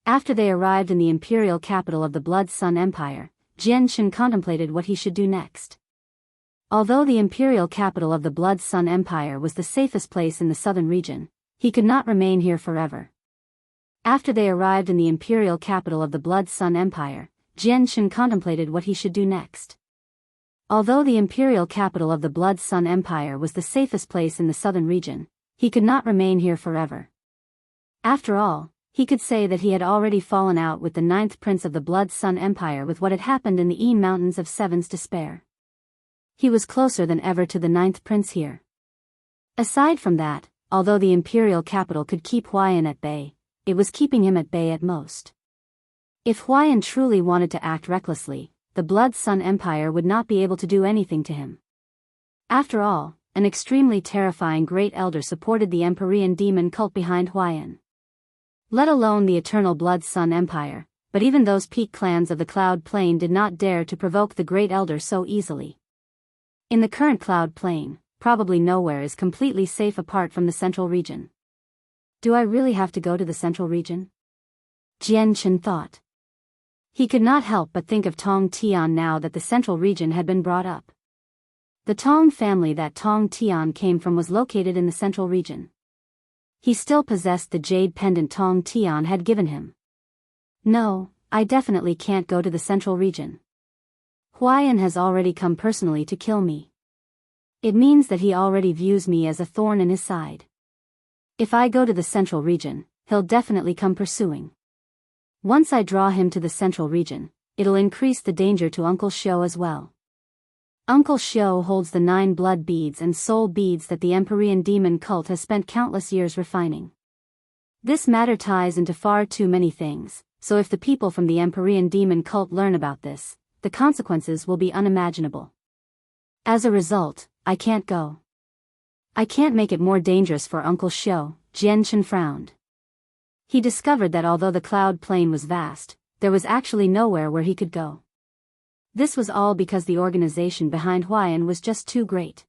After they arrived in the imperial capital of the Blood Sun Empire, Jianghu contemplated what he should do next. Although the imperial capital of the Blood Sun Empire was the safest place in the southern region, he could not remain here forever. After they arrived in the imperial capital of the Blood Sun Empire, Jianghu contemplated what he should do next. Although the imperial capital of the Blood Sun Empire was the safest place in the southern region, he could not remain here forever. After all, he could say that he had already fallen out with the 9th prince of the Blood Sun Empire with what had happened in the Mountains of Seven's despair. He was closer than ever to the 9th prince here. Aside from that, although the imperial capital could keep Huayan at bay, it was keeping him at bay at most. If Huayan truly wanted to act recklessly, the Blood Sun Empire would not be able to do anything to him. After all, an extremely terrifying Great Elder supported the Empyrean demon cult behind Huayan. Let alone the eternal Blood Sun Empire, but even those peak clans of the Cloud Plain did not dare to provoke the Great Elder so easily. In the current Cloud Plain, probably nowhere is completely safe apart from the central region. Do I really have to go to the central region? Jianghu thought. He could not help but think of Tong Tian now that the central region had been brought up. The Tong family that Tong Tian came from was located in the central region. He still possessed the jade pendant Tong Tian had given him. No, I definitely can't go to the central region. Huayan has already come personally to kill me. It means that he already views me as a thorn in his side. If I go to the central region, he'll definitely come pursuing. Once I draw him to the central region, it'll increase the danger to Uncle Xiao as well. Uncle Xiao holds the 9 blood beads and soul beads that the Empyrean demon cult has spent countless years refining. This matter ties into far too many things, so if the people from the Empyrean demon cult learn about this, the consequences will be unimaginable. As a result, I can't go. I can't make it more dangerous for Uncle Xiao, Jianghu frowned. He discovered that although the Cloud Plain was vast, there was actually nowhere where he could go. This was all because the organization behind Huayan was just too great.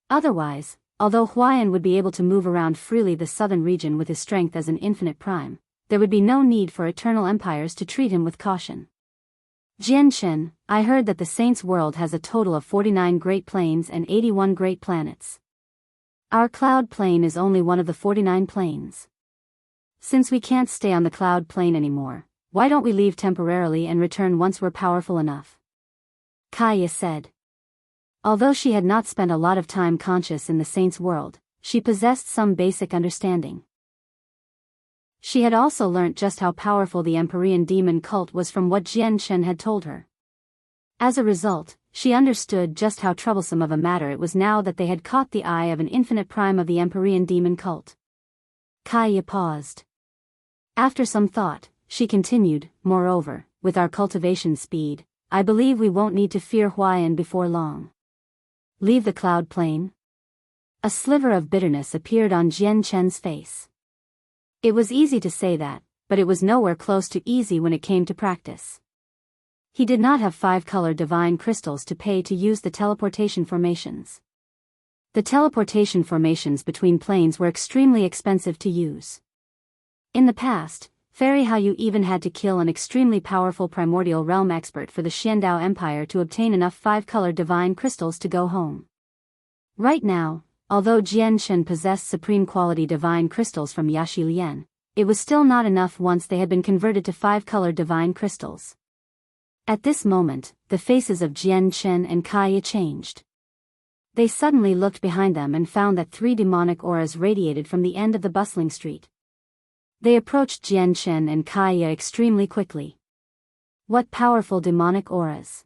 Otherwise, although Huayan would be able to move around freely the southern region with his strength as an infinite prime, there would be no need for eternal empires to treat him with caution. Jianghu, I heard that the Saints' world has a total of 49 great plains and 81 great planets. Our Cloud Plain is only one of the 49 plains. Since we can't stay on the Cloud Plain anymore, why don't we leave temporarily and return once we're powerful enough? Kaya said. Although she had not spent a lot of time conscious in the Saints' world, she possessed some basic understanding. She had also learnt just how powerful the Empyrean demon cult was from what Jianghu had told her. As a result, she understood just how troublesome of a matter it was now that they had caught the eye of an infinite prime of the Empyrean demon cult. Kaya paused. After some thought, she continued, moreover, with our cultivation speed, I believe we won't need to fear Huayan before long. Leave the Cloud Plain? A sliver of bitterness appeared on Jianghu's face. It was easy to say that, but it was nowhere close to easy when it came to practice. He did not have 5-color divine crystals to pay to use the teleportation formations. The teleportation formations between planes were extremely expensive to use. In the past, Fairy Haoyu even had to kill an extremely powerful primordial realm expert for the Xiandao Empire to obtain enough 5-color divine crystals to go home. Right now, although Jianghu possessed supreme quality divine crystals from Yashi Lian, it was still not enough once they had been converted to 5-color divine crystals. At this moment, the faces of Jianghu and Kaya changed. They suddenly looked behind them and found that 3 demonic auras radiated from the end of the bustling street. They approached Jianghu and Kaya extremely quickly. What powerful demonic auras!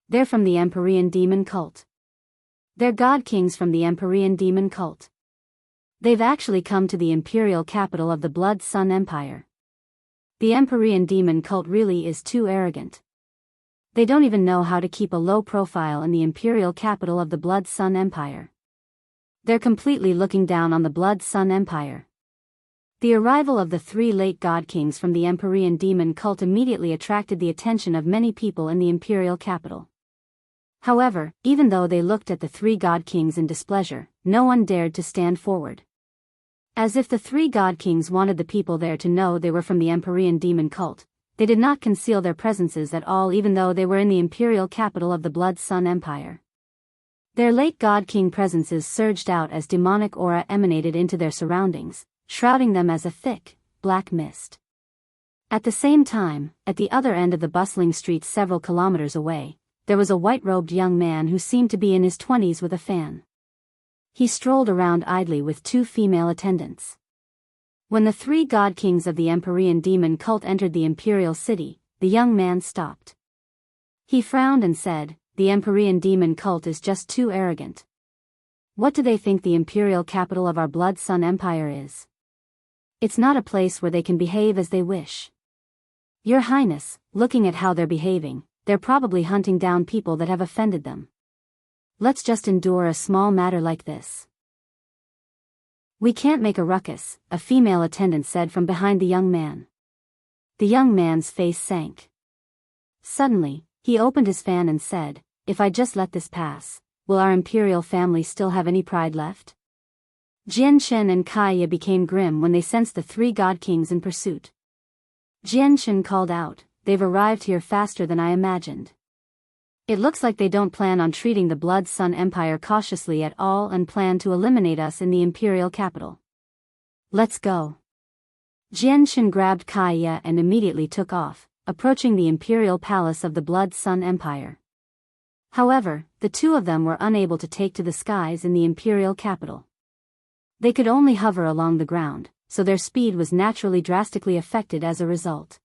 They're from the Empyrean demon cult. They're god kings from the Empyrean demon cult. They've actually come to the imperial capital of the Blood Sun Empire. The Empyrean demon cult really is too arrogant. They don't even know how to keep a low profile in the imperial capital of the Blood Sun Empire. They're completely looking down on the Blood Sun Empire. The arrival of the 3 late god kings from the Empyrean demon cult immediately attracted the attention of many people in the imperial capital. However, even though they looked at the 3 god kings in displeasure, no one dared to stand forward. As if the three god kings wanted the people there to know they were from the Empyrean demon cult, they did not conceal their presences at all even though they were in the imperial capital of the Blood Sun Empire. Their late god king presences surged out as demonic aura emanated into their surroundings, shrouding them as a thick, black mist. At the same time, at the other end of the bustling streets several kilometers away, there was a white-robed young man who seemed to be in his 20s with a fan. He strolled around idly with two female attendants. When the three god kings of the Empyrean demon cult entered the imperial city, the young man stopped. He frowned and said, "The Empyrean demon cult is just too arrogant. What do they think the imperial capital of our Blood Sun Empire is? It's not a place where they can behave as they wish. Your Highness, looking at how they're behaving, they're probably hunting down people that have offended them. Let's just endure a small matter like this." "We can't make a ruckus," a female attendant said from behind the young man. The young man's face sank. Suddenly, he opened his fan and said, "If I just let this pass, will our imperial family still have any pride left?" Jian Shen and Kaya became grim when they sensed the three god kings in pursuit. Jian Shen called out, "They've arrived here faster than I imagined. It looks like they don't plan on treating the Blood Sun Empire cautiously at all and plan to eliminate us in the imperial capital. Let's go." Jian Shen grabbed Kaya and immediately took off, approaching the imperial palace of the Blood Sun Empire. However, the two of them were unable to take to the skies in the imperial capital. They could only hover along the ground, so their speed was naturally drastically affected as a result.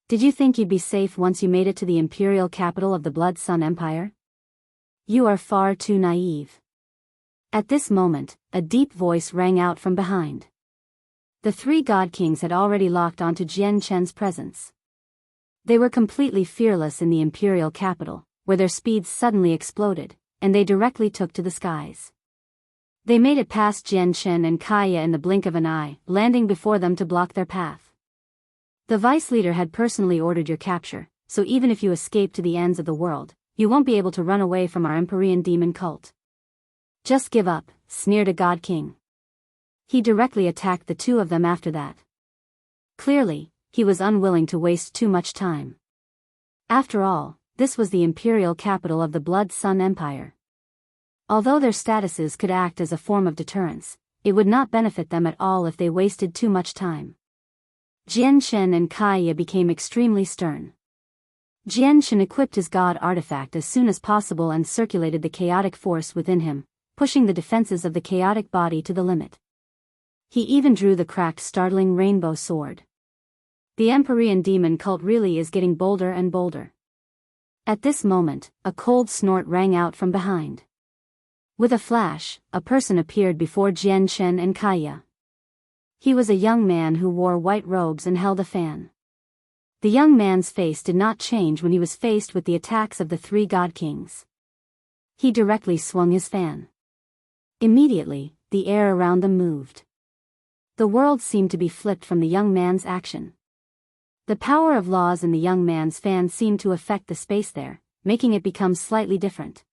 Did you think you'd be safe once you made it to the imperial capital of the Blood Sun Empire? You are far too naive. At this moment, a deep voice rang out from behind. The three god kings had already locked onto Jian Shen's presence. They were completely fearless in the imperial capital, where their speeds suddenly exploded, and they directly took to the skies. They made it past Jian Shen and Kaya in the blink of an eye, landing before them to block their path. The vice leader had personally ordered your capture, so even if you escape to the ends of the world, you won't be able to run away from our Empyrean demon cult. Just give up, sneered a god king. He directly attacked the two of them after that. Clearly, he was unwilling to waste too much time. After all, this was the imperial capital of the Blood Sun Empire. Although their statuses could act as a form of deterrence, it would not benefit them at all if they wasted too much time. Jian Shen and Kaya became extremely stern. Jian Shen equipped his god artifact as soon as possible and circulated the chaotic force within him, pushing the defenses of the chaotic body to the limit. He even drew the cracked startling rainbow sword. The Empyrean demon cult really is getting bolder and bolder. At this moment, a cold snort rang out from behind. With a flash, a person appeared before Jian Shen and Kaya. He was a young man who wore white robes and held a fan. The young man's face did not change when he was faced with the attacks of the three god kings. He directly swung his fan. Immediately, the air around them moved. The world seemed to be flipped from the young man's action. The power of laws in the young man's fan seemed to affect the space there, making it become slightly different.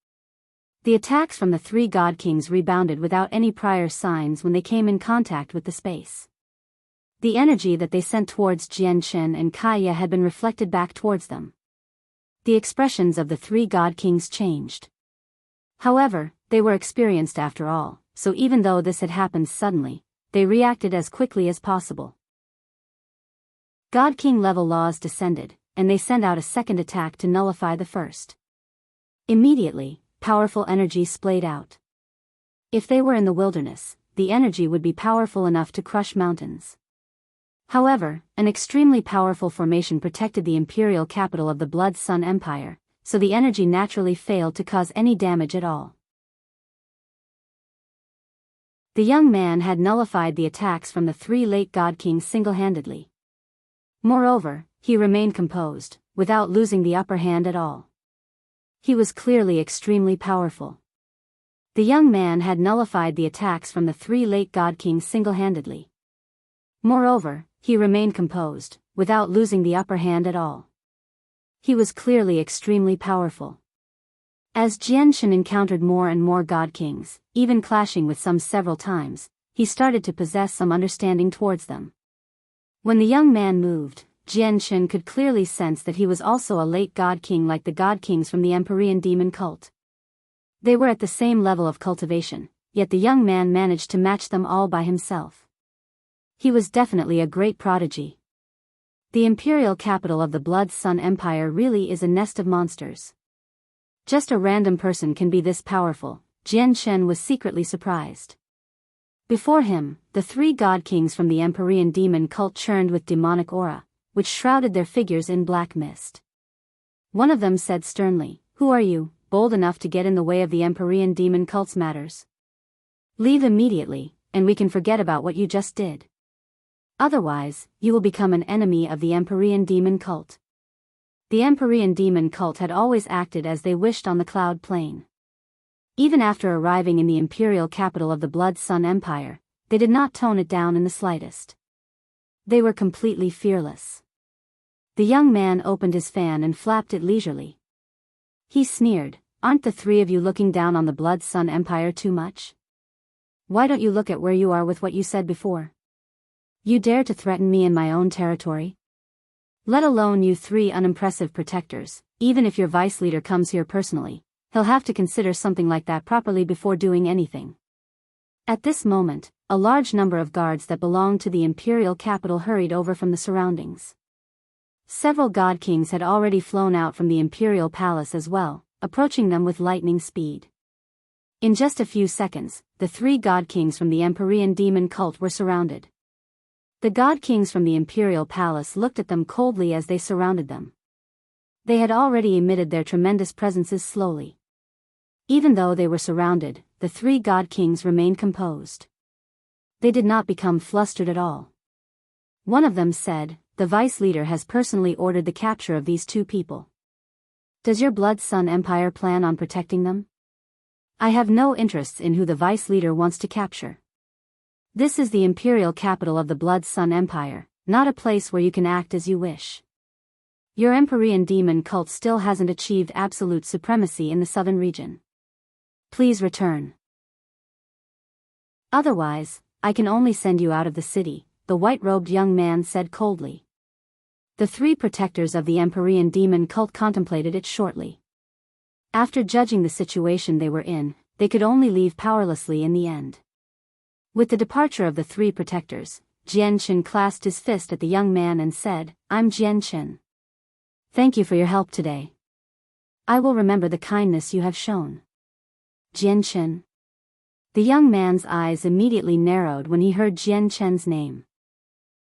The attacks from the three god kings rebounded without any prior signs when they came in contact with the space. The energy that they sent towards Jian Shen and Kaya had been reflected back towards them. The expressions of the three god kings changed. However, they were experienced after all, so even though this had happened suddenly, they reacted as quickly as possible. God King level laws descended, and they sent out a second attack to nullify the first. Immediately, powerful energy splayed out. If they were in the wilderness, the energy would be powerful enough to crush mountains. However, an extremely powerful formation protected the imperial capital of the Blood Sun Empire, so the energy naturally failed to cause any damage at all. The young man had nullified the attacks from the three late god kings single-handedly. Moreover, he remained composed, without losing the upper hand at all. He was clearly extremely powerful. The young man had nullified the attacks from the three late god kings single-handedly. Moreover, he remained composed, without losing the upper hand at all. He was clearly extremely powerful. As Jian Shen encountered more and more god kings, even clashing with some several times, he started to possess some understanding towards them. When the young man moved, Jianghu could clearly sense that he was also a late god king like the god kings from the Empyrean demon cult. They were at the same level of cultivation, yet the young man managed to match them all by himself. He was definitely a great prodigy. The imperial capital of the Blood Sun Empire really is a nest of monsters. Just a random person can be this powerful. Jianghu was secretly surprised. Before him, the three god kings from the Empyrean demon cult churned with demonic aura, which shrouded their figures in black mist. One of them said sternly, "Who are you, bold enough to get in the way of the Empyrean demon cult's matters? Leave immediately, and we can forget about what you just did. Otherwise, you will become an enemy of the Empyrean demon cult." The Empyrean demon cult had always acted as they wished on the Cloud Plain. Even after arriving in the imperial capital of the Blood Sun Empire, they did not tone it down in the slightest. They were completely fearless. The young man opened his fan and flapped it leisurely. He sneered, "Aren't the three of you looking down on the Blood Sun Empire too much? Why don't you look at where you are with what you said before? You dare to threaten me in my own territory? Let alone you three unimpressive protectors, even if your vice leader comes here personally, he'll have to consider something like that properly before doing anything." At this moment, a large number of guards that belonged to the imperial capital hurried over from the surroundings. Several god kings had already flown out from the imperial palace as well, approaching them with lightning speed. In just a few seconds, the three god kings from the Empyrean demon cult were surrounded. The god kings from the imperial palace looked at them coldly as they surrounded them. They had already emitted their tremendous presences slowly. Even though they were surrounded, the three god kings remained composed. They did not become flustered at all. One of them said, "The vice leader has personally ordered the capture of these two people. Does your Blood Sun Empire plan on protecting them? I have no interests in who the vice leader wants to capture. This is the imperial capital of the Blood Sun Empire, not a place where you can act as you wish. Your Empyrean demon cult still hasn't achieved absolute supremacy in the southern region. Please return. Otherwise, I can only send you out of the city," the white-robed young man said coldly. The three protectors of the Empyrean demon cult contemplated it shortly. After judging the situation they were in, they could only leave powerlessly in the end. With the departure of the three protectors, Jianghu clasped his fist at the young man and said, "I'm Jianghu. Thank you for your help today. I will remember the kindness you have shown." Jianghu. The young man's eyes immediately narrowed when he heard Jianghu's name.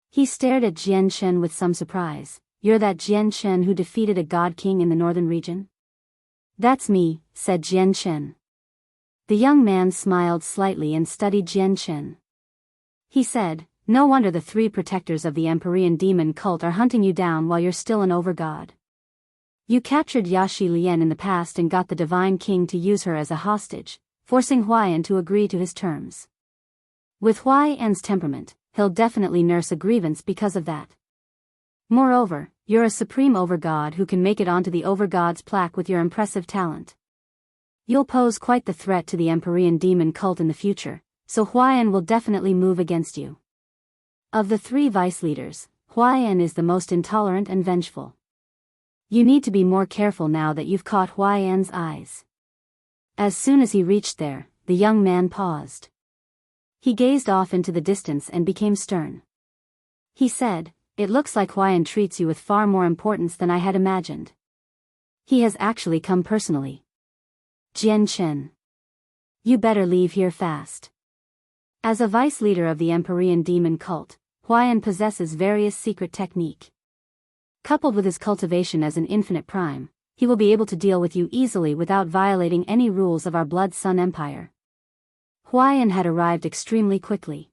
He stared at Jianghu with some surprise. "You're that Jianghu who defeated a god king in the northern region?" "That's me," said Jianghu. The young man smiled slightly and studied Jianghu. He said, "No wonder the three protectors of the Empyrean demon cult are hunting you down while you're still an overgod. You captured Yashi Lian in the past and got the divine king to use her as a hostage, forcing Huaiyan to agree to his terms. With Huaiyan's temperament, he'll definitely nurse a grievance because of that. Moreover, you're a supreme overgod who can make it onto the overgod's plaque with your impressive talent. You'll pose quite the threat to the Empyrean demon cult in the future, so Huaiyan will definitely move against you. Of the three vice leaders, Huaiyan is the most intolerant and vengeful. You need to be more careful now that you've caught Huaiyan's eyes." As soon as he reached there, the young man paused. He gazed off into the distance and became stern. He said, "It looks like Huaiyan treats you with far more importance than I had imagined. He has actually come personally. Jianghu. You better leave here fast." As a vice leader of the Empyrean demon cult, Huaiyan possesses various secret technique. Coupled with his cultivation as an infinite prime, he will be able to deal with you easily without violating any rules of our Blood Sun Empire. Huaiyan had arrived extremely quickly.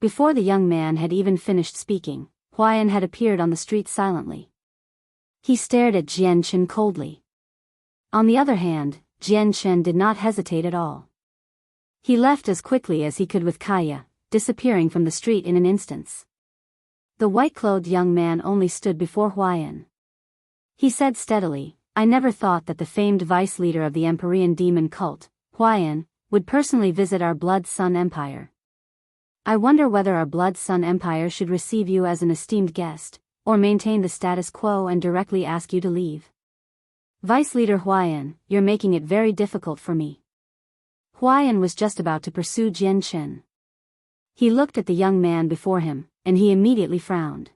Before the young man had even finished speaking, Huaiyan had appeared on the street silently. He stared at Jianghu coldly. On the other hand, Jianghu did not hesitate at all. He left as quickly as he could with Kaya, disappearing from the street in an instant. The white-clothed young man only stood before Huaiyan. He said steadily, "I never thought that the famed vice leader of the Empyrean demon cult, Huaiyan, would personally visit our Blood Sun Empire. I wonder whether our Blood Sun Empire should receive you as an esteemed guest, or maintain the status quo and directly ask you to leave. Vice Leader Huaiyan, you're making it very difficult for me. Huaiyan was just about to pursue Jian Chen. He looked at the young man before him, and he immediately frowned.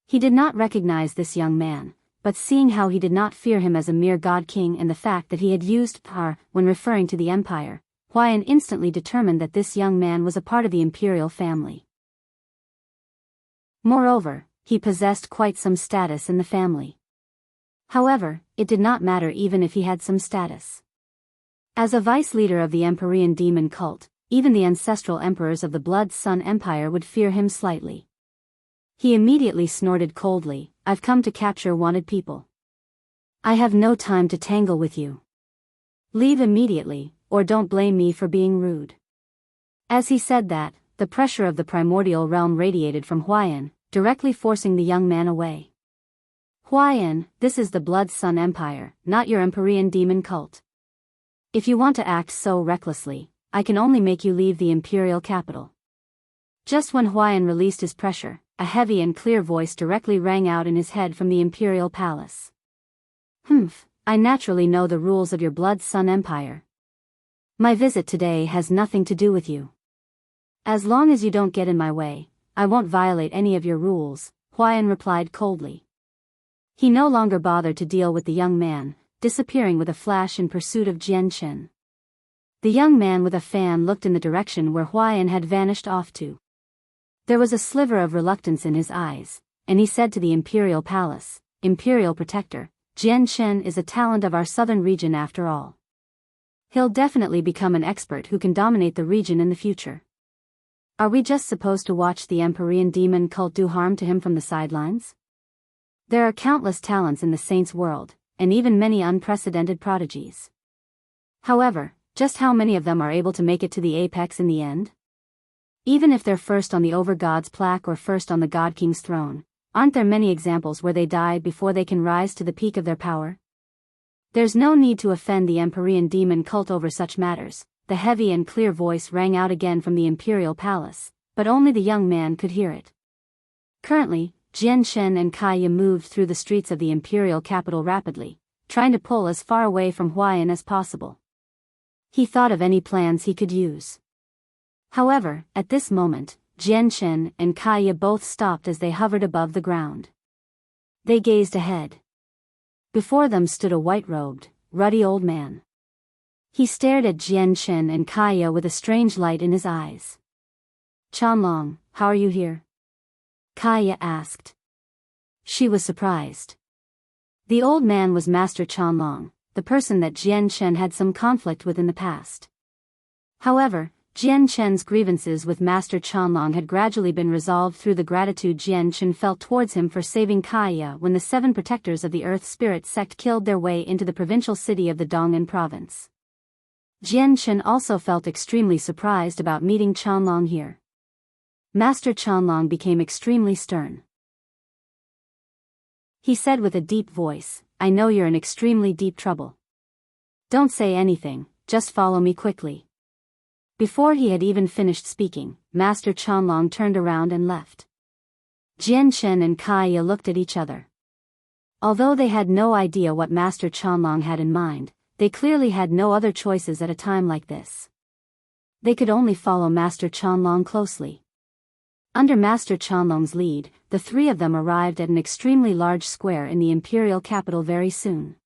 He did not recognize this young man, but seeing how he did not fear him as a mere god king and the fact that he had used par when referring to the empire, Huaiyan instantly determined that this young man was a part of the imperial family. Moreover, he possessed quite some status in the family. However, it did not matter even if he had some status. As a vice leader of the Empyrean demon cult, even the ancestral emperors of the Blood Sun Empire would fear him slightly. He immediately snorted coldly, I've come to capture wanted people. I have no time to tangle with you. Leave immediately, or don't blame me for being rude. As he said that, the pressure of the primordial realm radiated from Huaiyan, directly forcing the young man away. Huaiyan, this is the Blood Sun Empire, not your Empyrean demon cult. If you want to act so recklessly, I can only make you leave the imperial capital. Just when Huaiyan released his pressure, a heavy and clear voice directly rang out in his head from the imperial palace. I naturally know the rules of your Blood Sun Empire. My visit today has nothing to do with you. As long as you don't get in my way, I won't violate any of your rules, Huaiyan replied coldly. He no longer bothered to deal with the young man, disappearing with a flash in pursuit of Jian Chen. The young man with a fan looked in the direction where Huaiyan had vanished off to. There was a sliver of reluctance in his eyes, and he said to the imperial palace, Imperial Protector, Jian Chen is a talent of our southern region after all. He'll definitely become an expert who can dominate the region in the future. Are we just supposed to watch the Empyrean demon cult do harm to him from the sidelines? There are countless talents in the saints' world, and even many unprecedented prodigies. However, just how many of them are able to make it to the apex in the end? Even if they're first on the Overgod's plaque or first on the God King's throne, aren't there many examples where they die before they can rise to the peak of their power? There's no need to offend the Empyrean demon cult over such matters. The heavy and clear voice rang out again from the imperial palace, but only the young man could hear it. Currently, Jian Chen and Kaya moved through the streets of the imperial capital rapidly, trying to pull as far away from Huaiyan as possible. He thought of any plans he could use. However, at this moment, Jian Chen and Kaya both stopped as they hovered above the ground. They gazed ahead. Before them stood a white-robed, ruddy old man. He stared at Jian Chen and Kaya with a strange light in his eyes. Chanlong, how are you here? Kaya asked. She was surprised. The old man was Master Chanlong, the person that Jian Chen had some conflict with in the past. However, Jian Chen's grievances with Master Chanlong had gradually been resolved through the gratitude Jian Chen felt towards him for saving Kaya when the 7 protectors of the Earth Spirit sect killed their way into the provincial city of the Dong'an province. Jian Chen also felt extremely surprised about meeting Chanlong here. Master Chanlong became extremely stern. He said with a deep voice, I know you're in extremely deep trouble. Don't say anything, just follow me quickly. Before he had even finished speaking, Master Chanlong turned around and left. Jian Chen and Kaya looked at each other. Although they had no idea what Master Chanlong had in mind, they clearly had no other choices at a time like this. They could only follow Master Chanlong closely. Under Master Chanlong's lead, the 3 of them arrived at an extremely large square in the imperial capital very soon.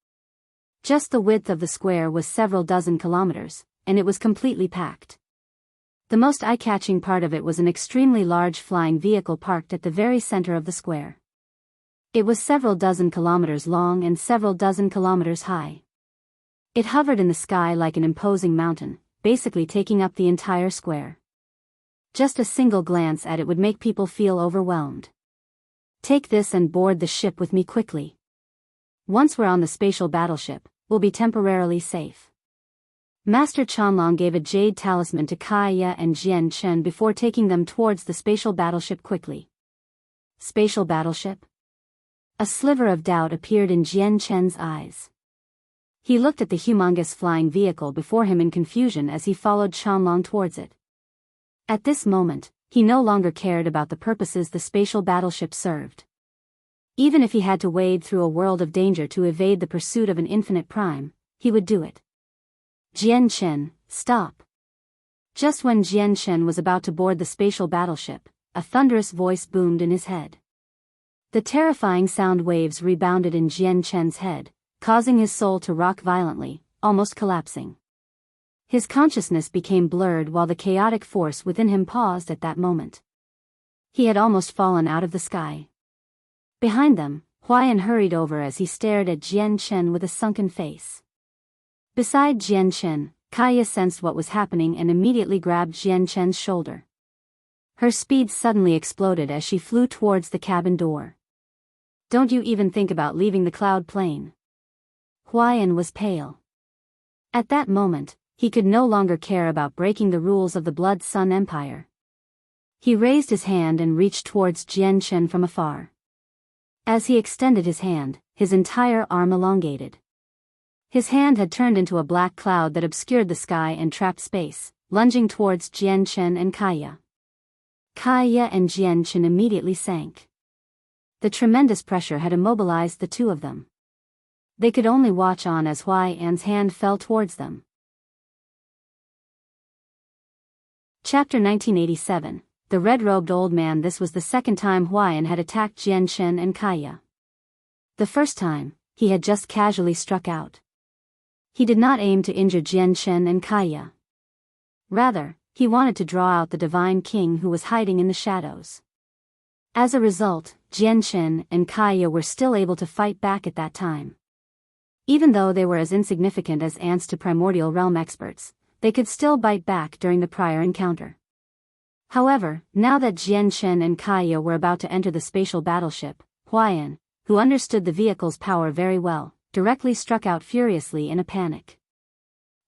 Just the width of the square was several dozen kilometers, and it was completely packed. The most eye-catching part of it was an extremely large flying vehicle parked at the very center of the square. It was several dozen kilometers long and several dozen kilometers high. It hovered in the sky like an imposing mountain, basically taking up the entire square. Just a single glance at it would make people feel overwhelmed. Take this and board the ship with me quickly. Once we're on the spatial battleship, we'll be temporarily safe. Master Chanlong gave a jade talisman to Kaya and Jian Chen before taking them towards the spatial battleship quickly. Spatial battleship? A sliver of doubt appeared in Jian Chen's eyes. He looked at the humongous flying vehicle before him in confusion as he followed Chanlong towards it. At this moment, he no longer cared about the purposes the spatial battleship served. Even if he had to wade through a world of danger to evade the pursuit of an infinite prime, he would do it. Jian Chen, stop. Just when Jian Chen was about to board the spatial battleship, a thunderous voice boomed in his head. The terrifying sound waves rebounded in Jian Chen's head, causing his soul to rock violently, almost collapsing. His consciousness became blurred while the chaotic force within him paused at that moment. He had almost fallen out of the sky. Behind them, Huaiyan hurried over as he stared at Jian Chen with a sunken face. Beside Jian Chen, Kaya sensed what was happening and immediately grabbed Jian Chen's shoulder. Her speed suddenly exploded as she flew towards the cabin door. Don't you even think about leaving the cloud plane. Huaiyan was pale. At that moment, he could no longer care about breaking the rules of the Blood Sun Empire. He raised his hand and reached towards Jian Chen from afar. As he extended his hand, his entire arm elongated. His hand had turned into a black cloud that obscured the sky and trapped space, lunging towards Jian Chen and Kaya. Kaya and Jian Chen immediately sank. The tremendous pressure had immobilized the two of them. They could only watch on as Huaiyan's hand fell towards them. Chapter 1987, The Red-Robed Old Man. This was the second time Huaiyan had attacked Jian Chen and Kaya. The first time, he had just casually struck out. He did not aim to injure Jian Chen and Kaya. Rather, he wanted to draw out the Divine King who was hiding in the shadows. As a result, Jian Chen and Kaya were still able to fight back at that time. Even though they were as insignificant as ants to primordial realm experts, they could still bite back during the prior encounter. However, now that Jian Chen and Kaya were about to enter the spatial battleship, Huaiyan, who understood the vehicle's power very well, directly struck out furiously in a panic.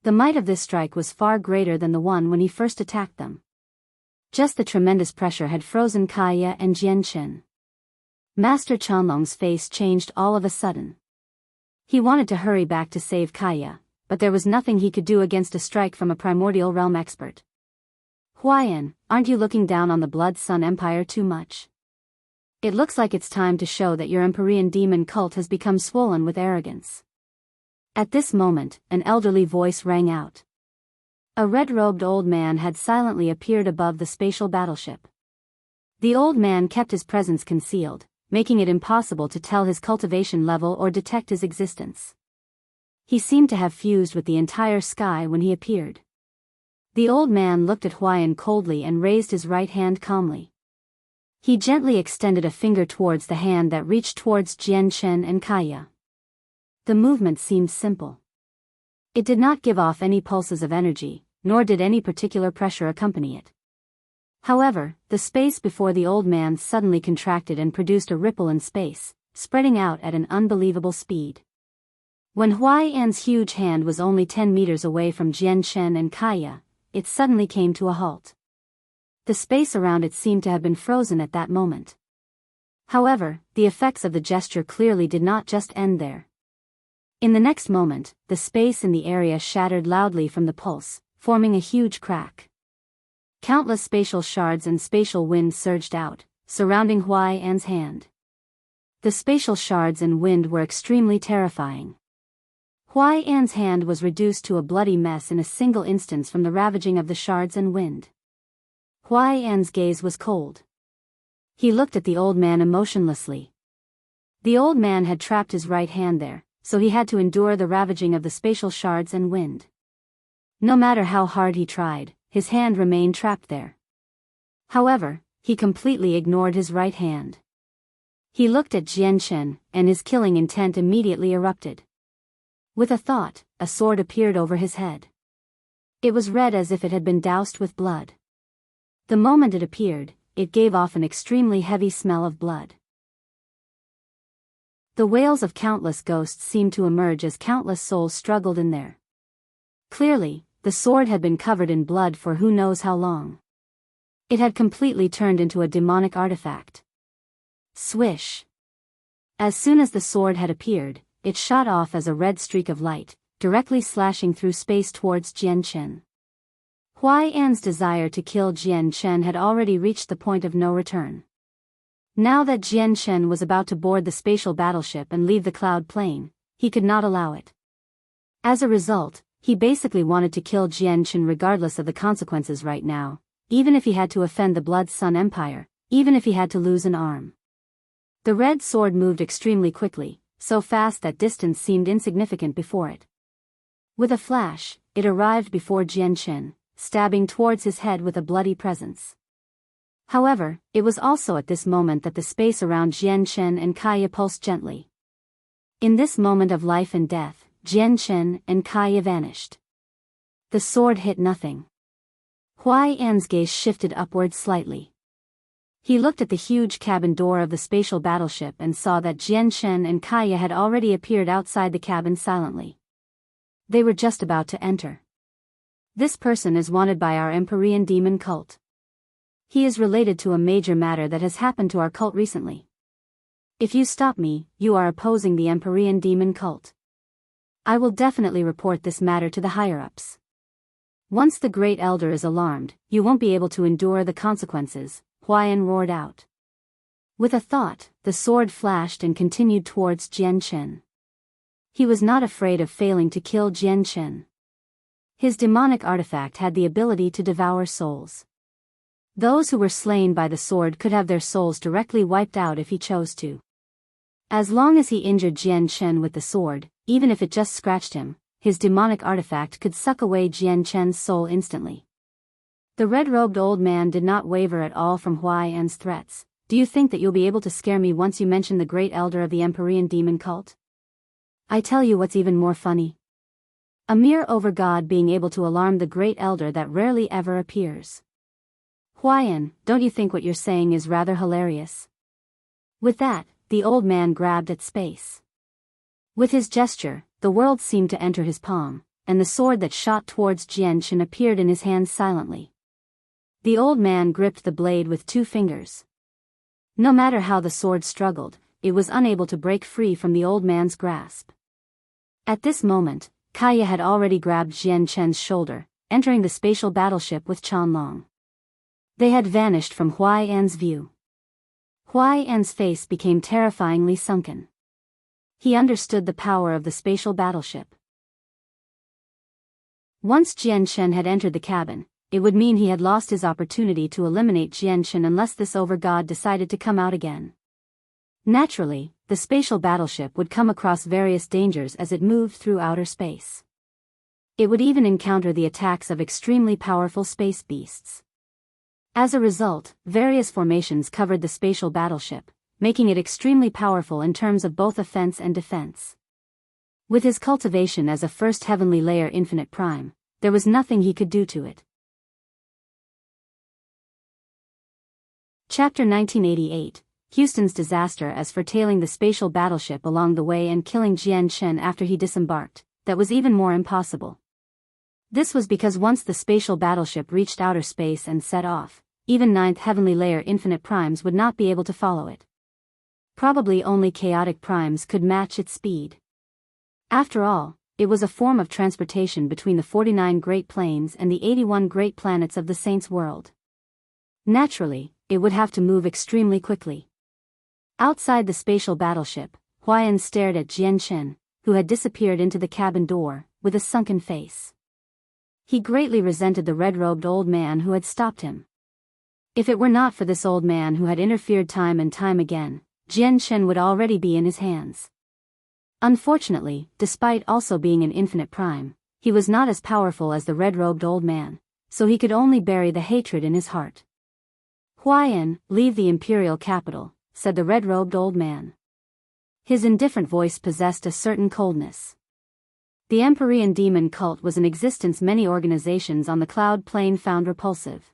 The might of this strike was far greater than the one when he first attacked them. Just the tremendous pressure had frozen Kaya and Jian Chen. Master Chanlong's face changed all of a sudden. He wanted to hurry back to save Kaya, but there was nothing he could do against a strike from a primordial realm expert. Huaiyan, aren't you looking down on the Blood Sun Empire too much? It looks like it's time to show that your Empyrean demon cult has become swollen with arrogance. At this moment, an elderly voice rang out. A red-robed old man had silently appeared above the spatial battleship. The old man kept his presence concealed, making it impossible to tell his cultivation level or detect his existence. He seemed to have fused with the entire sky when he appeared. The old man looked at Huaiyan coldly and raised his right hand calmly. He gently extended a finger towards the hand that reached towards Jian Chen and Kaya. The movement seemed simple. It did not give off any pulses of energy, nor did any particular pressure accompany it. However, the space before the old man suddenly contracted and produced a ripple in space, spreading out at an unbelievable speed. When Huaiyan's huge hand was only 10 meters away from Jian Chen and Kaya, it suddenly came to a halt. The space around it seemed to have been frozen at that moment. However, the effects of the gesture clearly did not just end there. In the next moment, the space in the area shattered loudly from the pulse, forming a huge crack. Countless spatial shards and spatial wind surged out, surrounding Huaiyan's hand. The spatial shards and wind were extremely terrifying. Huaiyan's hand was reduced to a bloody mess in a single instance from the ravaging of the shards and wind. Huaiyan's gaze was cold. He looked at the old man emotionlessly. The old man had trapped his right hand there, so he had to endure the ravaging of the spatial shards and wind. No matter how hard he tried, his hand remained trapped there. However, he completely ignored his right hand. He looked at Jian Chen, and his killing intent immediately erupted. With a thought, a sword appeared over his head. It was red as if it had been doused with blood. The moment it appeared, it gave off an extremely heavy smell of blood. The wails of countless ghosts seemed to emerge as countless souls struggled in there. Clearly, the sword had been covered in blood for who knows how long. It had completely turned into a demonic artifact. Swish! As soon as the sword had appeared, it shot off as a red streak of light, directly slashing through space towards Jian Chen. Huaiyan's desire to kill Jian Chen had already reached the point of no return. Now that Jian Chen was about to board the spatial battleship and leave the cloud plane, he could not allow it. As a result, he basically wanted to kill Jian Chen regardless of the consequences right now, even if he had to offend the Blood Sun Empire, even if he had to lose an arm. The red sword moved extremely quickly, so fast that distance seemed insignificant before it. With a flash, it arrived before Jian Chen, stabbing towards his head with a bloody presence. However, it was also at this moment that the space around Jian Chen and Kaya pulsed gently. In this moment of life and death, Jian Chen and Kaya vanished. The sword hit nothing. Huaiyan's gaze shifted upward slightly. He looked at the huge cabin door of the spatial battleship and saw that Jian Chen and Kaya had already appeared outside the cabin silently. They were just about to enter. This person is wanted by our Empyrean demon cult. He is related to a major matter that has happened to our cult recently. If you stop me, you are opposing the Empyrean demon cult. I will definitely report this matter to the higher-ups. Once the Great Elder is alarmed, you won't be able to endure the consequences, Huaiyan roared out. With a thought, the sword flashed and continued towards Jian Chen. He was not afraid of failing to kill Jian Chen. His demonic artifact had the ability to devour souls. Those who were slain by the sword could have their souls directly wiped out if he chose to. As long as he injured Jian Chen with the sword, even if it just scratched him, his demonic artifact could suck away Jian Chen's soul instantly. The red-robed old man did not waver at all from Huaiyan's threats. Do you think that you'll be able to scare me once you mention the Great Elder of the Empyrean demon cult? I tell you what's even more funny. A mere overgod being able to alarm the Great Elder that rarely ever appears. Huaiyan, don't you think what you're saying is rather hilarious? With that, the old man grabbed at space. With his gesture, the world seemed to enter his palm, and the sword that shot towards Jian Chen appeared in his hands silently. The old man gripped the blade with 2 fingers. No matter how the sword struggled, it was unable to break free from the old man's grasp. At this moment, Kaya had already grabbed Jian Chen's shoulder, entering the spatial battleship with Chanlong. They had vanished from Huaiyan's view. Huaiyan's face became terrifyingly sunken. He understood the power of the spatial battleship. Once Jian Chen had entered the cabin, it would mean he had lost his opportunity to eliminate Jian Chen unless this overgod decided to come out again. Naturally, the spatial battleship would come across various dangers as it moved through outer space. It would even encounter the attacks of extremely powerful space beasts. As a result, various formations covered the spatial battleship, making it extremely powerful in terms of both offense and defense. With his cultivation as a first heavenly layer infinite prime, there was nothing he could do to it. Chapter 1988, Houston's disaster as for tailing the spatial battleship along the way and killing Jian Chen after he disembarked, that was even more impossible. This was because once the spatial battleship reached outer space and set off, even 9th heavenly layer infinite primes would not be able to follow it. Probably only chaotic primes could match its speed. After all, it was a form of transportation between the 49 Great Planes and the 81 Great Planets of the Saints' world. Naturally, it would have to move extremely quickly. Outside the spatial battleship, Huaiyan stared at Jian Chen, who had disappeared into the cabin door, with a sunken face. He greatly resented the red-robed old man who had stopped him. If it were not for this old man who had interfered time and time again, Jian Chen would already be in his hands. Unfortunately, despite also being an infinite prime, he was not as powerful as the red-robed old man, so he could only bury the hatred in his heart. Huaiyan, leave the imperial capital, said the red-robed old man. His indifferent voice possessed a certain coldness. The Empyrean demon cult was in existence many organizations on the cloud plane found repulsive.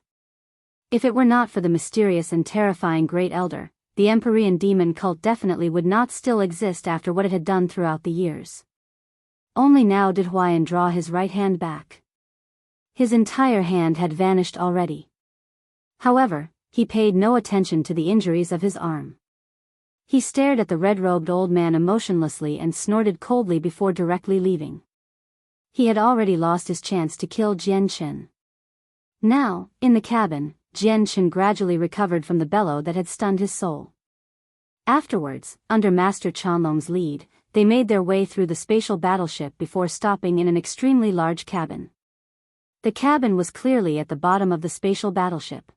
If it were not for the mysterious and terrifying Great Elder, the Empyrean demon cult definitely would not still exist after what it had done throughout the years. Only now did Huaiyan draw his right hand back. His entire hand had vanished already. However, he paid no attention to the injuries of his arm. He stared at the red-robed old man emotionlessly and snorted coldly before directly leaving. He had already lost his chance to kill Jian Chen. Now, in the cabin, Jianghu gradually recovered from the bellow that had stunned his soul. Afterwards, under Master Chanlong's lead, they made their way through the spatial battleship before stopping in an extremely large cabin. The cabin was clearly at the bottom of the spatial battleship.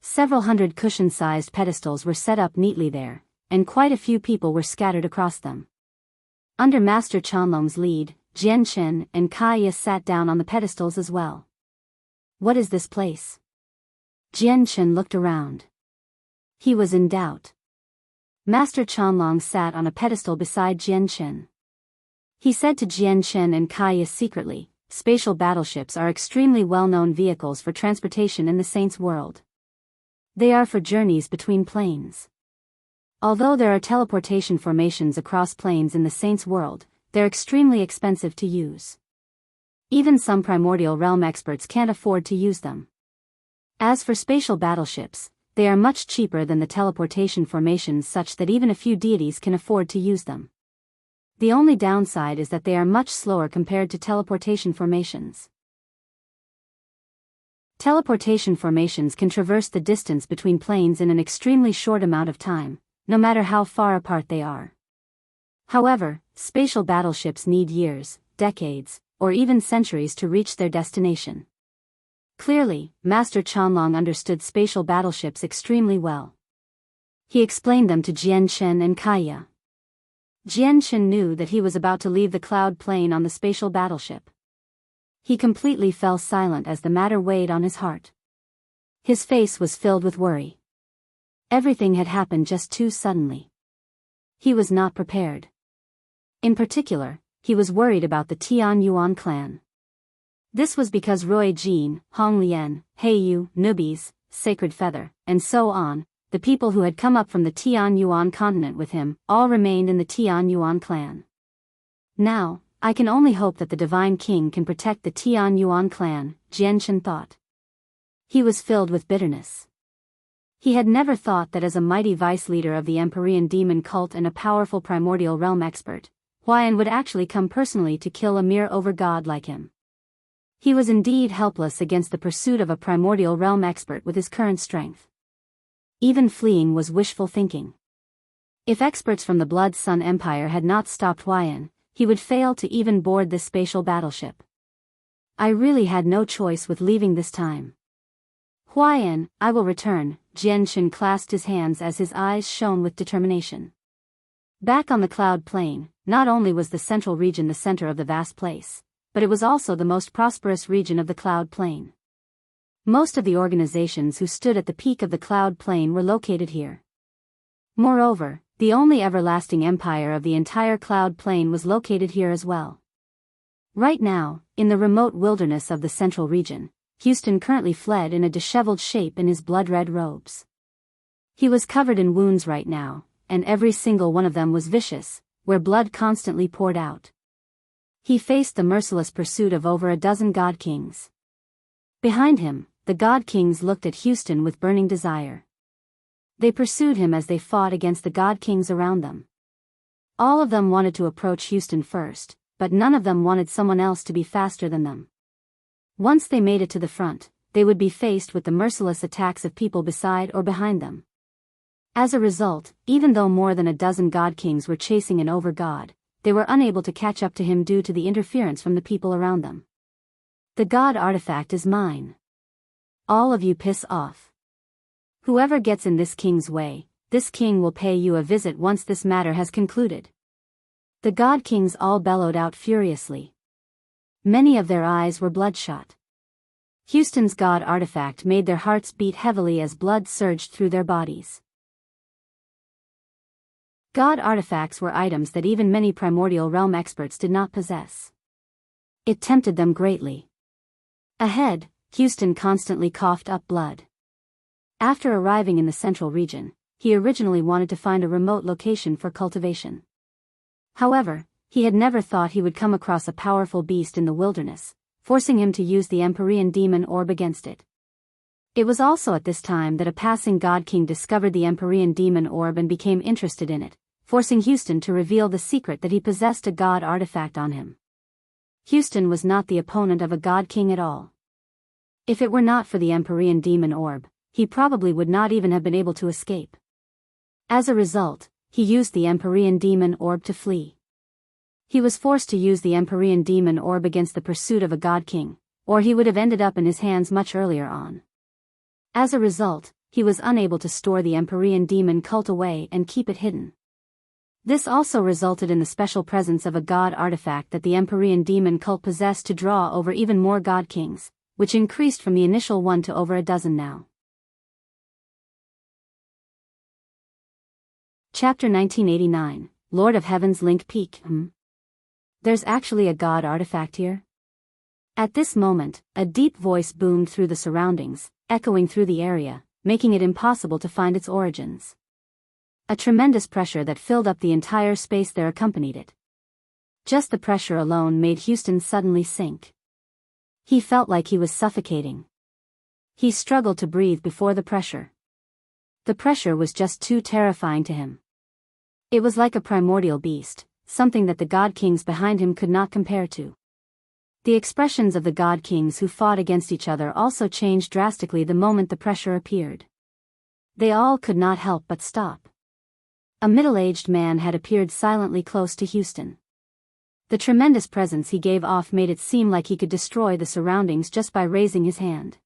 Several hundred cushion-sized pedestals were set up neatly there, and quite a few people were scattered across them. Under Master Chanlong's lead, Jianghu and Kaya sat down on the pedestals as well. What is this place? Jianghu looked around. He was in doubt. Master Chanlong sat on a pedestal beside Jianghu. He said to Jianghu and Kaya secretly, "Spatial battleships are extremely well-known vehicles for transportation in the Saints' world. They are for journeys between planes. Although there are teleportation formations across planes in the Saints' world, they're extremely expensive to use. Even some primordial realm experts can't afford to use them. As for spatial battleships, they are much cheaper than the teleportation formations such that even a few deities can afford to use them. The only downside is that they are much slower compared to teleportation formations. Teleportation formations can traverse the distance between planes in an extremely short amount of time, no matter how far apart they are. However, spatial battleships need years, decades, or even centuries to reach their destination. Clearly, Master Chanlong understood spatial battleships extremely well. He explained them to Jianghu and Kaya. Jianghu knew that he was about to leave the cloud plane on the spatial battleship. He completely fell silent as the matter weighed on his heart. His face was filled with worry. Everything had happened just too suddenly. He was not prepared. In particular, he was worried about the Tian Yuan clan. This was because Roy Jin, Hong Lian, Heiyu, Nubis, Sacred Feather, and so on, the people who had come up from the Tian Yuan continent with him, all remained in the Tian Yuan clan. Now, I can only hope that the Divine King can protect the Tian Yuan clan, Jianghu thought. He was filled with bitterness. He had never thought that as a mighty vice-leader of the Empyrean demon cult and a powerful primordial realm expert, Huayan would actually come personally to kill a mere over-god like him. He was indeed helpless against the pursuit of a primordial realm expert with his current strength. Even fleeing was wishful thinking. If experts from the Blood Sun Empire had not stopped Huayan, he would fail to even board this spatial battleship. I really had no choice with leaving this time. Huayan, I will return. Jianghu clasped his hands as his eyes shone with determination. Back on the cloud plain, not only was the central region the center of the vast place, but it was also the most prosperous region of the cloud plain. Most of the organizations who stood at the peak of the cloud plain were located here. Moreover, the only everlasting empire of the entire cloud plain was located here as well. Right now, in the remote wilderness of the central region, Houston currently fled in a disheveled shape in his blood-red robes. He was covered in wounds right now, and every single one of them was vicious, where blood constantly poured out. He faced the merciless pursuit of over a dozen god kings. Behind him, the god kings looked at Houston with burning desire. They pursued him as they fought against the god kings around them. All of them wanted to approach Houston first, but none of them wanted someone else to be faster than them. Once they made it to the front, they would be faced with the merciless attacks of people beside or behind them. As a result, even though more than a dozen god kings were chasing an over-god, they were unable to catch up to him due to the interference from the people around them. The god artifact is mine. All of you piss off. Whoever gets in this king's way, this king will pay you a visit once this matter has concluded. The god kings all bellowed out furiously. Many of their eyes were bloodshot. Houston's god artifact made their hearts beat heavily as blood surged through their bodies. God artifacts were items that even many primordial realm experts did not possess. It tempted them greatly. Ahead, Houston constantly coughed up blood. After arriving in the central region, he originally wanted to find a remote location for cultivation. However, he had never thought he would come across a powerful beast in the wilderness, forcing him to use the Empyrean demon orb against it. It was also at this time that a passing god king discovered the Empyrean demon orb and became interested in it, forcing Houston to reveal the secret that he possessed a god artifact on him. Houston was not the opponent of a god king at all. If it were not for the Empyrean demon orb, he probably would not even have been able to escape. As a result, he used the Empyrean demon orb to flee. He was forced to use the Empyrean demon orb against the pursuit of a god king, or he would have ended up in his hands much earlier on. As a result, he was unable to store the Empyrean demon cult away and keep it hidden. This also resulted in the special presence of a god artifact that the Empyrean demon cult possessed to draw over even more god kings, which increased from the initial 1 to over a dozen now. Chapter 1989, Lord of Heaven's Link Peak. There's actually a god artifact here? At this moment, a deep voice boomed through the surroundings, echoing through the area, making it impossible to find its origins. A tremendous pressure that filled up the entire space there accompanied it. Just the pressure alone made Houston suddenly sink. He felt like he was suffocating. He struggled to breathe before the pressure. The pressure was just too terrifying to him. It was like a primordial beast, something that the god kings behind him could not compare to. The expressions of the god kings who fought against each other also changed drastically the moment the pressure appeared. They all could not help but stop. A middle-aged man had appeared silently close to Houston. The tremendous presence he gave off made it seem like he could destroy the surroundings just by raising his hand.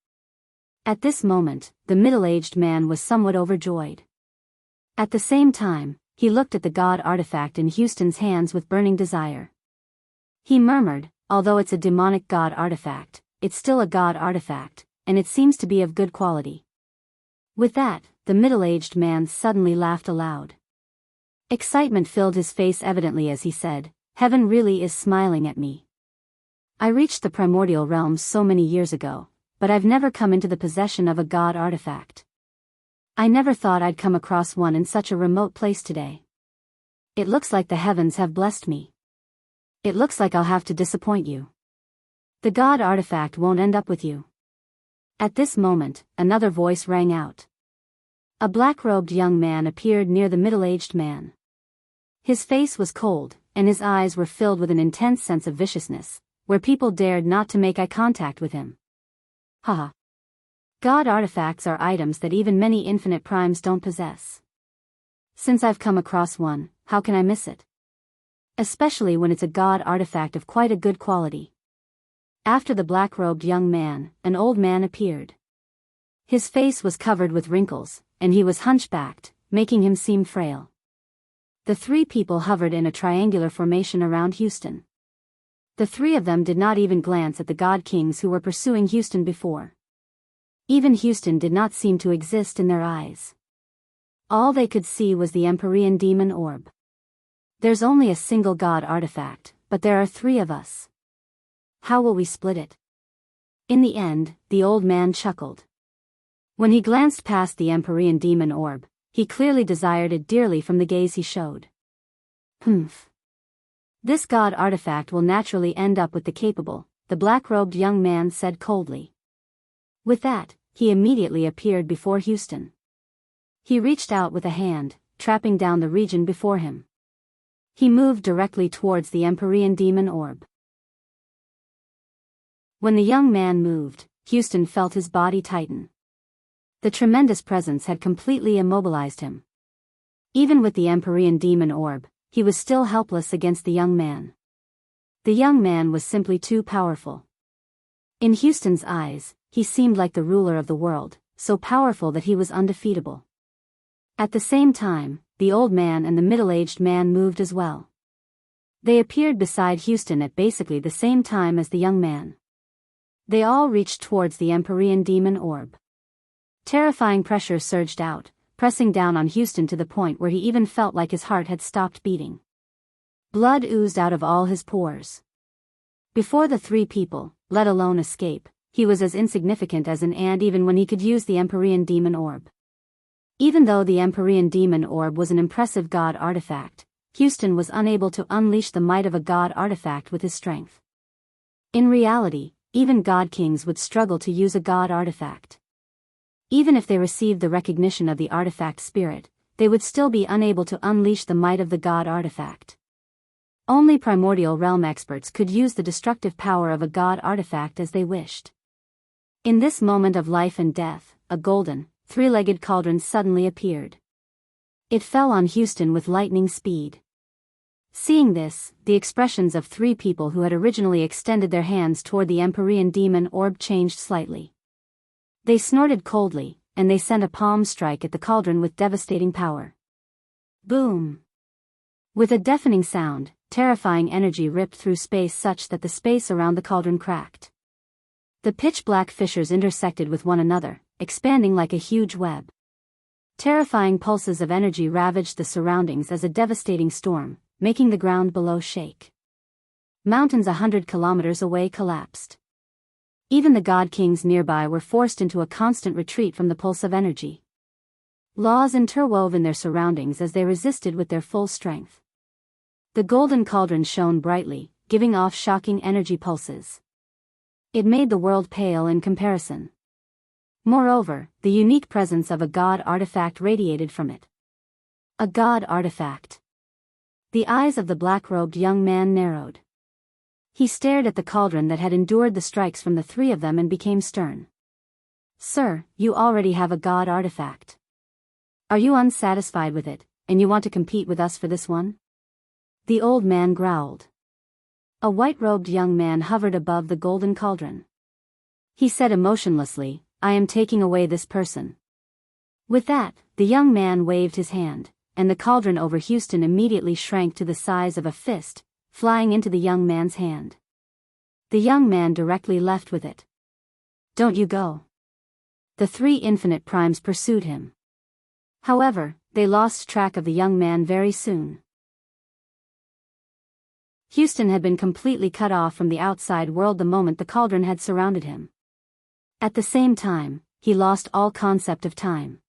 At this moment, the middle-aged man was somewhat overjoyed. At the same time, he looked at the god artifact in Houston's hands with burning desire. He murmured, although it's a demonic god artifact, it's still a god artifact, and it seems to be of good quality. With that, the middle-aged man suddenly laughed aloud. Excitement filled his face evidently as he said, "Heaven really is smiling at me. I reached the primordial realms so many years ago, but I've never come into the possession of a god artifact. I never thought I'd come across one in such a remote place today. It looks like the heavens have blessed me. It looks like I'll have to disappoint you. The god artifact won't end up with you." At this moment, another voice rang out. A black-robed young man appeared near the middle-aged man. His face was cold, and his eyes were filled with an intense sense of viciousness, where people dared not to make eye contact with him. Haha. God artifacts are items that even many infinite primes don't possess. Since I've come across one, how can I miss it? Especially when it's a god artifact of quite a good quality. After the black-robed young man, an old man appeared. His face was covered with wrinkles, and he was hunchbacked, making him seem frail. The three people hovered in a triangular formation around Houston. The three of them did not even glance at the god kings who were pursuing Houston before. Even Houston did not seem to exist in their eyes. All they could see was the Empyrean demon orb. There's only a single god artifact, but there are three of us. How will we split it? In the end, the old man chuckled. When he glanced past the Empyrean demon orb, he clearly desired it dearly from the gaze he showed. This god artifact will naturally end up with the capable, the black-robed young man said coldly. With that, he immediately appeared before Houston. He reached out with a hand, trapping down the region before him. He moved directly towards the Empyrean demon orb. When the young man moved, Houston felt his body tighten. The tremendous presence had completely immobilized him. Even with the Empyrean demon orb, he was still helpless against the young man. The young man was simply too powerful. In Houston's eyes, he seemed like the ruler of the world, so powerful that he was undefeatable. At the same time, the old man and the middle-aged man moved as well. They appeared beside Houston at basically the same time as the young man. They all reached towards the Empyrean demon orb. Terrifying pressure surged out, pressing down on Houston to the point where he even felt like his heart had stopped beating. Blood oozed out of all his pores. Before the three people, let alone escape, he was as insignificant as an ant even when he could use the Empyrean demon orb. Even though the Empyrean demon orb was an impressive god artifact, Houston was unable to unleash the might of a god artifact with his strength. In reality, even god kings would struggle to use a god artifact. Even if they received the recognition of the artifact spirit, they would still be unable to unleash the might of the god artifact. Only primordial realm experts could use the destructive power of a god artifact as they wished. In this moment of life and death, a golden, three-legged cauldron suddenly appeared. It fell on Houston with lightning speed. Seeing this, the expressions of three people who had originally extended their hands toward the Empyrean demon orb changed slightly. They snorted coldly, and they sent a palm strike at the cauldron with devastating power. Boom! With a deafening sound, terrifying energy ripped through space such that the space around the cauldron cracked. The pitch-black fissures intersected with one another, expanding like a huge web. Terrifying pulses of energy ravaged the surroundings as a devastating storm, making the ground below shake. Mountains 100 kilometers away collapsed. Even the god kings nearby were forced into a constant retreat from the pulse of energy. Laws interwove in their surroundings as they resisted with their full strength. The golden cauldron shone brightly, giving off shocking energy pulses. It made the world pale in comparison. Moreover, the unique presence of a god artifact radiated from it. A god artifact. The eyes of the black-robed young man narrowed. He stared at the cauldron that had endured the strikes from the three of them and became stern. "Sir, you already have a god artifact. Are you unsatisfied with it, and you want to compete with us for this one?" The old man growled. A white-robed young man hovered above the golden cauldron. He said emotionlessly, "I am taking away this person." With that, the young man waved his hand, and the cauldron over Houston immediately shrank to the size of a fist, flying into the young man's hand. The young man directly left with it. "Don't you go." The three infinite primes pursued him. However, they lost track of the young man very soon. Houston had been completely cut off from the outside world the moment the cauldron had surrounded him. At the same time, he lost all concept of time.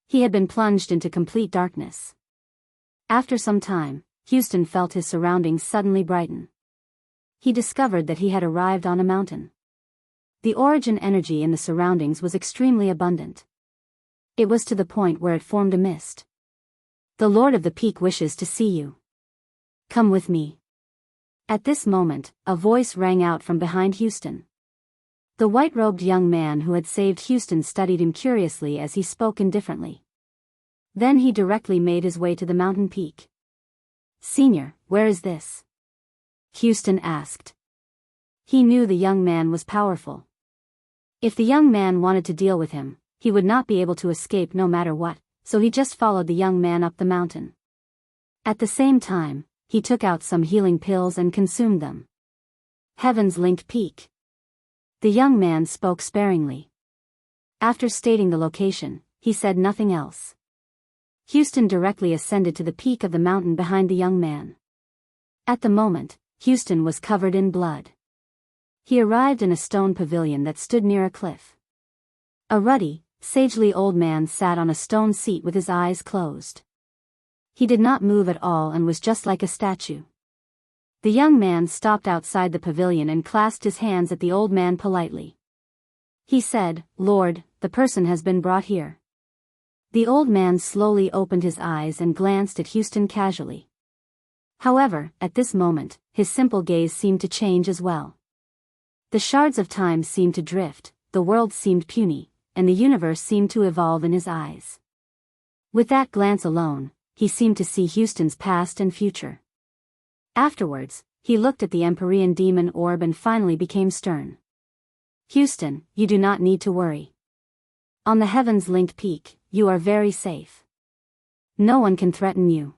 He had been plunged into complete darkness. After some time, Houston felt his surroundings suddenly brighten. He discovered that he had arrived on a mountain. The origin energy in the surroundings was extremely abundant. It was to the point where it formed a mist. "The Lord of the Peak wishes to see you. Come with me." At this moment, a voice rang out from behind Houston. The white-robed young man who had saved Houston studied him curiously as he spoke indifferently. Then he directly made his way to the mountain peak. "Senior, where is this?" Houston asked. He knew the young man was powerful. If the young man wanted to deal with him, he would not be able to escape no matter what, so he just followed the young man up the mountain. At the same time, he took out some healing pills and consumed them. Heaven's Link Peak. The young man spoke sparingly. After stating the location, he said nothing else. Houston directly ascended to the peak of the mountain behind the young man. At the moment, Houston was covered in blood. He arrived in a stone pavilion that stood near a cliff. A ruddy, sagely old man sat on a stone seat with his eyes closed. He did not move at all and was just like a statue. The young man stopped outside the pavilion and clasped his hands at the old man politely. He said, "Lord, the person has been brought here." The old man slowly opened his eyes and glanced at Houston casually. However, at this moment, his simple gaze seemed to change as well. The shards of time seemed to drift, the world seemed puny, and the universe seemed to evolve in his eyes. With that glance alone, he seemed to see Houston's past and future. Afterwards, he looked at the Empyrean demon orb and finally became stern. "Houston, you do not need to worry. On the Heaven's Link Peak, you are very safe. No one can threaten you.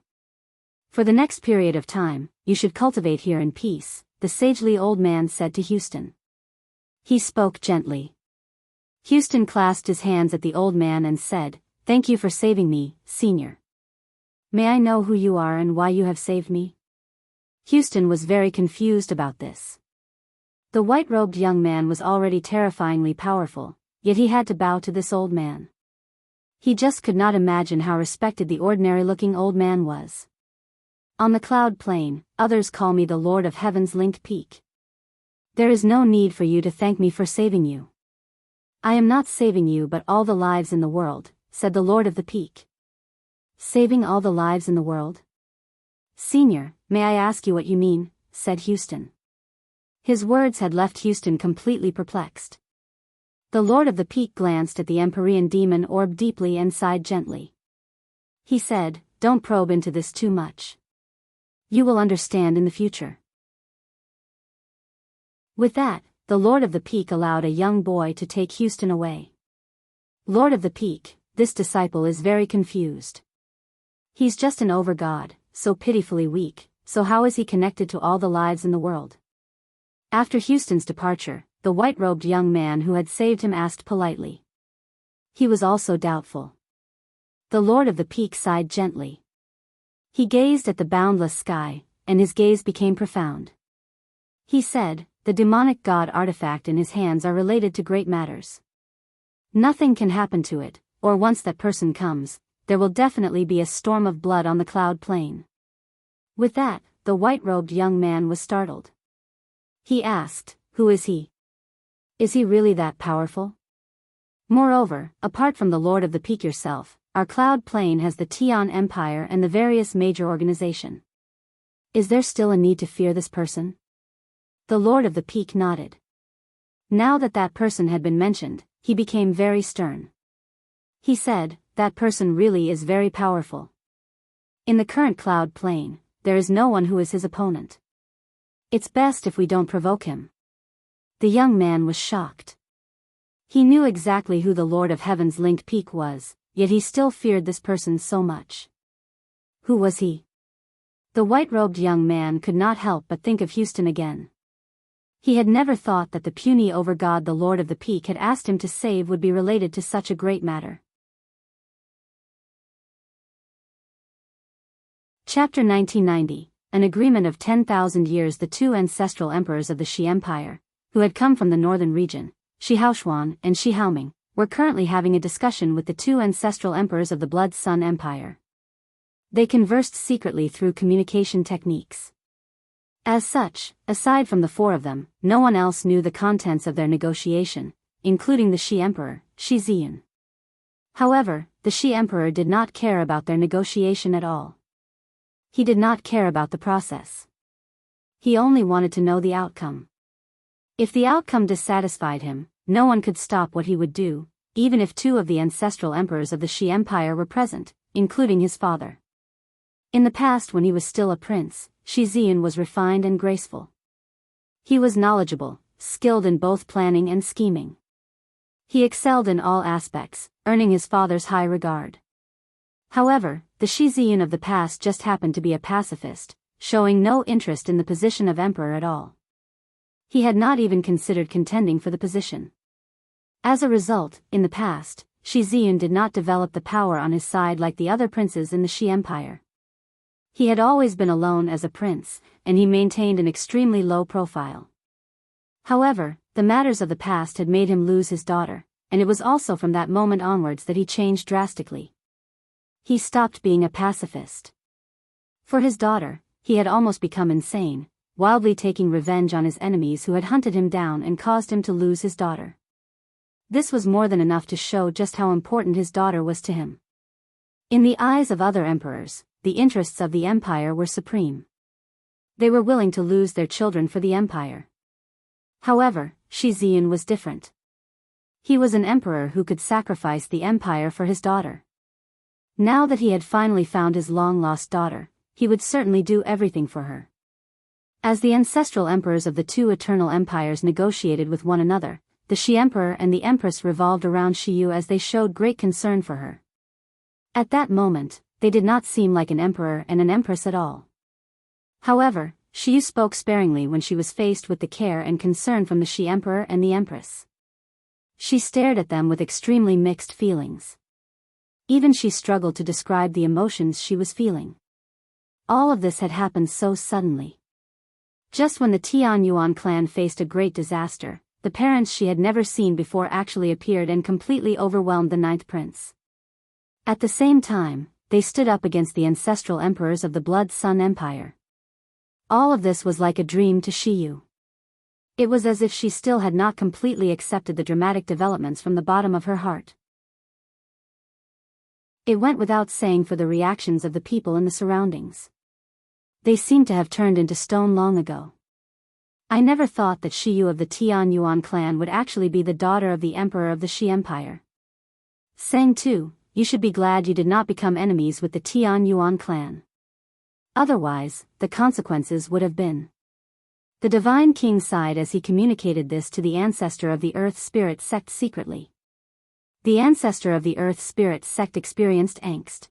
For the next period of time, you should cultivate here in peace," the sagely old man said to Houston. He spoke gently. Houston clasped his hands at the old man and said, "Thank you for saving me, Senior. May I know who you are and why you have saved me?" Houston was very confused about this. The white-robed young man was already terrifyingly powerful, yet he had to bow to this old man. He just could not imagine how respected the ordinary-looking old man was. "On the cloud plain, others call me the Lord of Heaven's Link Peak. There is no need for you to thank me for saving you." "I am not saving you but all the lives in the world," said the Lord of the Peak. "Saving all the lives in the world? Senior, may I ask you what you mean?" said Houston. His words had left Houston completely perplexed. The Lord of the Peak glanced at the Empyrean demon orb deeply and sighed gently. He said, "Don't probe into this too much. You will understand in the future." With that, the Lord of the Peak allowed a young boy to take Houston away. "Lord of the Peak, this disciple is very confused. He's just an overgod, so pitifully weak, so how is he connected to all the lives in the world?" After Houston's departure, the white-robed young man who had saved him asked politely. He was also doubtful. The Lord of the Peak sighed gently. He gazed at the boundless sky, and his gaze became profound. He said, "The demonic god artifact in his hands are related to great matters. Nothing can happen to it, or once that person comes, there will definitely be a storm of blood on the cloud plain." With that, the white-robed young man was startled. He asked, "Who is he? Is he really that powerful? Moreover, apart from the Lord of the Peak yourself, our cloud plain has the Tian Empire and the various major organization. Is there still a need to fear this person?" The Lord of the Peak nodded. Now that that person had been mentioned, he became very stern. He said, "That person really is very powerful. In the current cloud plain, there is no one who is his opponent. It's best if we don't provoke him." The young man was shocked. He knew exactly who the Lord of Heaven's linked peak was, yet he still feared this person so much. Who was he? The white-robed young man could not help but think of Houston again. He had never thought that the puny overgod the Lord of the Peak had asked him to save would be related to such a great matter. Chapter 1990, An Agreement of 10,000 Years. The two ancestral emperors of the Shi Empire, who had come from the northern region, Shi Haoshuan and Shi Haoming, were currently having a discussion with the two ancestral emperors of the Blood Sun Empire. They conversed secretly through communication techniques. As such, aside from the four of them, no one else knew the contents of their negotiation, including the Shi Emperor, Shi Ziyun. However, the Shi Emperor did not care about their negotiation at all. He did not care about the process. He only wanted to know the outcome. If the outcome dissatisfied him, no one could stop what he would do, even if two of the ancestral emperors of the Shi Empire were present, including his father. In the past, when he was still a prince, Shi Ziyun was refined and graceful. He was knowledgeable, skilled in both planning and scheming. He excelled in all aspects, earning his father's high regard. However, the Shi Ziyun of the past just happened to be a pacifist, showing no interest in the position of emperor at all. He had not even considered contending for the position. As a result, in the past, Shi Ziyun did not develop the power on his side like the other princes in the Shi Empire. He had always been alone as a prince, and he maintained an extremely low profile. However, the matters of the past had made him lose his daughter, and it was also from that moment onwards that he changed drastically. He stopped being a pacifist. For his daughter, he had almost become insane, wildly taking revenge on his enemies who had hunted him down and caused him to lose his daughter. This was more than enough to show just how important his daughter was to him. In the eyes of other emperors, the interests of the empire were supreme. They were willing to lose their children for the empire. However, Shi Ziyun was different. He was an emperor who could sacrifice the empire for his daughter. Now that he had finally found his long-lost daughter, he would certainly do everything for her. As the ancestral emperors of the two eternal empires negotiated with one another, the Shi Emperor and the Empress revolved around Shiyu as they showed great concern for her. At that moment, they did not seem like an emperor and an empress at all. However, Shiyu spoke sparingly when she was faced with the care and concern from the Shi Emperor and the Empress. She stared at them with extremely mixed feelings. Even she struggled to describe the emotions she was feeling. All of this had happened so suddenly. Just when the Tian Yuan clan faced a great disaster, the parents she had never seen before actually appeared and completely overwhelmed the ninth prince. At the same time, they stood up against the ancestral emperors of the Blood Sun Empire. All of this was like a dream to Shiyu. It was as if she still had not completely accepted the dramatic developments from the bottom of her heart. It went without saying for the reactions of the people in the surroundings. They seemed to have turned into stone long ago. I never thought that Shi Yu of the Tian Yuan clan would actually be the daughter of the emperor of the Shi Empire. Sang Tu, you should be glad you did not become enemies with the Tian Yuan clan. Otherwise, the consequences would have been. The divine king sighed as he communicated this to the ancestor of the Earth Spirit sect secretly. The ancestor of the Earth Spirit sect experienced angst.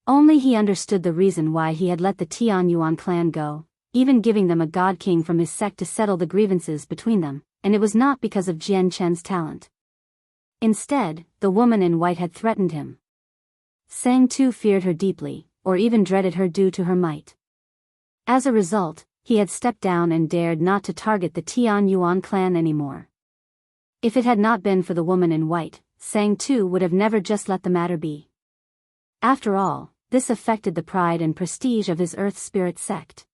Only he understood the reason why he had let the Tian Yuan clan go, even giving them a god king from his sect to settle the grievances between them, and it was not because of Jian Chen's talent. Instead, the woman in white had threatened him. Sang Tu feared her deeply, or even dreaded her due to her might. As a result, he had stepped down and dared not to target the Tian Yuan clan anymore. If it had not been for the woman in white, Sang Tu would have never just let the matter be. After all, this affected the pride and prestige of his Earth Spirit sect.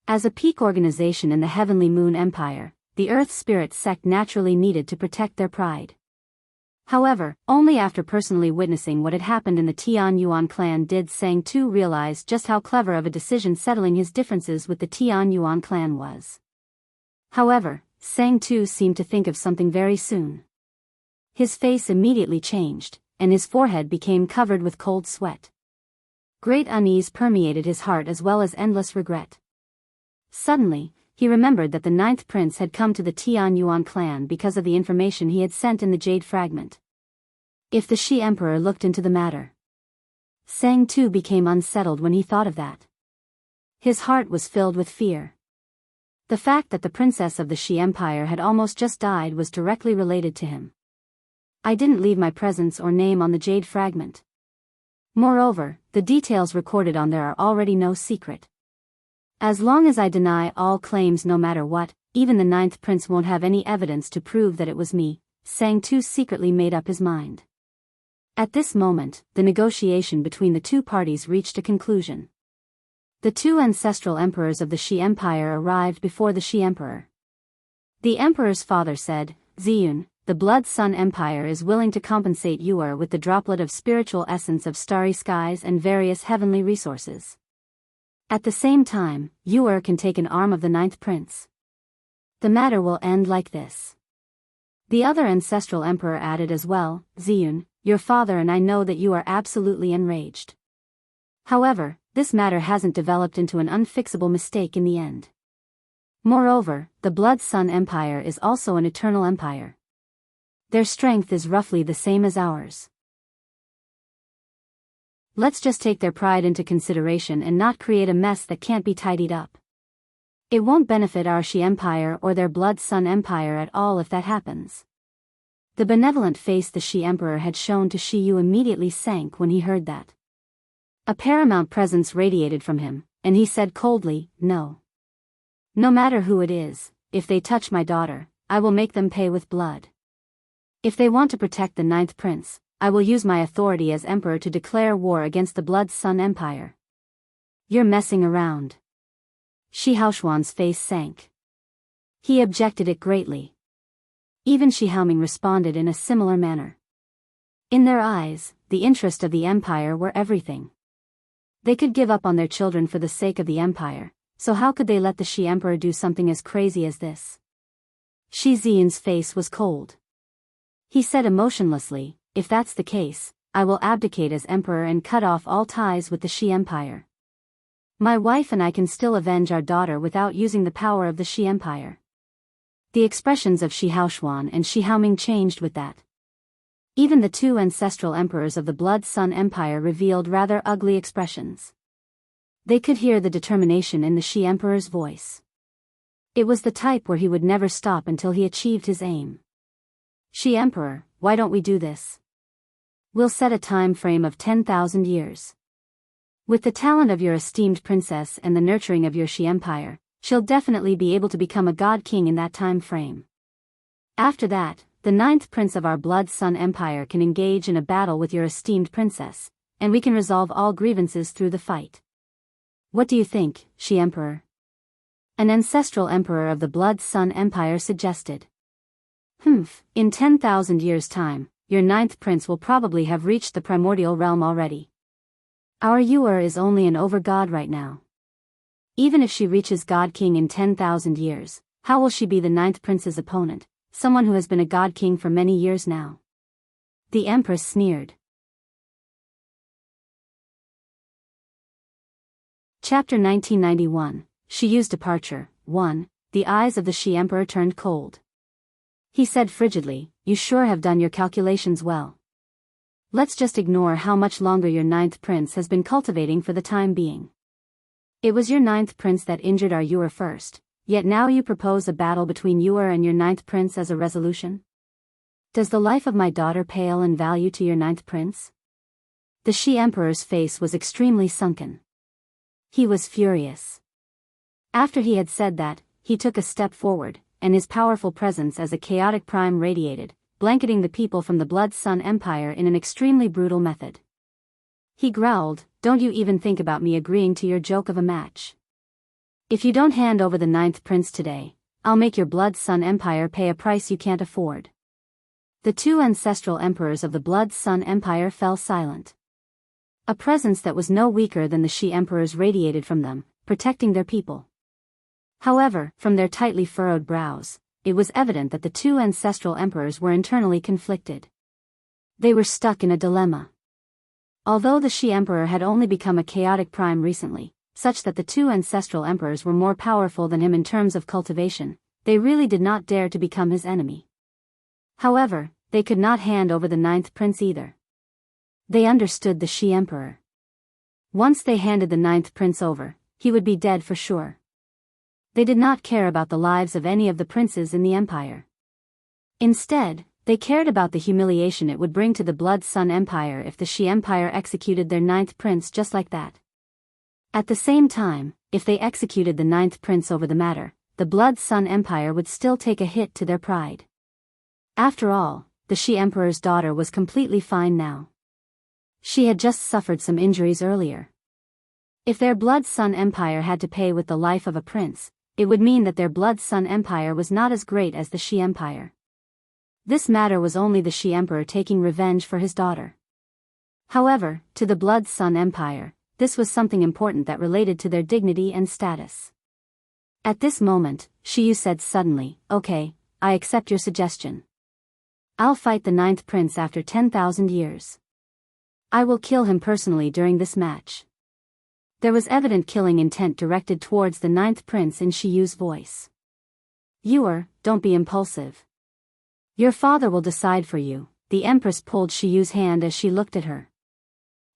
As a peak organization in the Heavenly Moon Empire, the Earth Spirit sect naturally needed to protect their pride. However, only after personally witnessing what had happened in the Tian Yuan clan did Sang Tu realize just how clever of a decision settling his differences with the Tian Yuan clan was. However, Sang Tu seemed to think of something very soon. His face immediately changed, and his forehead became covered with cold sweat. Great unease permeated his heart as well as endless regret. Suddenly, he remembered that the 9th prince had come to the Tian Yuan clan because of the information he had sent in the Jade Fragment. If the Shi Emperor looked into the matter. Sang Tu became unsettled when he thought of that. His heart was filled with fear. The fact that the princess of the Shi Empire had almost just died was directly related to him. I didn't leave my presence or name on the Jade Fragment. Moreover, the details recorded on there are already no secret. As long as I deny all claims no matter what, even the 9th prince won't have any evidence to prove that it was me, Sang Tu secretly made up his mind. At this moment, the negotiation between the two parties reached a conclusion. The two ancestral emperors of the Shi Empire arrived before the Shi Emperor. The emperor's father said, Ziyun, the Blood Sun Empire is willing to compensate Yu'er with the droplet of spiritual essence of starry skies and various heavenly resources. At the same time, Yu'er can take an arm of the 9th prince. The matter will end like this. The other ancestral emperor added as well, Ziyun, your father and I know that you are absolutely enraged. However, this matter hasn't developed into an unfixable mistake in the end. Moreover, the Blood Sun Empire is also an eternal empire. Their strength is roughly the same as ours. Let's just take their pride into consideration and not create a mess that can't be tidied up. It won't benefit our Shi Empire or their Blood Sun Empire at all if that happens. The benevolent face the Shi Emperor had shown to Shi Yu immediately sank when he heard that. A paramount presence radiated from him, and he said coldly, No. No matter who it is, if they touch my daughter, I will make them pay with blood. If they want to protect the 9th prince, I will use my authority as emperor to declare war against the Blood Sun Empire. You're messing around. Shi Haoshuan's face sank. He objected it greatly. Even Shi Haoming responded in a similar manner. In their eyes, the interest of the empire were everything. They could give up on their children for the sake of the empire, so how could they let the Shi Emperor do something as crazy as this? Shi Ziyun's face was cold. He said emotionlessly, If that's the case, I will abdicate as emperor and cut off all ties with the Shi Empire. My wife and I can still avenge our daughter without using the power of the Shi Empire. The expressions of Shi Haoshuan and Shi Haoming changed with that. Even the two ancestral emperors of the Blood Sun Empire revealed rather ugly expressions. They could hear the determination in the Shi Emperor's voice. It was the type where he would never stop until he achieved his aim. Shi Emperor, why don't we do this? We'll set a time frame of 10,000 years. With the talent of your esteemed princess and the nurturing of your Shi Empire, she'll definitely be able to become a god king in that time frame. After that, the 9th prince of our Blood Sun Empire can engage in a battle with your esteemed princess, and we can resolve all grievances through the fight. What do you think, Shi Emperor? An ancestral emperor of the Blood Sun Empire suggested. In 10,000 years' time, your 9th prince will probably have reached the primordial realm already. Our Yu'er is only an over-god right now. Even if she reaches God King in 10,000 years, how will she be the ninth prince's opponent, someone who has been a God King for many years now? The Empress sneered. Chapter 1991, Shiyu's Departure. 1. The eyes of the Shi Emperor turned cold. He said frigidly, "You sure have done your calculations well. Let's just ignore how much longer your ninth prince has been cultivating for the time being. It was your ninth prince that injured our Yuer first, yet now you propose a battle between Yuer and your ninth prince as a resolution? Does the life of my daughter pale in value to your ninth prince?" The Shi Emperor's face was extremely sunken. He was furious. After he had said that, he took a step forward, and his powerful presence as a chaotic prime radiated, blanketing the people from the Blood Sun Empire in an extremely brutal method. He growled, "Don't you even think about me agreeing to your joke of a match. If you don't hand over the ninth prince today, I'll make your Blood Sun Empire pay a price you can't afford." The two ancestral emperors of the Blood Sun Empire fell silent. A presence that was no weaker than the Shi Emperor's radiated from them, protecting their people. However, from their tightly furrowed brows, it was evident that the two ancestral emperors were internally conflicted. They were stuck in a dilemma. Although the Shi Emperor had only become a chaotic prime recently, such that the two ancestral emperors were more powerful than him in terms of cultivation, they really did not dare to become his enemy. However, they could not hand over the ninth prince either. They understood the Shi Emperor. Once they handed the ninth prince over, he would be dead for sure. They did not care about the lives of any of the princes in the empire. Instead, they cared about the humiliation it would bring to the Blood Sun Empire if the Shi Empire executed their ninth prince just like that. At the same time, if they executed the ninth prince over the matter, the Blood Sun Empire would still take a hit to their pride. After all, the Shi Emperor's daughter was completely fine now. She had just suffered some injuries earlier. If their Blood Sun Empire had to pay with the life of a prince, it would mean that their Blood Sun Empire was not as great as the Shi Empire. This matter was only the Shi Emperor taking revenge for his daughter. However, to the Blood Sun Empire, this was something important that related to their dignity and status. At this moment, Shiyu said suddenly, "Okay, I accept your suggestion. I'll fight the ninth prince after 10,000 years. I will kill him personally during this match." There was evident killing intent directed towards the ninth prince in Shiyu's voice. "Yuer, don't be impulsive. Your father will decide for you." The Empress pulled Shiyu's hand as she looked at her.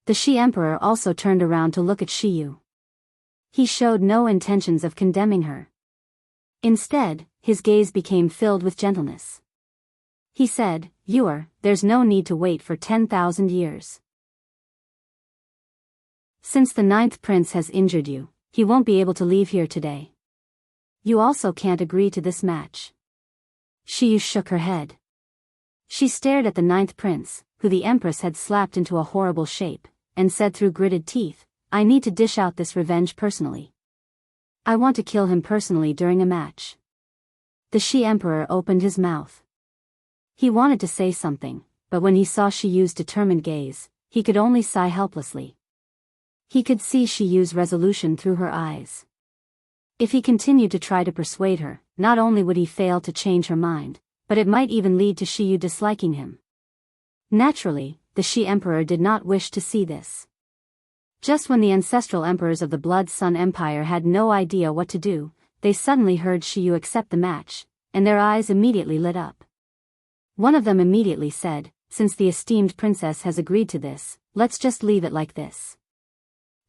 The Shi Emperor also turned around to look at Shiyu. He showed no intentions of condemning her. Instead, his gaze became filled with gentleness. He said, "Yuer, there's no need to wait for 10,000 years. Since the ninth prince has injured you, he won't be able to leave here today. You also can't agree to this match." Shiyu shook her head. She stared at the ninth prince, who the Empress had slapped into a horrible shape, and said through gritted teeth, "I need to dish out this revenge personally. I want to kill him personally during a match." The Shi Emperor opened his mouth. He wanted to say something, but when he saw Shiyu's determined gaze, he could only sigh helplessly. He could see Shiyu's resolution through her eyes. If he continued to try to persuade her, not only would he fail to change her mind, but it might even lead to Shiyu disliking him. Naturally, the Shi Emperor did not wish to see this. Just when the ancestral emperors of the Blood Sun Empire had no idea what to do, they suddenly heard Shiyu accept the match, and their eyes immediately lit up. One of them immediately said, "Since the esteemed princess has agreed to this, let's just leave it like this."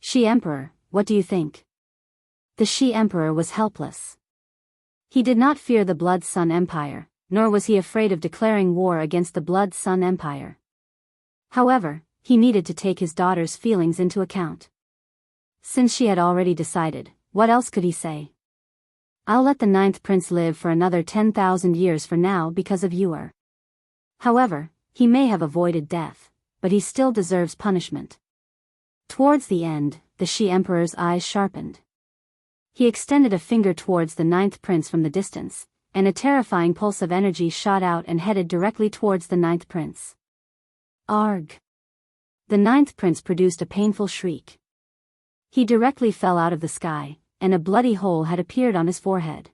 "Shi Emperor, what do you think?" The Shi Emperor was helpless. He did not fear the Blood Sun Empire, nor was he afraid of declaring war against the Blood Sun Empire. However, he needed to take his daughter's feelings into account. Since she had already decided, what else could he say? "I'll let the ninth prince live for another 10,000 years for now because of Yuer. However, he may have avoided death, but he still deserves punishment." Towards the end, the Shi Emperor's eyes sharpened. He extended a finger towards the ninth prince from the distance, and a terrifying pulse of energy shot out and headed directly towards the ninth prince. Arg! The ninth prince produced a painful shriek. He directly fell out of the sky, and a bloody hole had appeared on his forehead.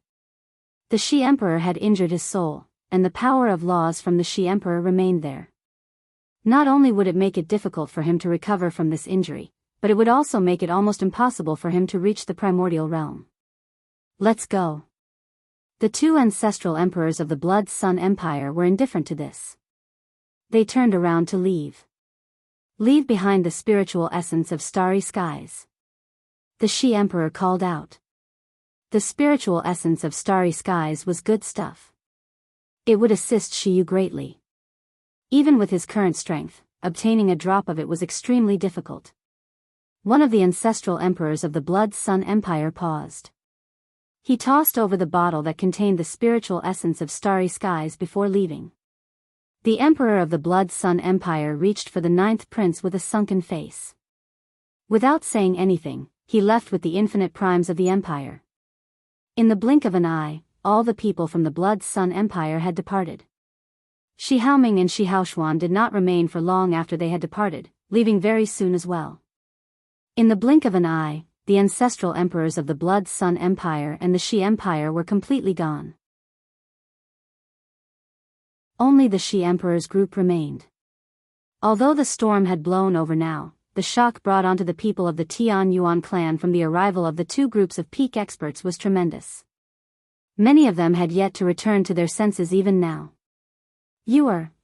The Shi Emperor had injured his soul, and the power of laws from the Shi Emperor remained there. Not only would it make it difficult for him to recover from this injury, but it would also make it almost impossible for him to reach the primordial realm. Let's go. The two ancestral emperors of the Blood Sun Empire were indifferent to this. They turned around to leave. Leave behind the spiritual essence of starry skies. The Shi Emperor called out. The spiritual essence of starry skies was good stuff. It would assist Shiyu greatly. Even with his current strength, obtaining a drop of it was extremely difficult. One of the ancestral emperors of the Blood Sun Empire paused. He tossed over the bottle that contained the spiritual essence of starry skies before leaving. The Emperor of the Blood Sun Empire reached for the 9th prince with a sunken face. Without saying anything, he left with the infinite primes of the Empire. In the blink of an eye, all the people from the Blood Sun Empire had departed. Shi Haoming and Shi Haoshuan did not remain for long after they had departed, leaving very soon as well. In the blink of an eye, the ancestral emperors of the Blood Sun Empire and the Shi Empire were completely gone. Only the Shi Emperor's group remained. Although the storm had blown over now, the shock brought onto the people of the Tian Yuan clan from the arrival of the two groups of peak experts was tremendous. Many of them had yet to return to their senses even now.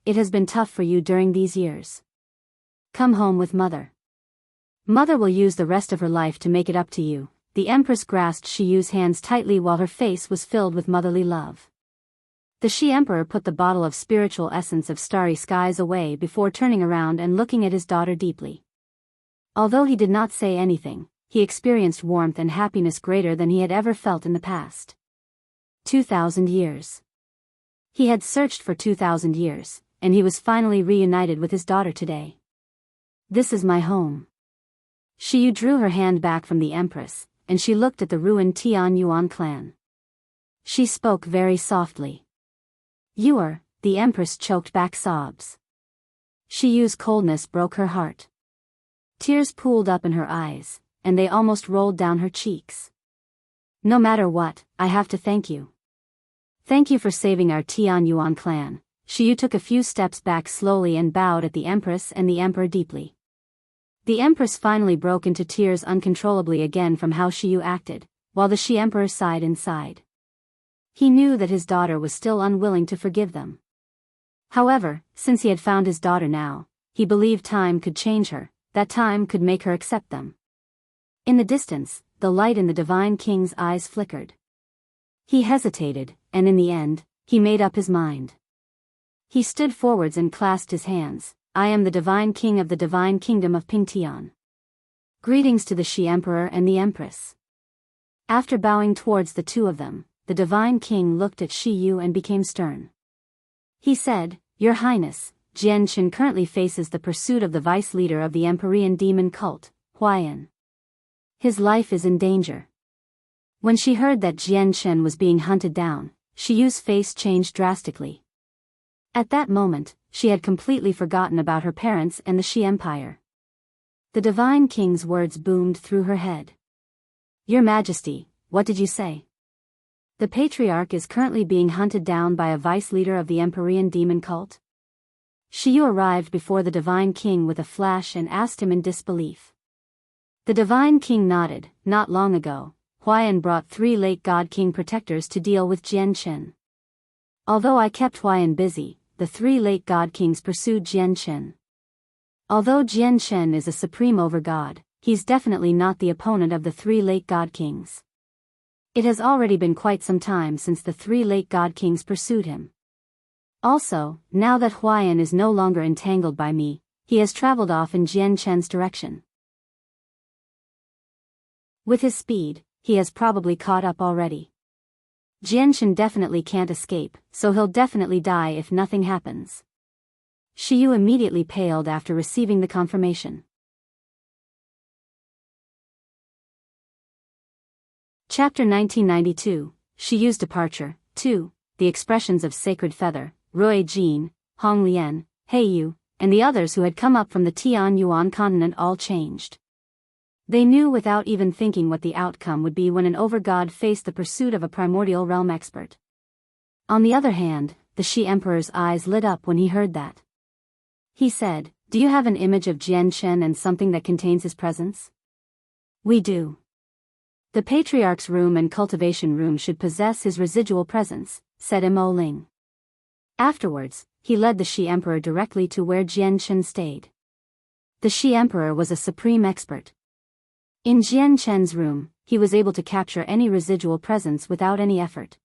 It has been tough for you during these years. Come home with Mother. Mother will use the rest of her life to make it up to you. The Empress grasped Shiyu's hands tightly while her face was filled with motherly love. The Shi Emperor put the bottle of spiritual essence of starry skies away before turning around and looking at his daughter deeply. Although he did not say anything, he experienced warmth and happiness greater than he had ever felt in the past. 2,000 years. He had searched for 2,000 years, and he was finally reunited with his daughter today. This is my home. Shiyu drew her hand back from the Empress, and she looked at the ruined Tian Yuan clan. She spoke very softly. The Empress choked back sobs. Shiyu's coldness broke her heart. Tears pooled up in her eyes, and they almost rolled down her cheeks. No matter what, I have to thank you. Thank you for saving our Tian Yuan clan. Shiyu took a few steps back slowly and bowed at the Empress and the Emperor deeply. The Empress finally broke into tears uncontrollably again from how Shiyu acted, while the Shi Emperor sighed inside. He knew that his daughter was still unwilling to forgive them. However, since he had found his daughter now, he believed time could change her, that time could make her accept them. In the distance, the light in the Divine King's eyes flickered. He hesitated, and in the end, he made up his mind. He stood forwards and clasped his hands. I am the Divine King of the Divine Kingdom of Pingtian. Greetings to the Shi Emperor and the Empress. After bowing towards the two of them, the Divine King looked at Shiyu and became stern. He said, Your Highness, Jian Chen currently faces the pursuit of the vice leader of the Empyrean demon cult, Huayan. His life is in danger. When she heard that Jian Chen was being hunted down, Shiyu's face changed drastically. At that moment, she had completely forgotten about her parents and the Shi Empire. The Divine King's words boomed through her head. Your Majesty, what did you say? The Patriarch is currently being hunted down by a vice leader of the Empyrean demon cult? Shiyu arrived before the Divine King with a flash and asked him in disbelief. The Divine King nodded. Not long ago, Huayan brought 3 late God King protectors to deal with Jian Chen. Although I kept Huayan busy, the 3 late God Kings pursued Jian Chen. Although Jian Chen is a supreme over-god, he's definitely not the opponent of the 3 late God Kings. It has already been quite some time since the 3 late God Kings pursued him. Also, now that Huayan is no longer entangled by me, he has traveled off in Jian Chen's direction. With his speed, he has probably caught up already. Jian Chen definitely can't escape, so he'll definitely die if nothing happens. Shiyu immediately paled after receiving the confirmation. Chapter 1992, Shiyu's Departure, 2, The expressions of Sacred Feather, Rui Jin, Hong Lian, Heiyu, and the others who had come up from the Tian Yuan continent all changed. They knew without even thinking what the outcome would be when an overgod faced the pursuit of a primordial realm expert. On the other hand, the Shi Emperor's eyes lit up when he heard that. He said, "Do you have an image of Jian Chen and something that contains his presence?" "We do. The Patriarch's room and cultivation room should possess his residual presence," said Mo Ling. Afterwards, he led the Shi Emperor directly to where Jian Chen stayed. The Shi Emperor was a supreme expert. In Jian Chen's room, he was able to capture any residual presence without any effort.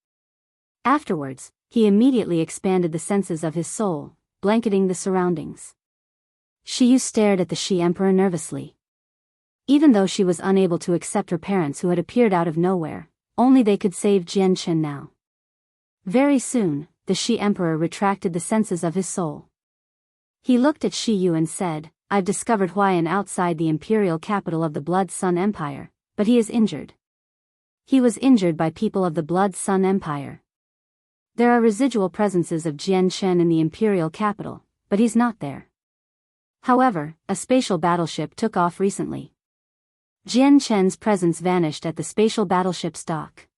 Afterwards, he immediately expanded the senses of his soul, blanketing the surroundings. Shiyu stared at the Shi Emperor nervously. Even though she was unable to accept her parents who had appeared out of nowhere, only they could save Jian Chen now. Very soon, the Shi Emperor retracted the senses of his soul. He looked at Shiyu and said, "I've discovered Huayan outside the imperial capital of the Blood Sun Empire, but he is injured. He was injured by people of the Blood Sun Empire. There are residual presences of Jian Chen in the imperial capital, but he's not there. However, a spatial battleship took off recently. Jian Chen's presence vanished at the spatial battleship's dock.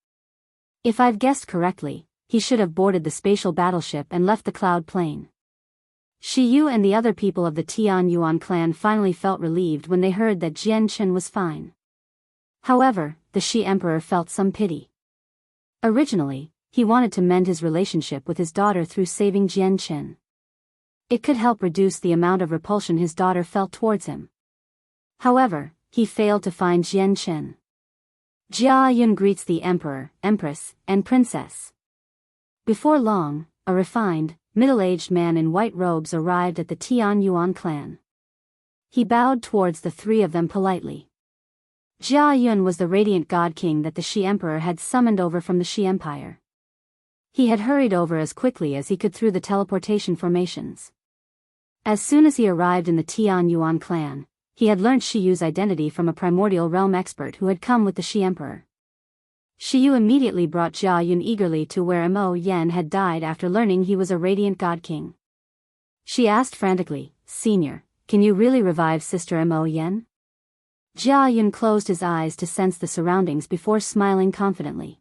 If I've guessed correctly, he should have boarded the spatial battleship and left the cloud plane." Shiyu and the other people of the Tianyuan clan finally felt relieved when they heard that Jian Chen was fine. However, the Shi Emperor felt some pity. Originally, he wanted to mend his relationship with his daughter through saving Jian Chen. It could help reduce the amount of repulsion his daughter felt towards him. However, he failed to find Jian Chen. Jia Yun greets the Emperor, Empress, and Princess. Before long, a refined, middle-aged man in white robes arrived at the Tianyuan clan. He bowed towards the three of them politely. Jia Yun was the radiant god king that the Shi Emperor had summoned over from the Shi Empire. He had hurried over as quickly as he could through the teleportation formations. As soon as he arrived in the Tianyuan clan, he had learnt Shiyu's identity from a primordial realm expert who had come with the Shi Emperor. Shiyu immediately brought Jia Yun eagerly to where Mo Yen had died after learning he was a radiant god king. She asked frantically, "Senior, can you really revive Sister Mo Yen?" Jia Yun closed his eyes to sense the surroundings before smiling confidently.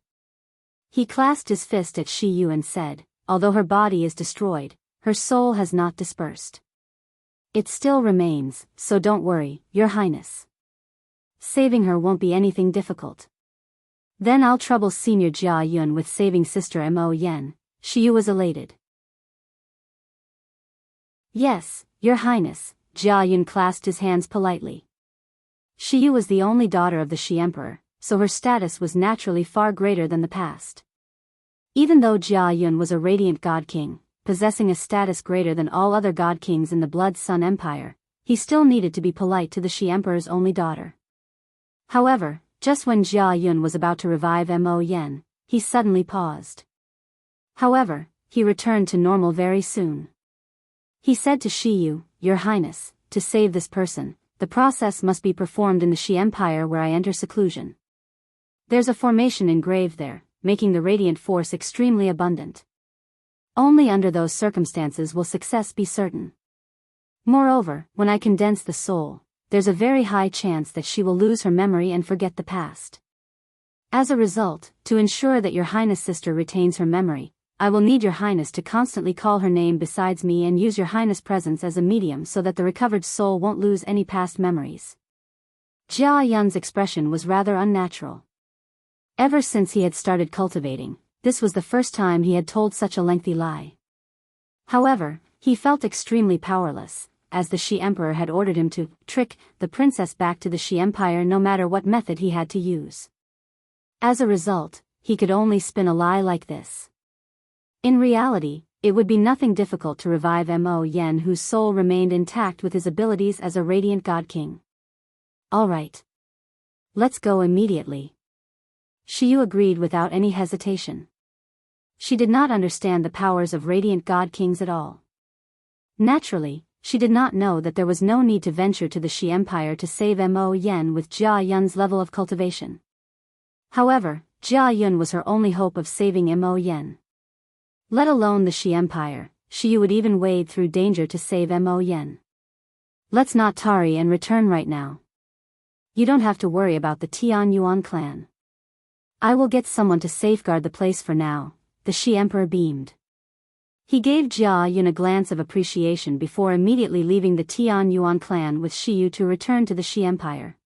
He clasped his fist at Shiyu and said, "Although her body is destroyed, her soul has not dispersed. It still remains, so don't worry, Your Highness. Saving her won't be anything difficult." "Then I'll trouble Senior Jia Yun with saving Sister Mo Yen." Shiyu was elated. "Yes, Your Highness." Jia Yun clasped his hands politely. Shiyu was the only daughter of the Shi Emperor, so her status was naturally far greater than the past. Even though Jia Yun was a radiant god king, possessing a status greater than all other god kings in the Blood Sun Empire, he still needed to be polite to the Shi Emperor's only daughter. However, just when Jia Yun was about to revive Mo Yen, he suddenly paused. However, he returned to normal very soon. He said to Shiyu, "Your Highness, to save this person, the process must be performed in the Shi Empire where I enter seclusion. There's a formation engraved there, making the radiant force extremely abundant. Only under those circumstances will success be certain. Moreover, when I condense the soul, there's a very high chance that she will lose her memory and forget the past. As a result, to ensure that Your Highness' sister retains her memory, I will need Your Highness to constantly call her name besides me and use Your Highness' presence as a medium so that the recovered soul won't lose any past memories." Jia Yun's expression was rather unnatural. Ever since he had started cultivating, this was the first time he had told such a lengthy lie. However, he felt extremely powerless, as the Shi Emperor had ordered him to trick the princess back to the Shi Empire no matter what method he had to use. As a result, he could only spin a lie like this. In reality, it would be nothing difficult to revive Mo Yen, whose soul remained intact with his abilities as a radiant god king. "All right. Let's go immediately." Shiyu agreed without any hesitation. She did not understand the powers of radiant god kings at all. Naturally, she did not know that there was no need to venture to the Shi Empire to save Mo Yen with Jia Yun's level of cultivation. However, Jia Yun was her only hope of saving Mo Yen. Let alone the Shi Empire, Shiyu would even wade through danger to save Mo Yen. "Let's not tarry and return right now." you don't have to worry about the Tian Yuan clan. I will get someone to safeguard the place for now," the Shi Emperor beamed. He gave Jia Yun a glance of appreciation before immediately leaving the Tian Yuan clan with Shi Yu to return to the Shi Empire.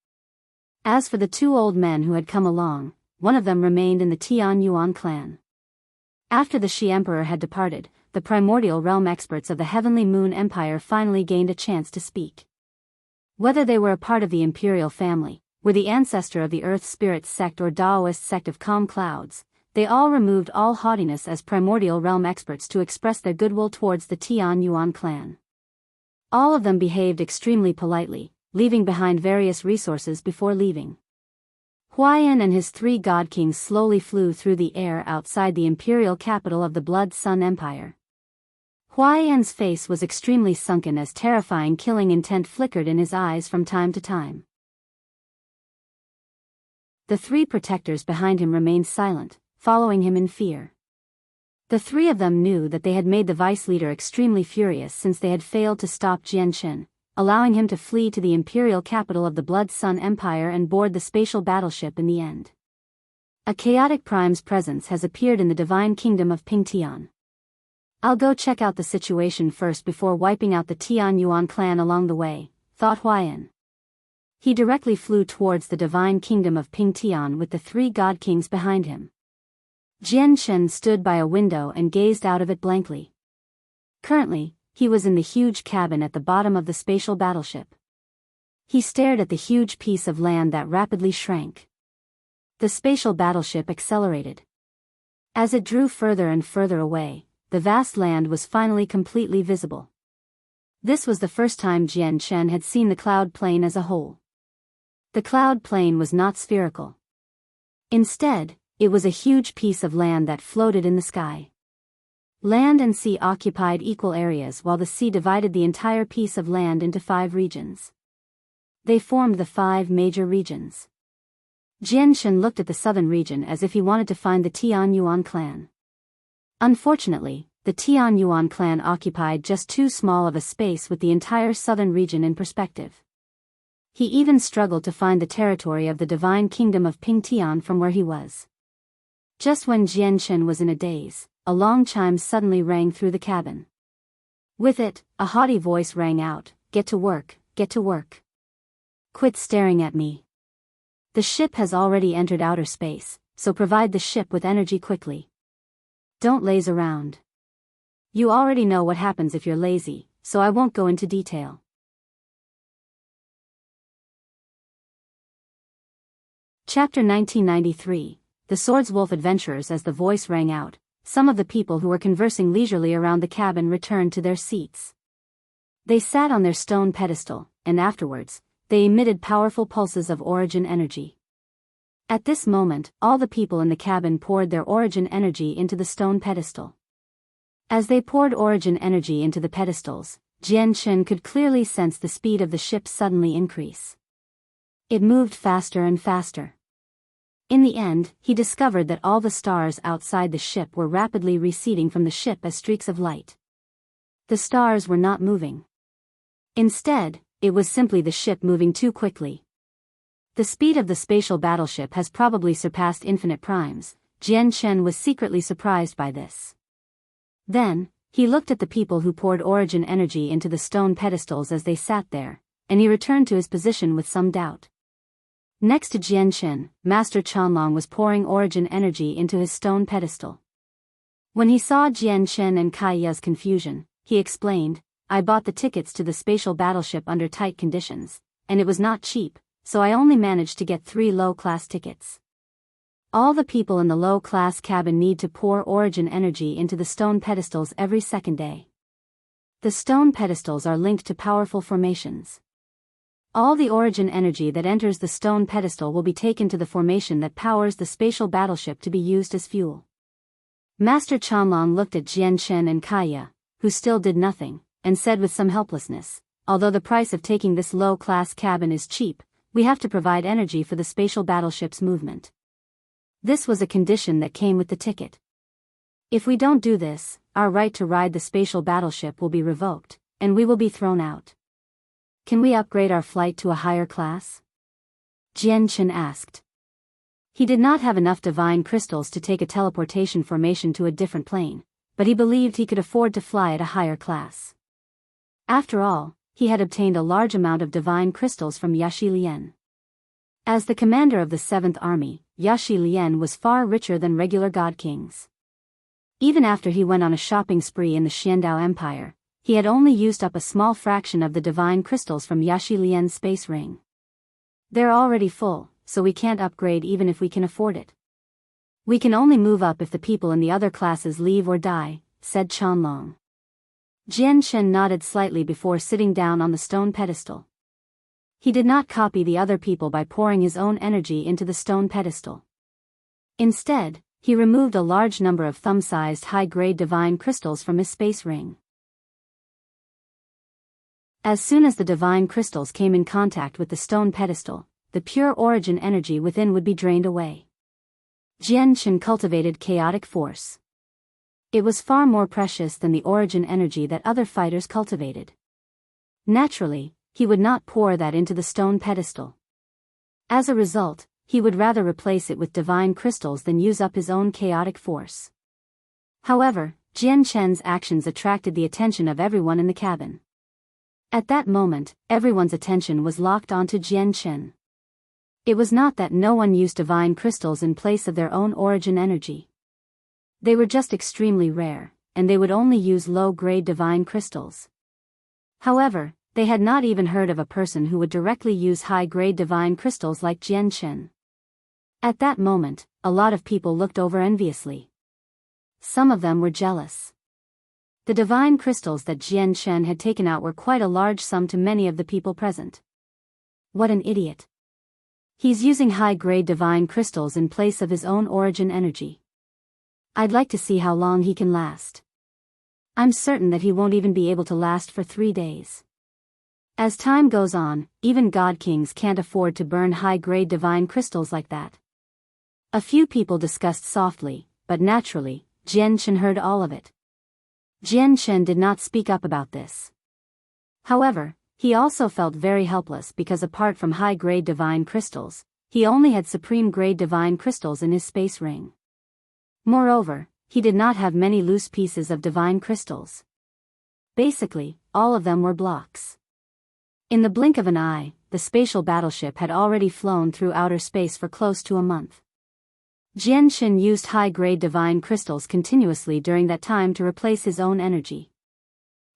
As for the two old men who had come along, one of them remained in the Tian Yuan clan. After the Shi Emperor had departed, the primordial realm experts of the Heavenly Moon Empire finally gained a chance to speak. Whether they were a part of the imperial family, were the ancestor of the Earth Spirit sect or Daoist sect of calm clouds, they all removed all haughtiness as primordial realm experts to express their goodwill towards the Tian Yuan clan. All of them behaved extremely politely, leaving behind various resources before leaving. Huaiyan and his 3 god kings slowly flew through the air outside the imperial capital of the Blood Sun Empire. Huaiyan's face was extremely sunken as terrifying killing intent flickered in his eyes from time to time. The 3 protectors behind him remained silent, following him in fear. The 3 of them knew that they had made the vice leader extremely furious since they had failed to stop Jianchen, allowing him to flee to the imperial capital of the Blood Sun Empire and board the spatial battleship in the end. A chaotic prime's presence has appeared in the divine kingdom of Pingtian. I'll go check out the situation first before wiping out the Tian Yuan clan along the way, thought Huaiyan. He directly flew towards the divine kingdom of Pingtian with the 3 god kings behind him. Jianchen stood by a window and gazed out of it blankly. Currently, he was in the huge cabin at the bottom of the spatial battleship. He stared at the huge piece of land that rapidly shrank. The spatial battleship accelerated. As it drew further and further away, the vast land was finally completely visible. This was the first time Jianchen had seen the cloud plain as a whole. The cloud plain was not spherical. Instead, it was a huge piece of land that floated in the sky. Land and sea occupied equal areas while the sea divided the entire piece of land into 5 regions. They formed the 5 major regions. Jianchen looked at the southern region as if he wanted to find the Tian Yuan clan. Unfortunately, the Tian Yuan clan occupied just too small of a space with the entire southern region in perspective. He even struggled to find the territory of the divine kingdom of Pingtian from where he was. Just when Jianchen was in a daze, a long chime suddenly rang through the cabin. With it, a haughty voice rang out, "Get to work, get to work. Quit staring at me. The ship has already entered outer space, so provide the ship with energy quickly. Don't laze around. You already know what happens if you're lazy, so I won't go into detail." Chapter 1993, The Swordswolf Adventurers. As the voice rang out, some of the people who were conversing leisurely around the cabin returned to their seats. They sat on their stone pedestal, and afterwards, they emitted powerful pulses of origin energy. At this moment, all the people in the cabin poured their origin energy into the stone pedestal. As they poured origin energy into the pedestals, Jianchen could clearly sense the speed of the ship suddenly increase. It moved faster and faster. In the end, he discovered that all the stars outside the ship were rapidly receding from the ship as streaks of light. The stars were not moving. Instead, it was simply the ship moving too quickly. The speed of the spatial battleship has probably surpassed infinite primes. Jianchen was secretly surprised by this. Then, he looked at the people who poured origin energy into the stone pedestals as they sat there, and he returned to his position with some doubt. Next to Jianchen, Master Chanlong was pouring origin energy into his stone pedestal. When he saw Jianchen and Kaiya's confusion, he explained, "I bought the tickets to the spatial battleship under tight conditions, and it was not cheap, so I only managed to get 3 low-class tickets. All the people in the low-class cabin need to pour origin energy into the stone pedestals every second day. The stone pedestals are linked to powerful formations. All the origin energy that enters the stone pedestal will be taken to the formation that powers the spatial battleship to be used as fuel." Master Chanlong looked at Jianchen and Kaiya, who still did nothing, and said with some helplessness, "Although the price of taking this low-class cabin is cheap, we have to provide energy for the spatial battleship's movement. This was a condition that came with the ticket. If we don't do this, our right to ride the spatial battleship will be revoked, and we will be thrown out. Can we upgrade our flight to a higher class?" Jian Chen asked. He did not have enough divine crystals to take a teleportation formation to a different plane, but he believed he could afford to fly at a higher class. After all, he had obtained a large amount of divine crystals from Yaxi Lian. As the commander of the 7th Army, Yaxi Lian was far richer than regular god kings. Even after he went on a shopping spree in the Xiandao Empire, he had only used up a small fraction of the divine crystals from Yaxi Lian's space ring. They're already full, so we can't upgrade even if we can afford it. We can only move up if the people in the other classes leave or die, said Chanlong. Jian Chen nodded slightly before sitting down on the stone pedestal. He did not copy the other people by pouring his own energy into the stone pedestal. Instead, he removed a large number of thumb-sized high-grade divine crystals from his space ring. As soon as the divine crystals came in contact with the stone pedestal, the pure origin energy within would be drained away. Jian Chen cultivated chaotic force. It was far more precious than the origin energy that other fighters cultivated. Naturally, he would not pour that into the stone pedestal. As a result, he would rather replace it with divine crystals than use up his own chaotic force. However, Jian Chen's actions attracted the attention of everyone in the cabin. At that moment, everyone's attention was locked onto Jian Chen. It was not that no one used divine crystals in place of their own origin energy. They were just extremely rare, and they would only use low-grade divine crystals. However, they had not even heard of a person who would directly use high-grade divine crystals like Jian Chen. At that moment, a lot of people looked over enviously. Some of them were jealous. The divine crystals that Jian Chen had taken out were quite a large sum to many of the people present. What an idiot. He's using high-grade divine crystals in place of his own origin energy. I'd like to see how long he can last. I'm certain that he won't even be able to last for 3 days. As time goes on, even god kings can't afford to burn high-grade divine crystals like that. A few people discussed softly, but naturally, Jian Chen heard all of it. Jian Chen did not speak up about this. However, he also felt very helpless because apart from high-grade divine crystals, he only had supreme-grade divine crystals in his space ring. Moreover, he did not have many loose pieces of divine crystals. Basically, all of them were blocks. In the blink of an eye, the spatial battleship had already flown through outer space for close to a month. Jian Chen used high-grade divine crystals continuously during that time to replace his own energy.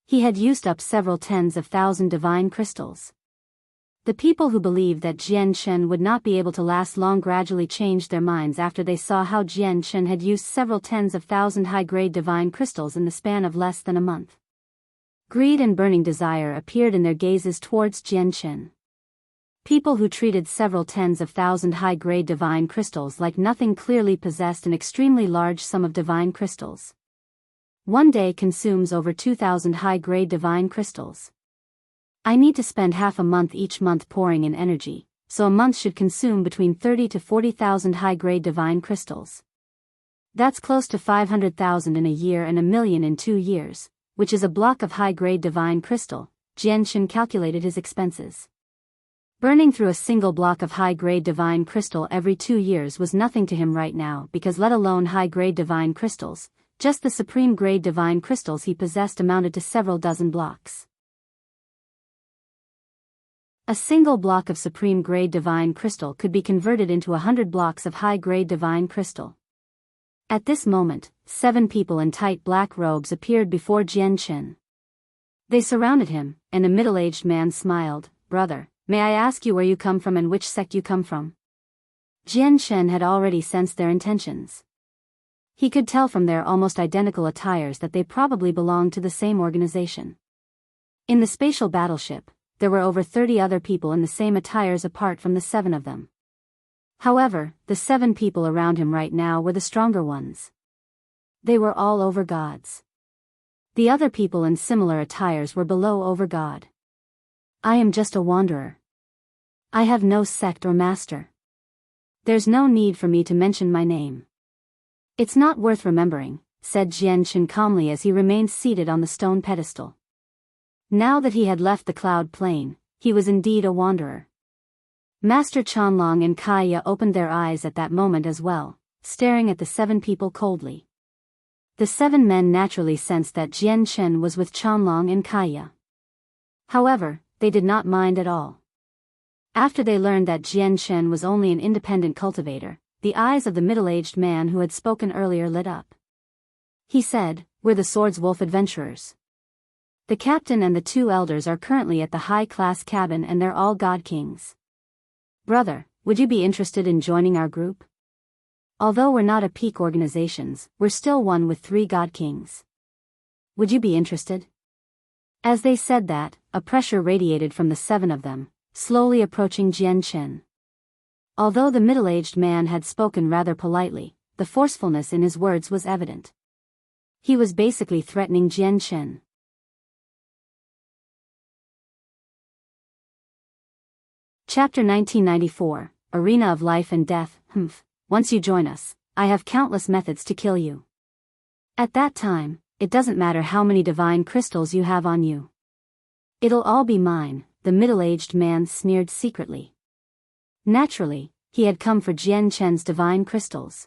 He had used up several tens of thousand divine crystals. The people who believed that Jian Chen would not be able to last long gradually changed their minds after they saw how Jian Chen had used several tens of thousand high-grade divine crystals in the span of less than a month. Greed and burning desire appeared in their gazes towards Jian Chen. People who treated several tens of thousand high-grade divine crystals like nothing clearly possessed an extremely large sum of divine crystals. One day consumes over 2,000 high-grade divine crystals. I need to spend half a month each month pouring in energy, so a month should consume between 30 to 40,000 high-grade divine crystals. That's close to 500,000 in a year and 1,000,000 in 2 years, which is a block of high-grade divine crystal. Jian Chen calculated his expenses. Burning through a single block of high-grade divine crystal every 2 years was nothing to him right now because let alone high-grade divine crystals, just the supreme-grade divine crystals he possessed amounted to several dozen blocks. A single block of supreme-grade divine crystal could be converted into 100 blocks of high-grade divine crystal. At this moment, 7 people in tight black robes appeared before Jian Chen. They surrounded him, and a middle-aged man smiled. "Brother, may I ask you where you come from and which sect you come from?" Jian Chen had already sensed their intentions. He could tell from their almost identical attires that they probably belonged to the same organization. In the spatial battleship, there were over 30 other people in the same attires apart from the 7 of them. However, the 7 people around him right now were the stronger ones. They were all over gods. The other people in similar attires were below over god. I am just a wanderer. I have no sect or master. There's no need for me to mention my name. It's not worth remembering, said Jian Chen calmly as he remained seated on the stone pedestal. Now that he had left the cloud plane, he was indeed a wanderer. Master Chanlong and Kaya opened their eyes at that moment as well, staring at the 7 people coldly. The 7 men naturally sensed that Jian Chen was with Chanlong and Kaya. However, they did not mind at all. After they learned that Jian Chen was only an independent cultivator, the eyes of the middle-aged man who had spoken earlier lit up. He said, "We're the Swordswolf adventurers. The captain and the 2 elders are currently at the high-class cabin and they're all god kings. Brother, would you be interested in joining our group? Although we're not a peak organizations, we're still one with 3 god kings. Would you be interested?" As they said that, a pressure radiated from the 7 of them, slowly approaching Jian Chen. Although the middle-aged man had spoken rather politely, the forcefulness in his words was evident. He was basically threatening Jian Chen. Chapter 1994, Arena of Life and Death. Once you join us, I have countless methods to kill you. At that time, it doesn't matter how many divine crystals you have on you. It'll all be mine, the middle-aged man sneered secretly. Naturally, he had come for Jian Chen's divine crystals.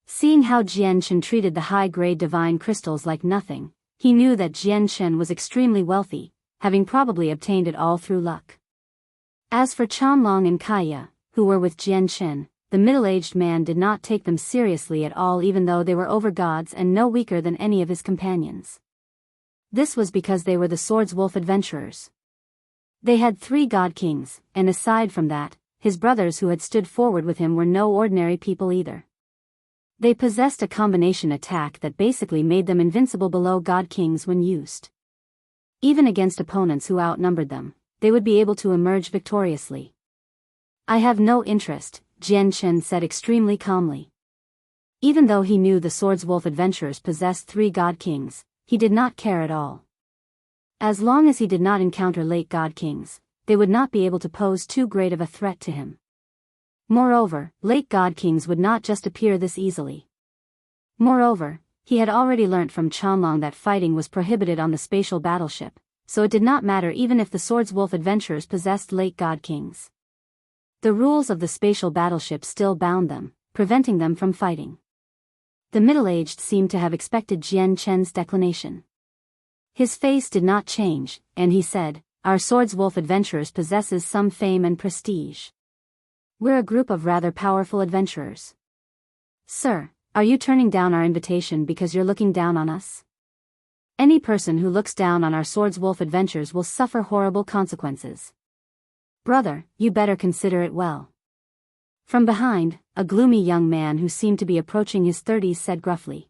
Seeing how Jian Chen treated the high-grade divine crystals like nothing, he knew that Jian Chen was extremely wealthy, having probably obtained it all through luck. As for Chanlong and Kaya, who were with Jian Chen, the middle-aged man did not take them seriously at all, even though they were over-gods and no weaker than any of his companions. This was because they were the Swordswolf adventurers. They had 3 god kings, and aside from that, his brothers who had stood forward with him were no ordinary people either. They possessed a combination attack that basically made them invincible below god kings when used. Even against opponents who outnumbered them, they would be able to emerge victoriously. "I have no interest," Jian Chen said extremely calmly. Even though he knew the Swordswolf adventurers possessed 3 god kings, he did not care at all. As long as he did not encounter late god kings, they would not be able to pose too great of a threat to him. Moreover, late god kings would not just appear this easily. Moreover, he had already learnt from Chanlong that fighting was prohibited on the spatial battleship, so it did not matter even if the Swordswolf adventurers possessed late god kings. The rules of the spatial battleship still bound them, preventing them from fighting. The middle-aged seemed to have expected Jian Chen's declination. His face did not change, and he said, "Our Swordswolf adventurers possesses some fame and prestige. We're a group of rather powerful adventurers. Sir, are you turning down our invitation because you're looking down on us? Any person who looks down on our Swordswolf adventures will suffer horrible consequences. Brother, you better consider it well." From behind, a gloomy young man who seemed to be approaching his 30s said gruffly.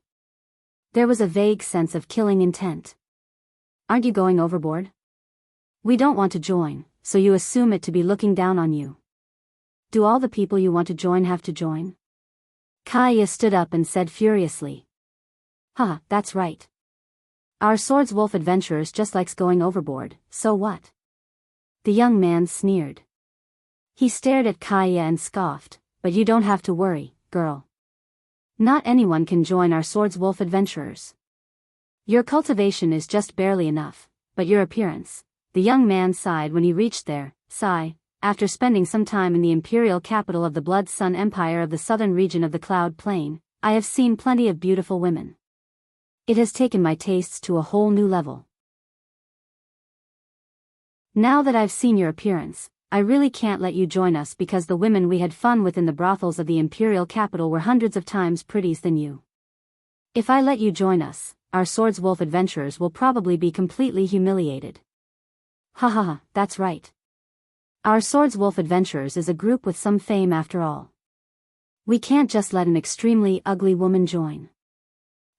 There was a vague sense of killing intent. "Aren't you going overboard? We don't want to join, so you assume it to be looking down on you. Do all the people you want to join have to join?" Kaya stood up and said furiously. That's right. Our Swordswolf adventurers just likes going overboard, so what?" The young man sneered. He stared at Kaya and scoffed, "But you don't have to worry, girl. Not anyone can join our Swordswolf adventurers. Your cultivation is just barely enough, but your appearance..." The young man sighed when he reached there. After spending some time in the imperial capital of the Blood Sun Empire of the southern region of the Cloud Plain, I have seen plenty of beautiful women. It has taken my tastes to a whole new level. Now that I've seen your appearance, I really can't let you join us because the women we had fun with in the brothels of the imperial capital were hundreds of times prettier than you. If I let you join us, our Swordswolf adventurers will probably be completely humiliated. That's right. Our Swordswolf adventurers is a group with some fame after all. We can't just let an extremely ugly woman join.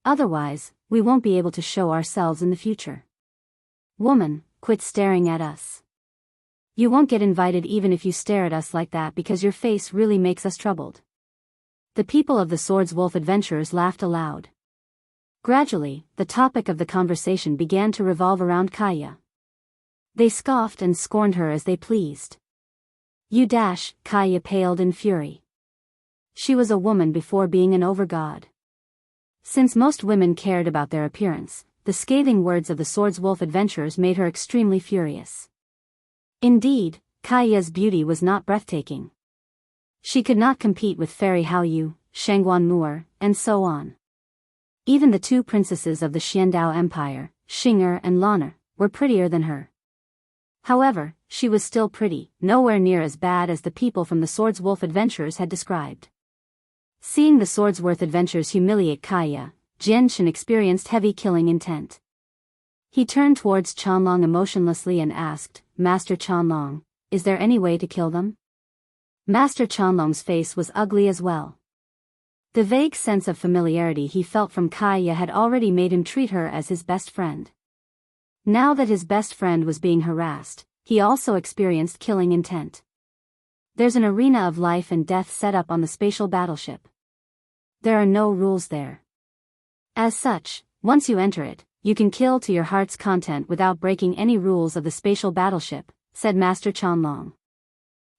Otherwise, we won't be able to show ourselves in the future. Woman, quit staring at us. You won't get invited even if you stare at us like that because your face really makes us troubled." The people of the Swordswolf adventurers laughed aloud. Gradually, the topic of the conversation began to revolve around Kaya. They scoffed and scorned her as they pleased. Kaya paled in fury. She was a woman before being an overgod. Since most women cared about their appearance, the scathing words of the Swordswolf adventurers made her extremely furious. Indeed, Kaiya's beauty was not breathtaking. She could not compete with Fairy Haoyu, Shangguan Mu'er, and so on. Even the two princesses of the Xiandao Empire, Xing'er and Lan'er, were prettier than her. However, she was still pretty, nowhere near as bad as the people from the Swordswolf adventures had described. Seeing the Swordsworth adventures humiliate Kaiya, Jianshan experienced heavy killing intent. He turned towards Qianlong emotionlessly and asked, "Master Qianlong, is there any way to kill them?" Master Qianlong's face was ugly as well. The vague sense of familiarity he felt from Kaiya had already made him treat her as his best friend. Now that his best friend was being harassed, he also experienced killing intent. There's an arena of life and death set up on the spatial battleship. There are no rules there. As such, once you enter it, you can kill to your heart's content without breaking any rules of the spatial battleship, said Master Qianlong.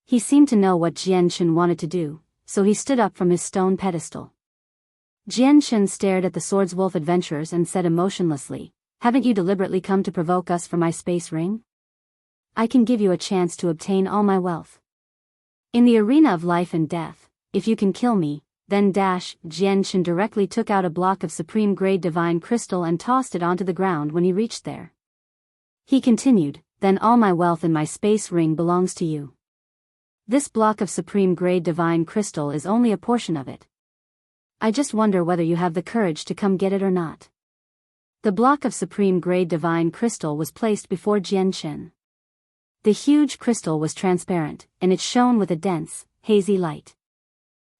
He seemed to know what Jianshan wanted to do, so he stood up from his stone pedestal. Jianshan stared at the Swordswolf adventurers and said emotionlessly, "Haven't you deliberately come to provoke us for my space ring? I can give you a chance to obtain all my wealth. In the arena of life and death, if you can kill me, then Jianshan directly took out a block of supreme grade divine crystal and tossed it onto the ground when he reached there. He continued, "Then all my wealth in my space ring belongs to you. This block of supreme grade divine crystal is only a portion of it. I just wonder whether you have the courage to come get it or not." The block of supreme grade divine crystal was placed before Jianshan. The huge crystal was transparent, and it shone with a dense, hazy light.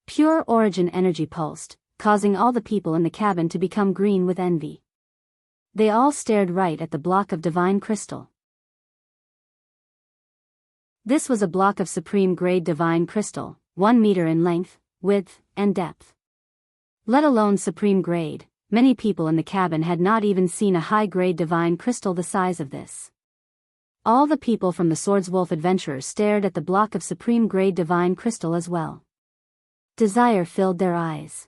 Pure origin energy pulsed, causing all the people in the cabin to become green with envy. They all stared right at the block of divine crystal. This was a block of supreme grade divine crystal, 1 meter in length, width, and depth. Let alone supreme grade, many people in the cabin had not even seen a high-grade divine crystal the size of this. All the people from the Swordswolf adventurers stared at the block of supreme grade divine crystal as well. Desire filled their eyes.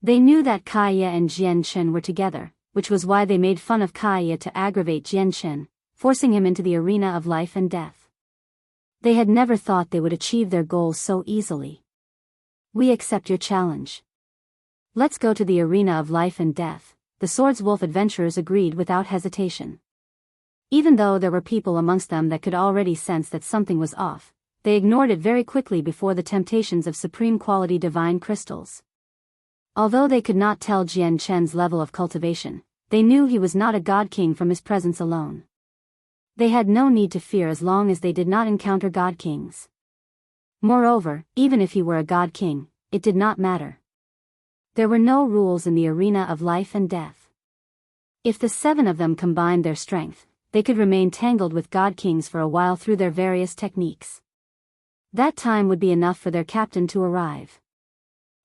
They knew that Kaiya and Jianshan were together, which was why they made fun of Kaiya to aggravate Jianshan, forcing him into the arena of life and death. They had never thought they would achieve their goals so easily. "We accept your challenge. Let's go to the arena of life and death," the Swordswolf adventurers agreed without hesitation. Even though there were people amongst them that could already sense that something was off, they ignored it very quickly before the temptations of supreme quality divine crystals. Although they could not tell Jianshan's level of cultivation, they knew he was not a god king from his presence alone. They had no need to fear as long as they did not encounter god kings. Moreover, even if he were a god king, it did not matter. There were no rules in the arena of life and death. If the 7 of them combined their strength, they could remain tangled with god kings for a while through their various techniques. That time would be enough for their captain to arrive.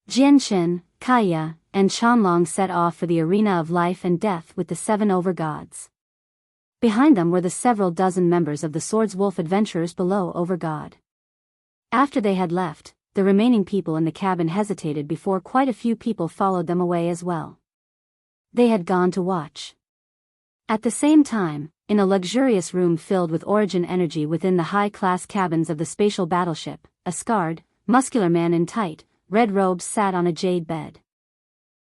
Jianshan, Kaiya, and Qianlong set off for the arena of life and death with the 7 over-gods. Behind them were the several dozen members of the Swordswolf adventurers below over-god. After they had left, the remaining people in the cabin hesitated before quite a few people followed them away as well. They had gone to watch. At the same time, in a luxurious room filled with origin energy within the high-class cabins of the spatial battleship, a scarred, muscular man in tight, red robes sat on a jade bed.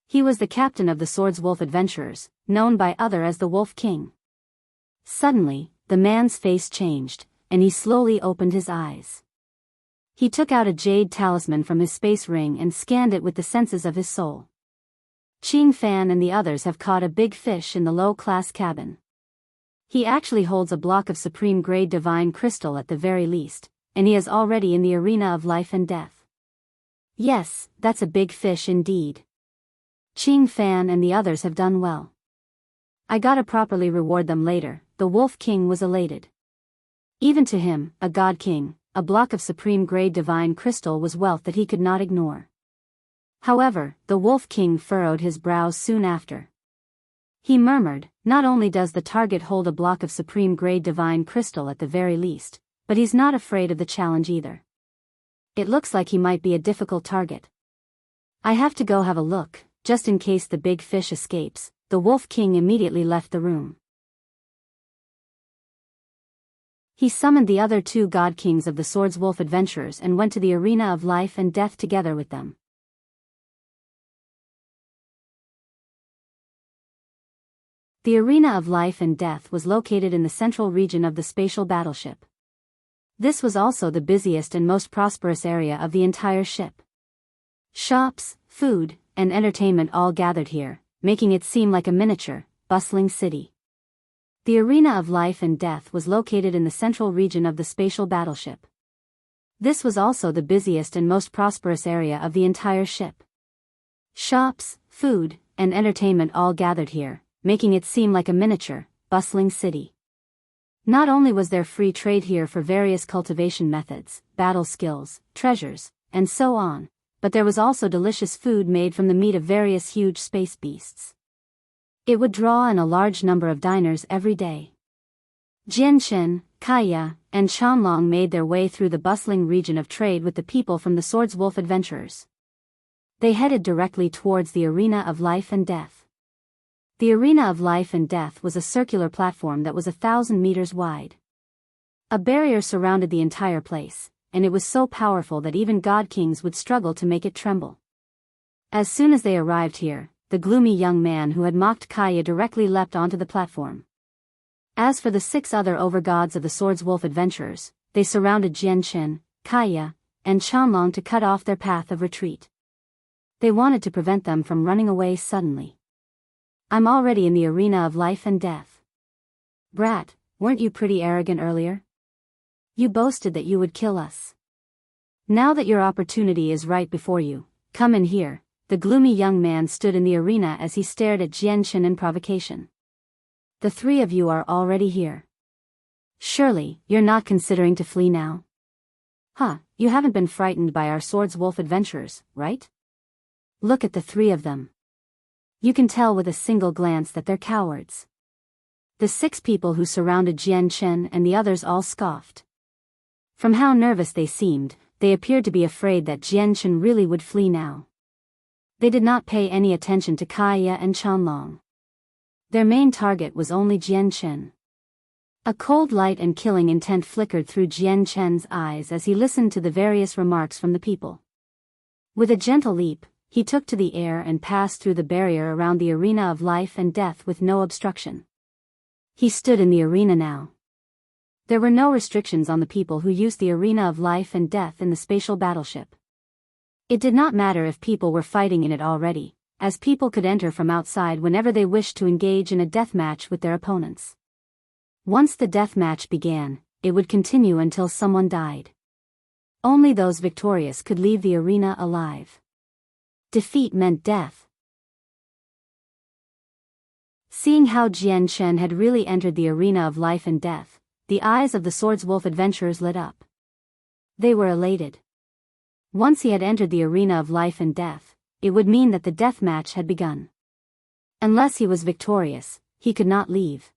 He was the captain of the Swordswolf adventurers, known by others as the Wolf King. Suddenly, the man's face changed, and he slowly opened his eyes. He took out a jade talisman from his space ring and scanned it with the senses of his soul. Qing Fan and the others have caught a big fish in the low-class cabin. He actually holds a block of supreme-grade divine crystal at the very least, and he is already in the arena of life and death. Yes, that's a big fish indeed. Qing Fan and the others have done well. I gotta properly reward them later, the Wolf King was elated. Even to him, a god king, a block of supreme-grade divine crystal was wealth that he could not ignore. However, the Wolf King furrowed his brows soon after. He murmured, "Not only does the target hold a block of supreme-grade divine crystal at the very least, but he's not afraid of the challenge either. It looks like he might be a difficult target. I have to go have a look, just in case the big fish escapes." The Wolf King immediately left the room. He summoned the other two god kings of the Swordswolf adventurers and went to the arena of life and death together with them. The arena of life and death was located in the central region of the spatial battleship. This was also the busiest and most prosperous area of the entire ship. Shops, food, and entertainment all gathered here, making it seem like a miniature, bustling city. The arena of life and death was located in the central region of the spatial battleship. This was also the busiest and most prosperous area of the entire ship. Shops, food, and entertainment all gathered here, making it seem like a miniature, bustling city. Not only was there free trade here for various cultivation methods, battle skills, treasures, and so on, but there was also delicious food made from the meat of various huge space beasts. It would draw in a large number of diners every day. Jianchen, Kaya, and Qianlong made their way through the bustling region of trade with the people from the Swordswolf adventurers. They headed directly towards the arena of life and death. The arena of life and death was a circular platform that was 1,000 meters wide. A barrier surrounded the entire place, and it was so powerful that even god kings would struggle to make it tremble. As soon as they arrived here, the gloomy young man who had mocked Kaya directly leapt onto the platform. As for the 6 other overgods of the Swordswolf adventurers, they surrounded Jianchen, Kaya, and Qianlong to cut off their path of retreat. They wanted to prevent them from running away suddenly. I'm already in the arena of life and death. Brat, weren't you pretty arrogant earlier? You boasted that you would kill us. Now that your opportunity is right before you, come in here. The gloomy young man stood in the arena as he stared at Jianchen in provocation. The 3 of you are already here. Surely, you're not considering to flee now? You haven't been frightened by our Swordswolf adventurers, right? Look at the 3 of them. You can tell with a single glance that they're cowards. The 6 people who surrounded Jianchen and the others all scoffed. From how nervous they seemed, they appeared to be afraid that Jianchen really would flee now. They did not pay any attention to Kaya and Qianlong. Their main target was only Jianchen. A cold light and killing intent flickered through Jianchen's eyes as he listened to the various remarks from the people. With a gentle leap, he took to the air and passed through the barrier around the arena of life and death with no obstruction. He stood in the arena now. There were no restrictions on the people who used the arena of life and death in the spatial battleship. It did not matter if people were fighting in it already, as people could enter from outside whenever they wished to engage in a death match with their opponents. Once the death match began, it would continue until someone died. Only those victorious could leave the arena alive. Defeat meant death. Seeing how Jianchen had really entered the arena of life and death, the eyes of the Swordswolf adventurers lit up. They were elated. Once he had entered the arena of life and death, it would mean that the death match had begun. Unless he was victorious, he could not leave.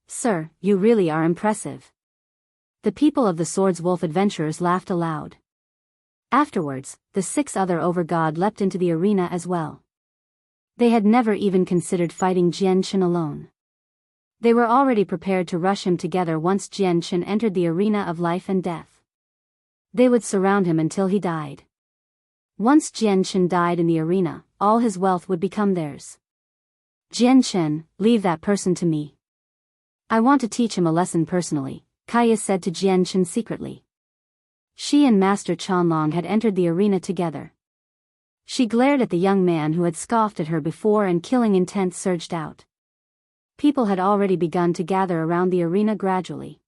Sir, you really are impressive. The people of the Swordswolf adventurers laughed aloud. Afterwards, the 6 other overgod leapt into the arena as well. They had never even considered fighting Jianchen alone. They were already prepared to rush him together once Jianchen entered the arena of life and death. They would surround him until he died. Once Jianchen died in the arena, all his wealth would become theirs. Jianchen, leave that person to me. I want to teach him a lesson personally, Kaya said to Jianchen secretly. She and Master Qianlong had entered the arena together. She glared at the young man who had scoffed at her before and killing intent surged out. People had already begun to gather around the arena gradually.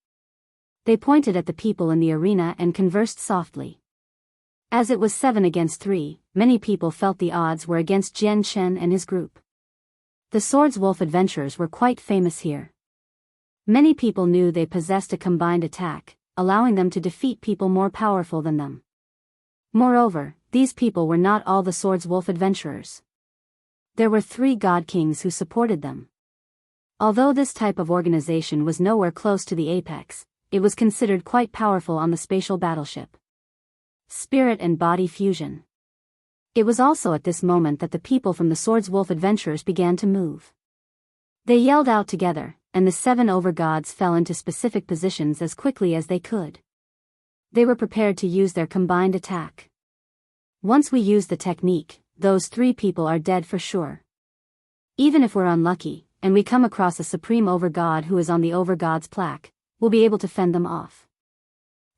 They pointed at the people in the arena and conversed softly. As it was 7 against 3, many people felt the odds were against Jianchen and his group. The Swordswolf adventurers were quite famous here. Many people knew they possessed a combined attack, allowing them to defeat people more powerful than them. Moreover, these people were not all the Swordswolf adventurers. There were 3 god kings who supported them. Although this type of organization was nowhere close to the apex, it was considered quite powerful on the spatial battleship. Spirit and body fusion. It was also at this moment that the people from the Swordswolf adventurers began to move. They yelled out together, and the 7 overgods fell into specific positions as quickly as they could. They were prepared to use their combined attack. Once we use the technique, those 3 people are dead for sure. Even if we're unlucky, and we come across a supreme overgod who is on the overgod's plaque, we'll be able to fend them off.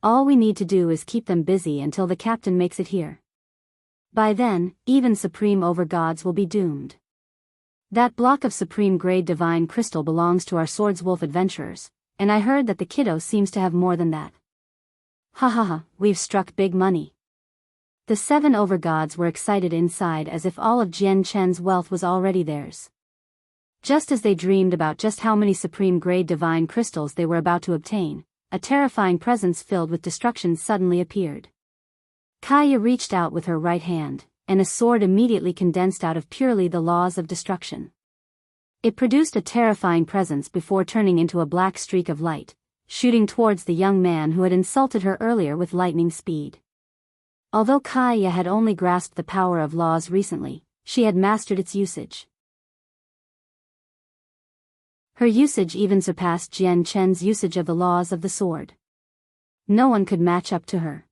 All we need to do is keep them busy until the captain makes it here. By then, even supreme overgods will be doomed. That block of supreme grade divine crystal belongs to our Swordswolf adventurers, and I heard that the kiddo seems to have more than that. Ha ha ha, we've struck big money. The 7 overgods were excited inside as if all of Jian Chen's wealth was already theirs. Just as they dreamed about just how many supreme grade divine crystals they were about to obtain, a terrifying presence filled with destruction suddenly appeared. Kaya reached out with her right hand, and a sword immediately condensed out of purely the laws of destruction. It produced a terrifying presence before turning into a black streak of light, shooting towards the young man who had insulted her earlier with lightning speed. Although Kaya had only grasped the power of laws recently, she had mastered its usage. Her usage even surpassed Jian Chen's usage of the laws of the sword. No one could match up to her.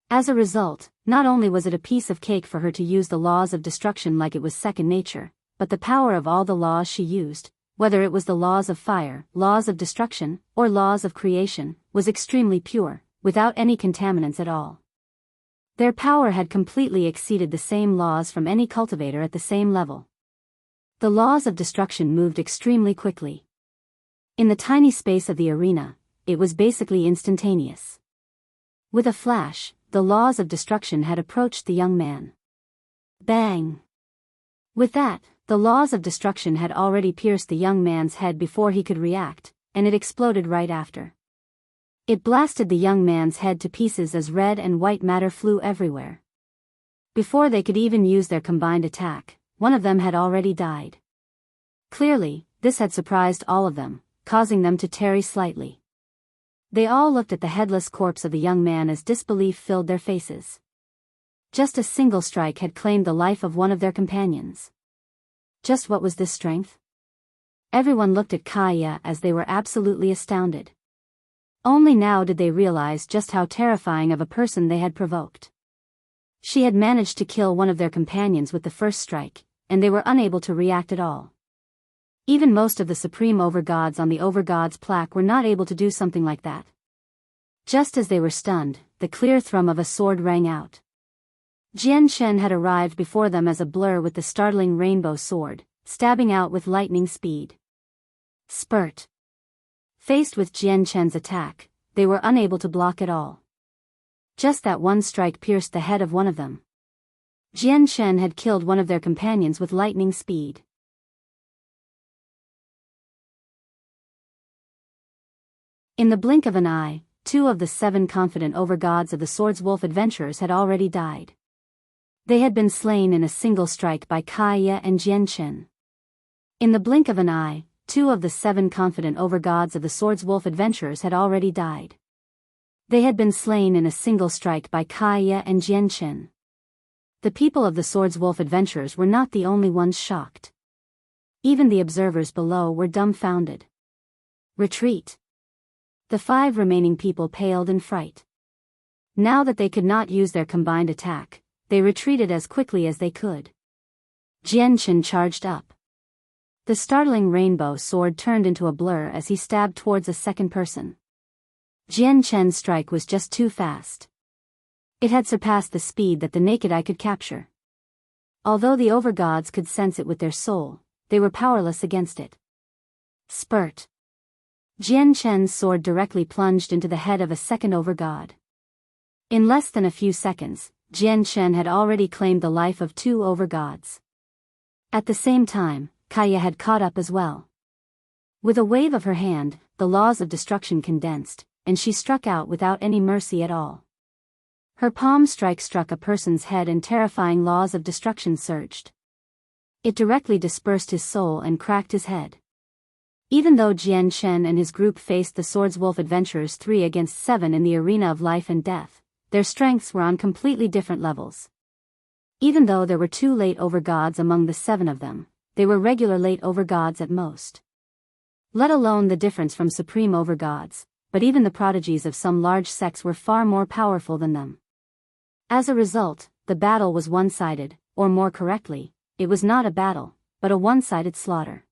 As a result, not only was it a piece of cake for her to use the laws of destruction like it was second nature, but the power of all the laws she used, whether it was the laws of fire, laws of destruction, or laws of creation, was extremely pure, without any contaminants at all. Their power had completely exceeded the same laws from any cultivator at the same level. The laws of destruction moved extremely quickly. In the tiny space of the arena, it was basically instantaneous. With a flash, the laws of destruction had approached the young man. Bang! With that, the laws of destruction had already pierced the young man's head before he could react, and it exploded right after. It blasted the young man's head to pieces as red and white matter flew everywhere. Before they could even use their combined attack, one of them had already died. Clearly, this had surprised all of them, causing them to tarry slightly. They all looked at the headless corpse of the young man as disbelief filled their faces. Just a single strike had claimed the life of one of their companions. Just what was this strength? Everyone looked at Kaya as they were absolutely astounded. Only now did they realize just how terrifying of a person they had provoked. She had managed to kill one of their companions with the first strike, and they were unable to react at all. Even most of the supreme overgods on the overgod's plaque were not able to do something like that. Just as they were stunned, the clear thrum of a sword rang out. Jian Chen had arrived before them as a blur with the startling rainbow sword, stabbing out with lightning speed. Spurt. Faced with Jian Chen's attack, they were unable to block at all. Just that one strike pierced the head of one of them. Jian Chen had killed one of their companions with lightning speed. In the blink of an eye, 2 of the 7 confident overgods of the Swordswolf adventurers had already died. They had been slain in a single strike by Kaya and Jian Chen. In the blink of an eye, 2 of the 7 confident overgods of the Swordswolf adventurers had already died. They had been slain in a single strike by Kaya and Jian Chen. The people of the Swordswolf adventurers were not the only ones shocked. Even the observers below were dumbfounded. Retreat. The 5 remaining people paled in fright. Now that they could not use their combined attack, they retreated as quickly as they could. Jian Chen charged up. The startling rainbow sword turned into a blur as he stabbed towards a second person. Jian Chen's strike was just too fast. It had surpassed the speed that the naked eye could capture. Although the overgods could sense it with their soul, they were powerless against it. Spurt. Jian Chen's sword directly plunged into the head of a second overgod. In less than a few seconds, Jian Chen had already claimed the life of 2 overgods. At the same time, Kaya had caught up as well. With a wave of her hand, the laws of destruction condensed, and she struck out without any mercy at all. Her palm strike struck a person's head and terrifying laws of destruction surged. It directly dispersed his soul and cracked his head. Even though Jian Chen and his group faced the Swordswolf adventurers 3 against 7 in the arena of life and death, their strengths were on completely different levels. Even though there were 2 late overgods among the 7 of them, they were regular late overgods at most. Let alone the difference from supreme overgods, but even the prodigies of some large sects were far more powerful than them. As a result, the battle was one-sided, or more correctly, it was not a battle, but a one-sided slaughter.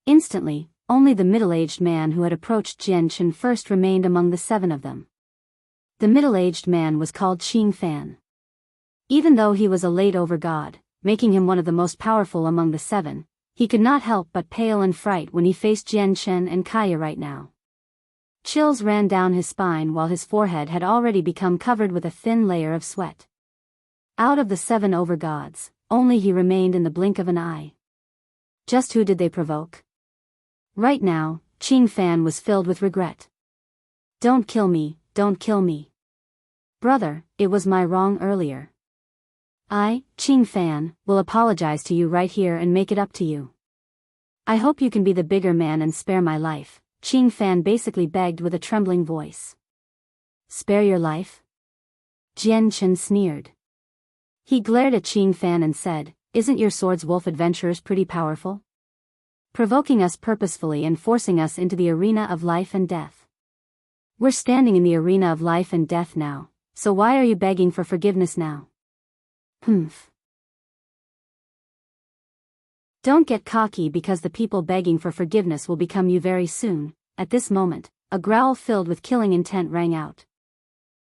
Instantly, only the middle-aged man who had approached Jian Chen first remained among the 7 of them. The middle-aged man was called Qing Fan. Even though he was a late overgod, making him one of the most powerful among the 7, he could not help but pale in fright when he faced Jian Chen and Kaya right now. Chills ran down his spine while his forehead had already become covered with a thin layer of sweat. Out of the 7 overgods, only he remained in the blink of an eye. Just who did they provoke? Right now, Qing Fan was filled with regret. Don't kill me, don't kill me. Brother, it was my wrong earlier. I, Qing Fan, will apologize to you right here and make it up to you. I hope you can be the bigger man and spare my life, Qing Fan basically begged with a trembling voice. Spare your life? Jian Chen sneered. He glared at Qing Fan and said, isn't your Swordswolf adventurers pretty powerful? Provoking us purposefully and forcing us into the arena of life and death. We're standing in the arena of life and death now, so why are you begging for forgiveness now? Humph. Don't get cocky because the people begging for forgiveness will become you very soon. At this moment, a growl filled with killing intent rang out.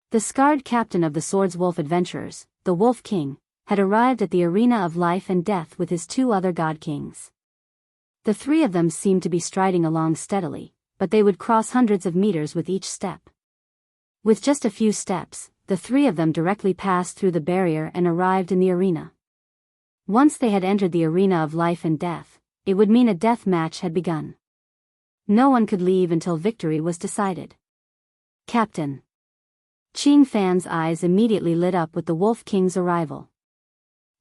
The scarred captain of the Swordswolf adventurers, the Wolf King, had arrived at the arena of life and death with his 2 other god kings. The 3 of them seemed to be striding along steadily, but they would cross hundreds of meters with each step. With just a few steps, the 3 of them directly passed through the barrier and arrived in the arena. Once they had entered the arena of life and death, it would mean a death match had begun. No one could leave until victory was decided. Captain. Qing Fan's eyes immediately lit up with the Wolf King's arrival.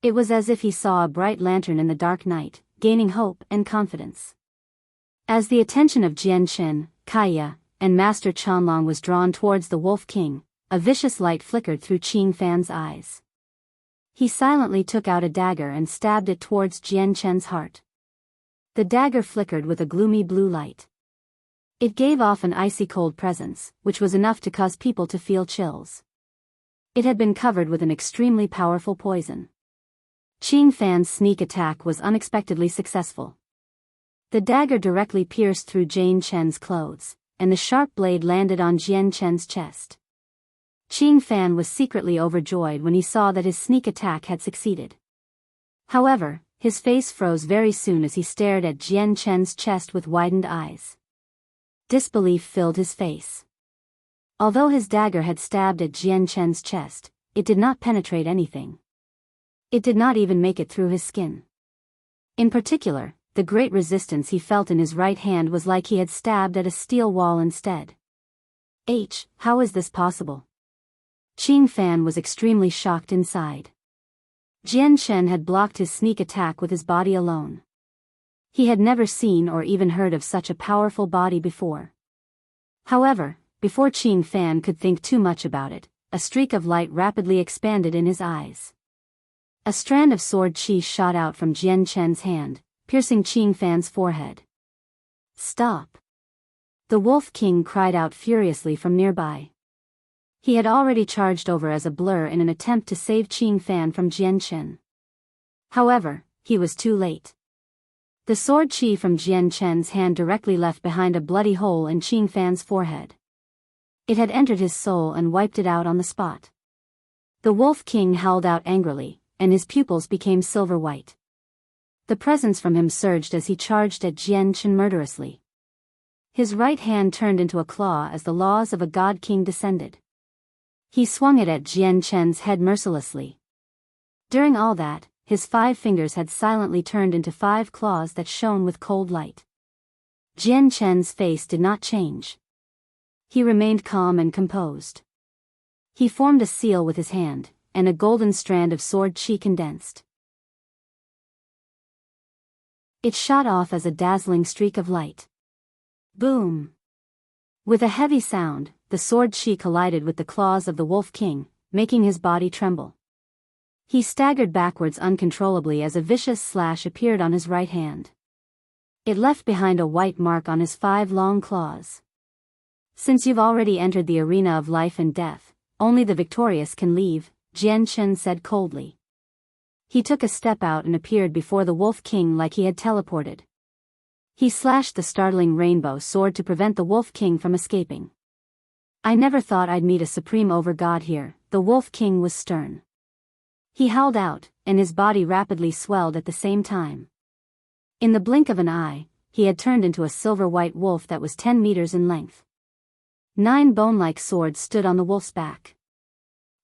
It was as if he saw a bright lantern in the dark night, gaining hope and confidence. As the attention of Jian Chen, Kaya, and Master Chanlong was drawn towards the Wolf King, a vicious light flickered through Qing Fan's eyes. He silently took out a dagger and stabbed it towards Jian Chen's heart. The dagger flickered with a gloomy blue light. It gave off an icy cold presence, which was enough to cause people to feel chills. It had been covered with an extremely powerful poison. Qing Fan's sneak attack was unexpectedly successful. The dagger directly pierced through Jian Chen's clothes, and the sharp blade landed on Jian Chen's chest. Qing Fan was secretly overjoyed when he saw that his sneak attack had succeeded. However, his face froze very soon as he stared at Jian Chen's chest with widened eyes. Disbelief filled his face. Although his dagger had stabbed at Jian Chen's chest, it did not penetrate anything. It did not even make it through his skin. In particular, the great resistance he felt in his right hand was like he had stabbed at a steel wall instead. How is this possible? Qing Fan was extremely shocked inside. Jian Chen had blocked his sneak attack with his body alone. He had never seen or even heard of such a powerful body before. However, before Qing Fan could think too much about it, a streak of light rapidly expanded in his eyes. A strand of sword chi shot out from Jian Chen's hand, piercing Qing Fan's forehead. Stop! The Wolf King cried out furiously from nearby. He had already charged over as a blur in an attempt to save Qing Fan from Jian Chen. However, he was too late. The sword chi from Jian Chen's hand directly left behind a bloody hole in Qing Fan's forehead. It had entered his soul and wiped it out on the spot. The Wolf King howled out angrily, and his pupils became silver white. The presence from him surged as he charged at Jian Chen murderously. His right hand turned into a claw as the laws of a god king descended. He swung it at Jian Chen's head mercilessly. During all that, his 5 fingers had silently turned into 5 claws that shone with cold light. Jian Chen's face did not change. He remained calm and composed. He formed a seal with his hand, and a golden strand of sword chi condensed. It shot off as a dazzling streak of light. Boom! With a heavy sound, the sword chi collided with the claws of the Wolf King, making his body tremble. He staggered backwards uncontrollably as a vicious slash appeared on his right hand. It left behind a white mark on his 5 long claws. "Since you've already entered the arena of life and death, only the victorious can leave," Jian Chen said coldly. He took a step out and appeared before the Wolf King like he had teleported. He slashed the startling rainbow sword to prevent the Wolf King from escaping. "I never thought I'd meet a supreme over-god here," the Wolf King was stern. He howled out, and his body rapidly swelled at the same time. In the blink of an eye, he had turned into a silver-white wolf that was 10 meters in length. 9 bone-like swords stood on the wolf's back.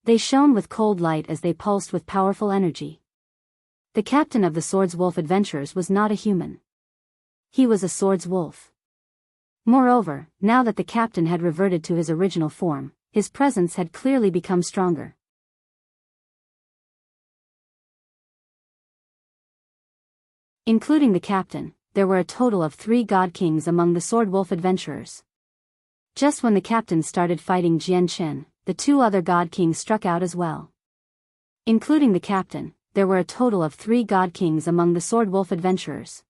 They shone with cold light as they pulsed with powerful energy. The captain of the Swordswolf adventurers was not a human. He was a Swordswolf. Moreover, now that the captain had reverted to his original form, his presence had clearly become stronger. Including the captain, there were a total of 3 god kings among the Swordwolf adventurers. Just when the captain started fighting Jian Chen, the 2 other god kings struck out as well. Including the captain, there were a total of 3 god kings among the Swordwolf adventurers.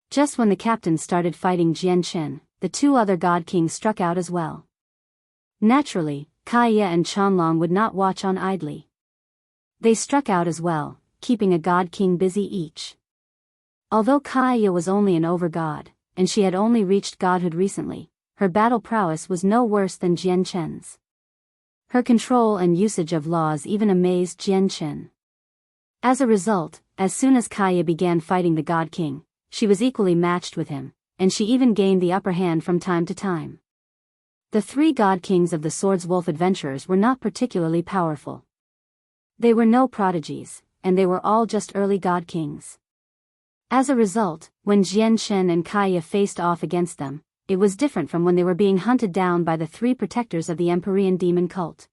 Just when the captain started fighting Jian Chen, the 2 other god kings struck out as well. Naturally, Kaya and Chanlong would not watch on idly. They struck out as well, keeping a god king busy each. Although Kaya was only an over-god, and she had only reached godhood recently, her battle prowess was no worse than Jian Chen's. Her control and usage of laws even amazed Jian Chen. As a result, as soon as Kaya began fighting the God King, she was equally matched with him, and she even gained the upper hand from time to time. The 3 God Kings of the Swordswolf adventurers were not particularly powerful. They were no prodigies, and they were all just early God Kings. As a result, when Jian Chen and Kaya faced off against them, it was different from when they were being hunted down by the 3 protectors of the Empyrean demon cult.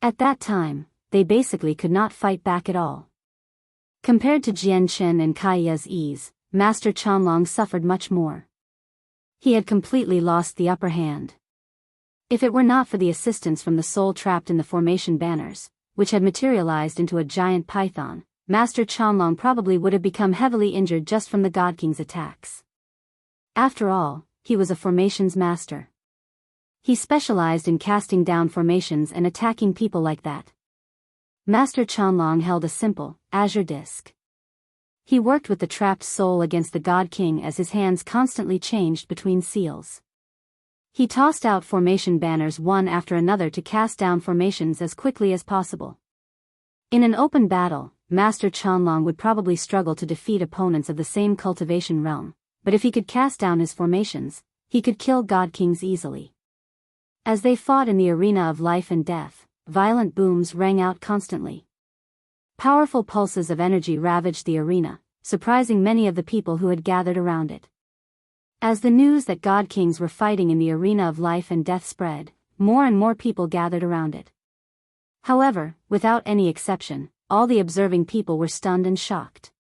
At that time, they basically could not fight back at all. Compared to Jian Chen and Kaya's ease, Master Chanlong suffered much more. He had completely lost the upper hand. If it were not for the assistance from the soul trapped in the formation banners, which had materialized into a giant python, Master Chanlong probably would have become heavily injured just from the God King's attacks. After all, he was a formations master. He specialized in casting down formations and attacking people like that. Master Chanlong held a simple, azure disc. He worked with the trapped soul against the God King as his hands constantly changed between seals. He tossed out formation banners one after another to cast down formations as quickly as possible. In an open battle, Master Chanlong would probably struggle to defeat opponents of the same cultivation realm, but if he could cast down his formations, he could kill God Kings easily. As they fought in the arena of life and death, violent booms rang out constantly. Powerful pulses of energy ravaged the arena, surprising many of the people who had gathered around it. As the news that God Kings were fighting in the arena of life and death spread, more and more people gathered around it. However, without any exception, all the observing people were stunned and shocked.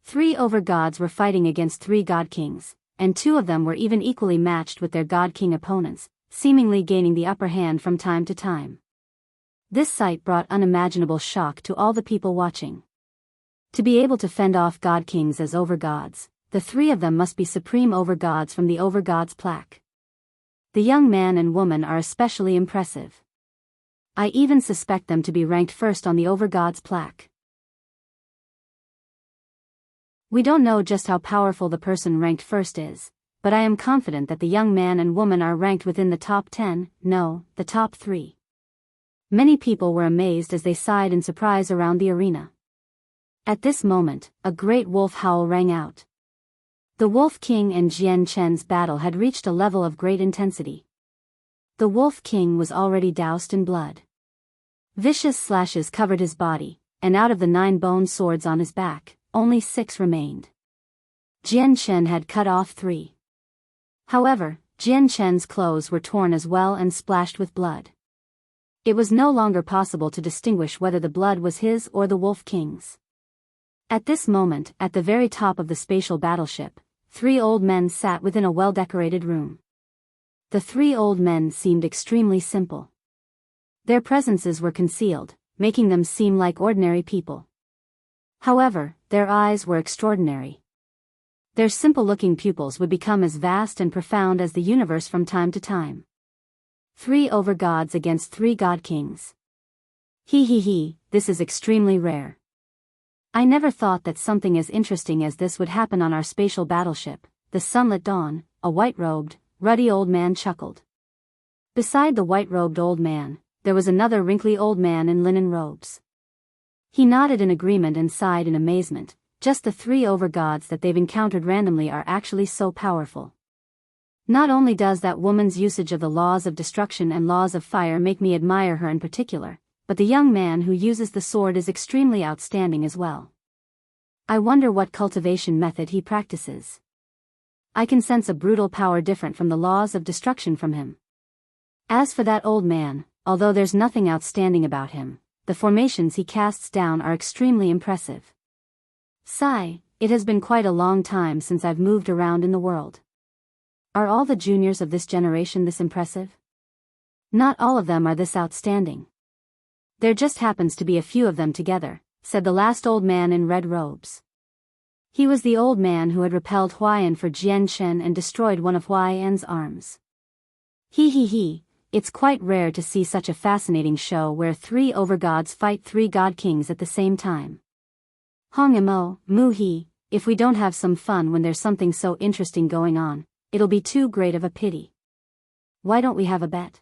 3 over-gods were fighting against 3 God Kings, and 2 of them were even equally matched with their God King opponents, seemingly gaining the upper hand from time to time. This sight brought unimaginable shock to all the people watching. To be able to fend off God Kings as over-gods, the 3 of them must be supreme over-gods from the over-gods plaque. The young man and woman are especially impressive. I even suspect them to be ranked first on the over-gods plaque. We don't know just how powerful the person ranked first is, but I am confident that the young man and woman are ranked within the top 10, no, the top 3. Many people were amazed as they sighed in surprise around the arena. At this moment, a great wolf howl rang out. The Wolf King and Jian Chen's battle had reached a level of great intensity. The Wolf King was already doused in blood. Vicious slashes covered his body, and out of the 9 bone swords on his back, only 6 remained. Jian Chen had cut off 3. However, Jian Chen's clothes were torn as well and splashed with blood. It was no longer possible to distinguish whether the blood was his or the Wolf King's. At this moment, at the very top of the spatial battleship, 3 old men sat within a well-decorated room. The 3 old men seemed extremely simple. Their presences were concealed, making them seem like ordinary people. However, their eyes were extraordinary. Their simple-looking pupils would become as vast and profound as the universe from time to time. 3 over-gods against 3 god-kings. He, this is extremely rare. I never thought that something as interesting as this would happen on our spatial battleship, the sunlit dawn. A white-robed, ruddy old man chuckled. Beside the white-robed old man, there was another wrinkly old man in linen robes. He nodded in agreement and sighed in amazement. Just the 3 over-gods that they've encountered randomly are actually so powerful. Not only does that woman's usage of the laws of destruction and laws of fire make me admire her in particular, but the young man who uses the sword is extremely outstanding as well. I wonder what cultivation method he practices. I can sense a brutal power different from the laws of destruction from him. As for that old man, although there's nothing outstanding about him, the formations he casts down are extremely impressive. Sigh, it has been quite a long time since I've moved around in the world. Are all the juniors of this generation this impressive? Not all of them are this outstanding. There just happens to be a few of them together, said the last old man in red robes. He was the old man who had repelled Huaiyan for Jian Shen and destroyed one of Huaiyan's arms. He, it's quite rare to see such a fascinating show where 3 overgods fight 3 god kings at the same time. Hong mo, mu he, if we don't have some fun when there's something so interesting going on, it'll be too great of a pity. Why don't we have a bet?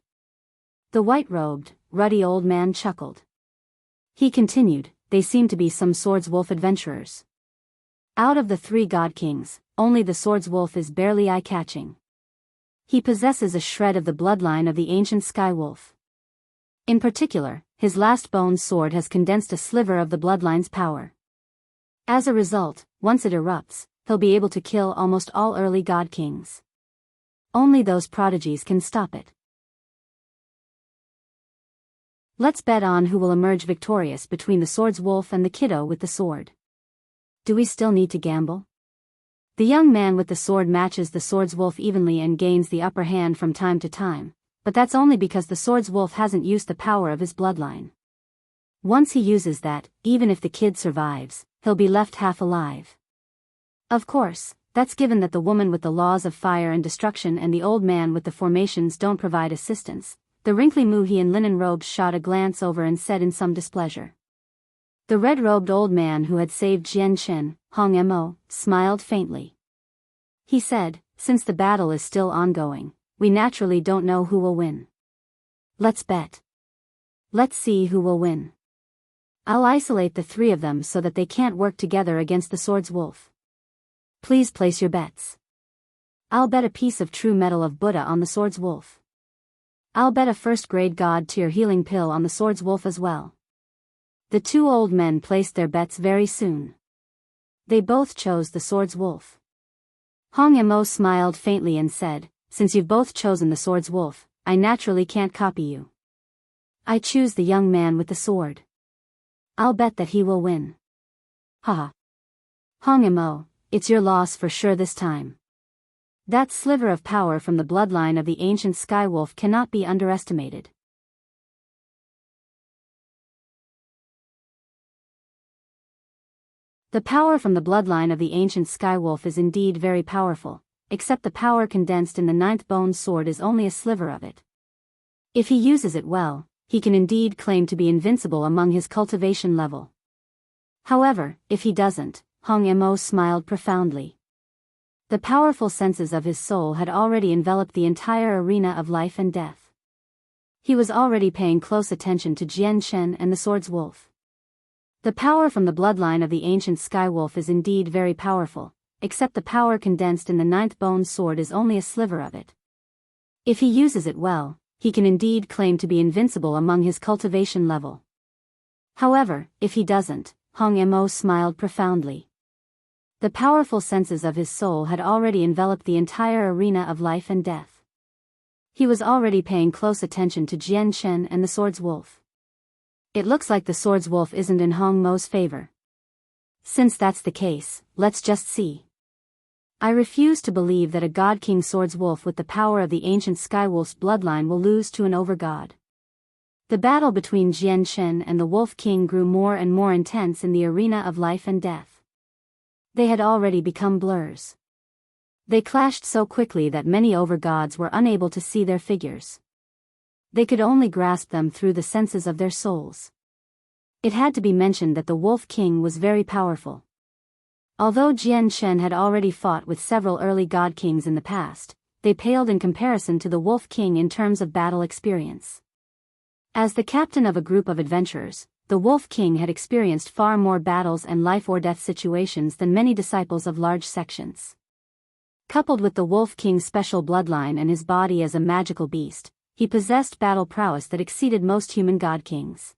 The white-robed, ruddy old man chuckled. He continued, they seem to be some Swordswolf adventurers. Out of the 3 god kings, only the Swordswolf is barely eye-catching. He possesses a shred of the bloodline of the ancient Skywolf. In particular, his last bone sword has condensed a sliver of the bloodline's power. As a result, once it erupts, he'll be able to kill almost all early god kings. Only those prodigies can stop it. Let's bet on who will emerge victorious between the Swordswolf and the kiddo with the sword. Do we still need to gamble? The young man with the sword matches the Swordswolf evenly and gains the upper hand from time to time, but that's only because the Swordswolf hasn't used the power of his bloodline. Once he uses that, even if the kid survives, he'll be left half alive. Of course, that's given that the woman with the laws of fire and destruction and the old man with the formations don't provide assistance. The wrinkly Muhi in linen robes shot a glance over and said in some displeasure. The red-robed old man who had saved Jian Shen, Hong Mo, smiled faintly. He said, since the battle is still ongoing, we naturally don't know who will win. Let's bet. Let's see who will win. I'll isolate the 3 of them so that they can't work together against the Swordswolf. Please place your bets. I'll bet a piece of true metal of Buddha on the Swordswolf. I'll bet a first-grade god-tier healing pill on the Swordswolf as well. The 2 old men placed their bets very soon. They both chose the Swordswolf. Hong Mo smiled faintly and said, since you've both chosen the Swordswolf, I naturally can't copy you. I choose the young man with the sword. I'll bet that he will win. Haha. Hong Mo, it's your loss for sure this time. That sliver of power from the bloodline of the ancient Skywolf cannot be underestimated. The power from the bloodline of the ancient Skywolf is indeed very powerful, except the power condensed in the 9th bone sword is only a sliver of it. If he uses it well, he can indeed claim to be invincible among his cultivation level. However, if he doesn't, Hong Mo smiled profoundly. The powerful senses of his soul had already enveloped the entire arena of life and death. He was already paying close attention to Jian Shen and the Swordswolf. The power from the bloodline of the ancient Skywolf is indeed very powerful, except the power condensed in the 9th bone sword is only a sliver of it. If he uses it well, he can indeed claim to be invincible among his cultivation level. However, if he doesn't, Hong Mo smiled profoundly. The powerful senses of his soul had already enveloped the entire arena of life and death. He was already paying close attention to Jian Shen and the Swordswolf. It looks like the Swordswolf isn't in Hong Mo's favor. Since that's the case, let's just see. I refuse to believe that a God King Swordswolf with the power of the ancient Skywolf's bloodline will lose to an overgod. The battle between Jian Shen and the Wolf King grew more and more intense in the arena of life and death. They had already become blurs. They clashed so quickly that many overgods were unable to see their figures. They could only grasp them through the senses of their souls. It had to be mentioned that the Wolf King was very powerful. Although Jian Shen had already fought with several early god kings in the past, they paled in comparison to the Wolf King in terms of battle experience. As the captain of a group of adventurers, the Wolf King had experienced far more battles and life-or-death situations than many disciples of large sections. Coupled with the Wolf King's special bloodline and his body as a magical beast, he possessed battle prowess that exceeded most human god kings.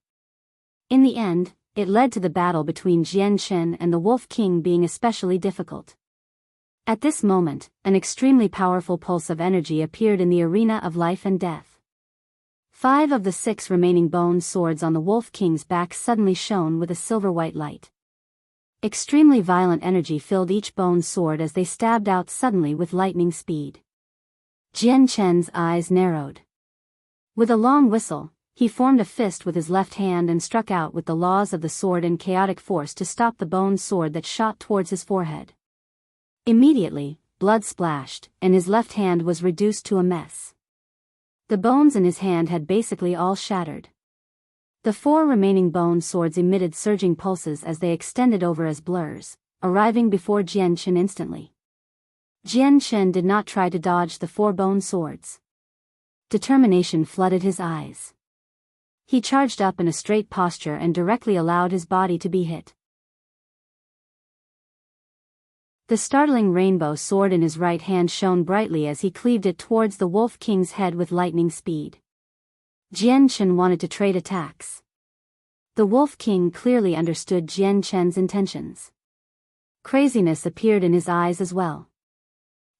In the end, it led to the battle between Jian Shen and the Wolf King being especially difficult. At this moment, an extremely powerful pulse of energy appeared in the arena of life and death. 5 of the 6 remaining bone swords on the Wolf King's back suddenly shone with a silver-white light. Extremely violent energy filled each bone sword as they stabbed out suddenly with lightning speed. Jian Shen's eyes narrowed. With a long whistle, he formed a fist with his left hand and struck out with the laws of the sword and chaotic force to stop the bone sword that shot towards his forehead. Immediately, blood splashed, and his left hand was reduced to a mess. The bones in his hand had basically all shattered. The 4 remaining bone swords emitted surging pulses as they extended over as blurs, arriving before Jian Shen instantly. Jian Shen did not try to dodge the 4 bone swords. Determination flooded his eyes. He charged up in a straight posture and directly allowed his body to be hit. The startling rainbow sword in his right hand shone brightly as he cleaved it towards the Wolf King's head with lightning speed. Jian Shen wanted to trade attacks. The Wolf King clearly understood Jian Shen's intentions. Craziness appeared in his eyes as well.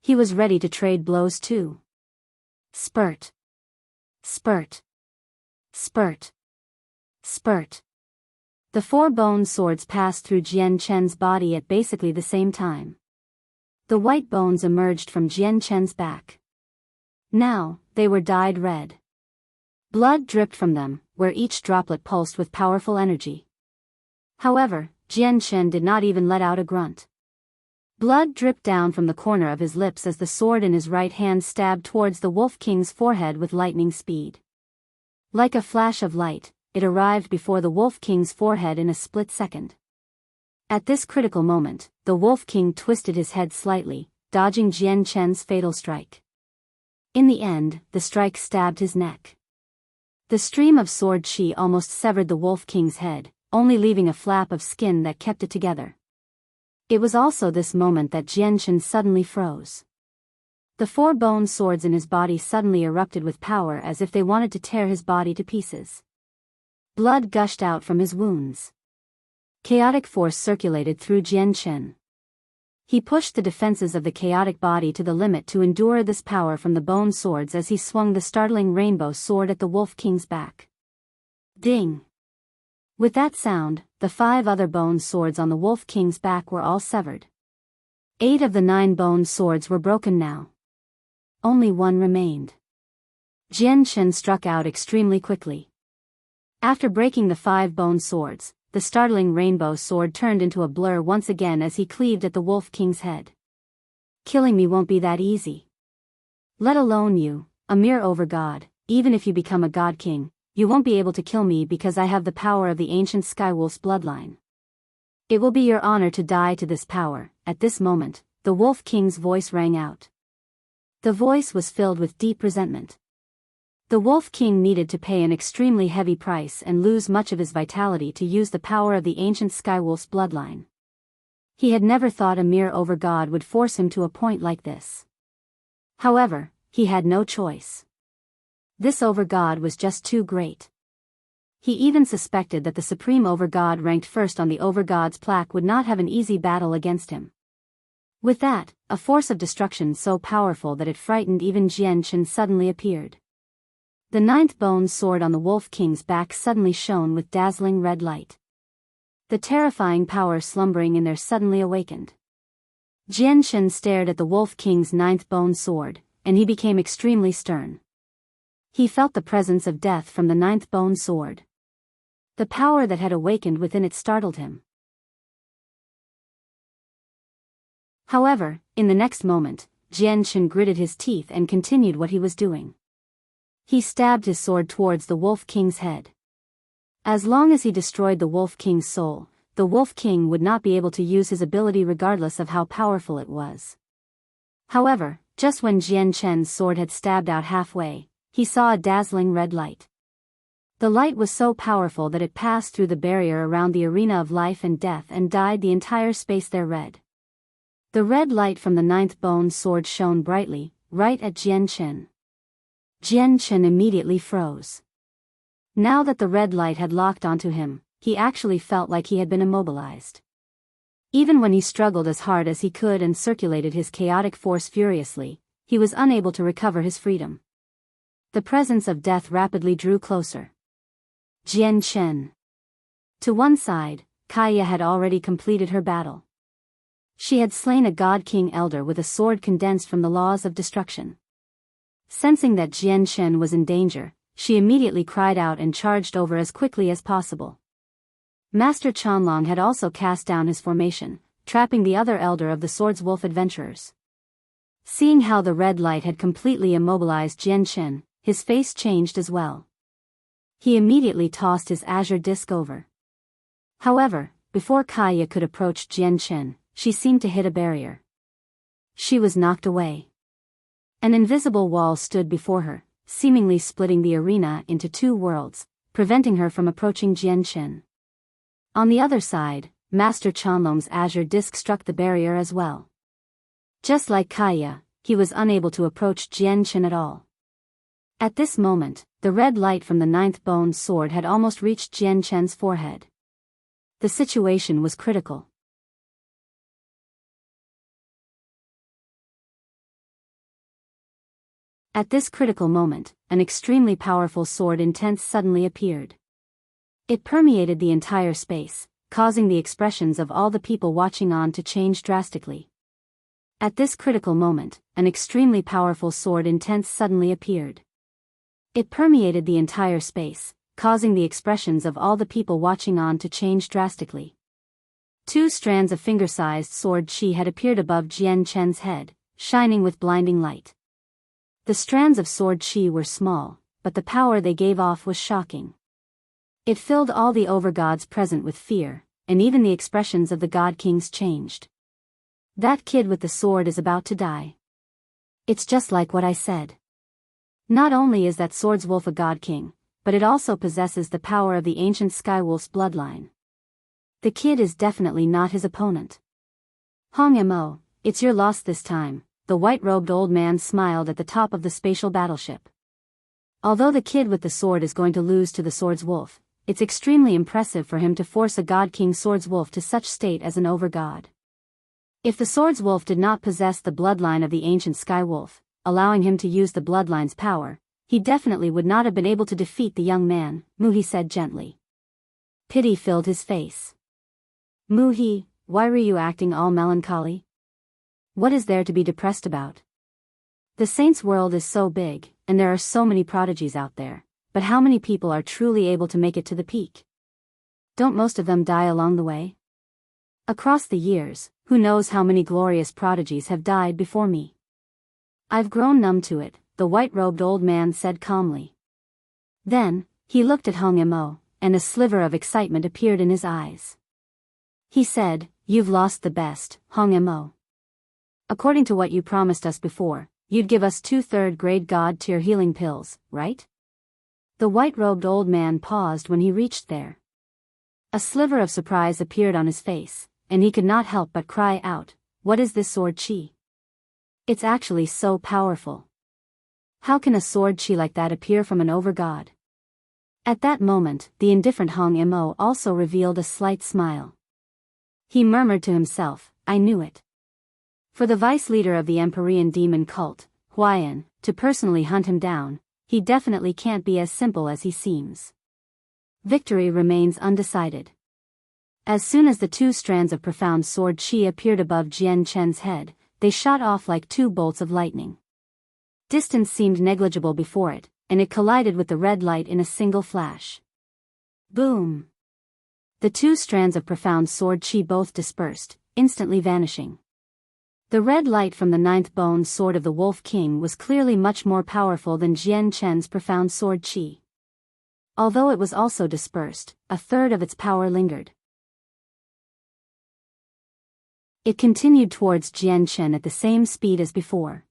He was ready to trade blows too. Spurt. Spurt. Spurt. Spurt. The 4 bone swords passed through Jian Shen's body at basically the same time. The white bones emerged from Jian Shen's back. Now, they were dyed red. Blood dripped from them, where each droplet pulsed with powerful energy. However, Jian Shen did not even let out a grunt. Blood dripped down from the corner of his lips as the sword in his right hand stabbed towards the Wolf King's forehead with lightning speed. Like a flash of light, it arrived before the Wolf King's forehead in a split second. At this critical moment, the Wolf King twisted his head slightly, dodging Jian Shen's fatal strike. In the end, the strike stabbed his neck. The stream of sword chi almost severed the Wolf King's head, only leaving a flap of skin that kept it together. It was also this moment that Jian Shen suddenly froze. The 4 bone swords in his body suddenly erupted with power as if they wanted to tear his body to pieces. Blood gushed out from his wounds. Chaotic force circulated through Jian Shen. He pushed the defenses of the chaotic body to the limit to endure this power from the bone swords as he swung the startling rainbow sword at the Wolf King's back. Ding! With that sound, the 5 other bone swords on the Wolf King's back were all severed. 8 of the 9 bone swords were broken now. Only 1 remained. Jian Shen struck out extremely quickly. After breaking the 5 bone swords, the startling rainbow sword turned into a blur once again as he cleaved at the Wolf King's head. Killing me won't be that easy. Let alone you, a mere overgod, even if you become a god king, you won't be able to kill me because I have the power of the ancient Skywolf's bloodline. It will be your honor to die to this power. At this moment, the Wolf King's voice rang out. The voice was filled with deep resentment. The Wolf King needed to pay an extremely heavy price and lose much of his vitality to use the power of the ancient Skywolf's bloodline. He had never thought a mere overgod would force him to a point like this. However, he had no choice. This overgod was just too great. He even suspected that the supreme overgod ranked first on the overgod's plaque would not have an easy battle against him. With that, a force of destruction so powerful that it frightened even Jian Shen suddenly appeared. The 9th bone sword on the Wolf King's back suddenly shone with dazzling red light. The terrifying power slumbering in there suddenly awakened. Jian Shen stared at the Wolf King's 9th bone sword, and he became extremely stern. He felt the presence of death from the 9th bone sword. The power that had awakened within it startled him. However, in the next moment, Jian Chen gritted his teeth and continued what he was doing. He stabbed his sword towards the Wolf King's head. As long as he destroyed the Wolf King's soul, the Wolf King would not be able to use his ability regardless of how powerful it was. However, just when Jian Chen's sword had stabbed out halfway, he saw a dazzling red light. The light was so powerful that it passed through the barrier around the arena of life and death and dyed the entire space there red. The red light from the ninth bone sword shone brightly, right at Jian Chen. Jian Chen immediately froze. Now that the red light had locked onto him, he actually felt like he had been immobilized. Even when he struggled as hard as he could and circulated his chaotic force furiously, he was unable to recover his freedom. The presence of death rapidly drew closer. Jian Chen. To one side, Kaya had already completed her battle. She had slain a God King elder with a sword condensed from the laws of destruction. Sensing that Jian Chen was in danger, she immediately cried out and charged over as quickly as possible. Master Chanlong had also cast down his formation, trapping the other elder of the Swordswolf adventurers. Seeing how the red light had completely immobilized Jian Chen, his face changed as well. He immediately tossed his azure disc over. However, before Kaya could approach Jian Chen, she seemed to hit a barrier. She was knocked away. An invisible wall stood before her, seemingly splitting the arena into two worlds, preventing her from approaching Jian Chen. On the other side, Master Chanlong's azure disc struck the barrier as well. Just like Kaya, he was unable to approach Jian Chen at all. At this moment, the red light from the ninth bone sword had almost reached Jian Chen's forehead. The situation was critical. At this critical moment, an extremely powerful sword intense suddenly appeared. It permeated the entire space, causing the expressions of all the people watching on to change drastically. At this critical moment, an extremely powerful sword intense suddenly appeared. It permeated the entire space, causing the expressions of all the people watching on to change drastically. Two strands of finger-sized sword chi had appeared above Jian Chen's head, shining with blinding light. The strands of sword chi were small, but the power they gave off was shocking. It filled all the overgods present with fear, and even the expressions of the God Kings changed. That kid with the sword is about to die. It's just like what I said. Not only is that Swordswolf a God King, but it also possesses the power of the ancient Skywolf's bloodline. The kid is definitely not his opponent. Hong Mo, it's your loss this time, the white-robed old man smiled at the top of the spatial battleship. Although the kid with the sword is going to lose to the Swordswolf, it's extremely impressive for him to force a God King Swordswolf to such state as an overgod. If the Swordswolf did not possess the bloodline of the ancient Skywolf, allowing him to use the bloodline's power, he definitely would not have been able to defeat the young man, Muhi said gently. Pity filled his face. Muhi, why were you acting all melancholy? What is there to be depressed about? The saints' world is so big, and there are so many prodigies out there, but how many people are truly able to make it to the peak? Don't most of them die along the way? Across the years, who knows how many glorious prodigies have died before me? I've grown numb to it, the white-robed old man said calmly. Then, he looked at Hong Mo, and a sliver of excitement appeared in his eyes. He said, "You've lost the best, Hong Mo. According to what you promised us before, you'd give us 2 third-grade god-tier healing pills, right?" The white-robed old man paused when he reached there. A sliver of surprise appeared on his face, and he could not help but cry out, "What is this sword chi? It's actually so powerful. How can a sword chi like that appear from an overgod?" At that moment, the indifferent Hong Mo also revealed a slight smile. He murmured to himself, "I knew it." For the vice-leader of the Empyrean demon cult, Huayan, to personally hunt him down, he definitely can't be as simple as he seems. Victory remains undecided. As soon as the 2 strands of profound sword chi appeared above Jian Chen's head, they shot off like 2 bolts of lightning. Distance seemed negligible before it, and it collided with the red light in a single flash. Boom! The 2 strands of profound sword chi both dispersed, instantly vanishing. The red light from the ninth bone sword of the Wolf King was clearly much more powerful than Jian Chen's profound sword qi. Although it was also dispersed, a third of its power lingered. It continued towards Jian Chen at the same speed as before.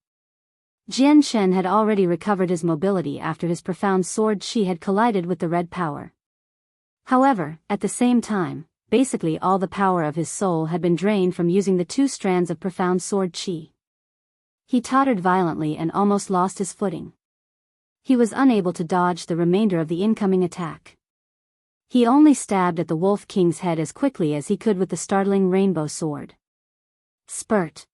Jian Chen had already recovered his mobility after his profound sword qi had collided with the red power. However, at the same time, basically all the power of his soul had been drained from using the two strands of profound sword qi. He tottered violently and almost lost his footing. He was unable to dodge the remainder of the incoming attack. He only stabbed at the Wolf King's head as quickly as he could with the startling rainbow sword. Spurt.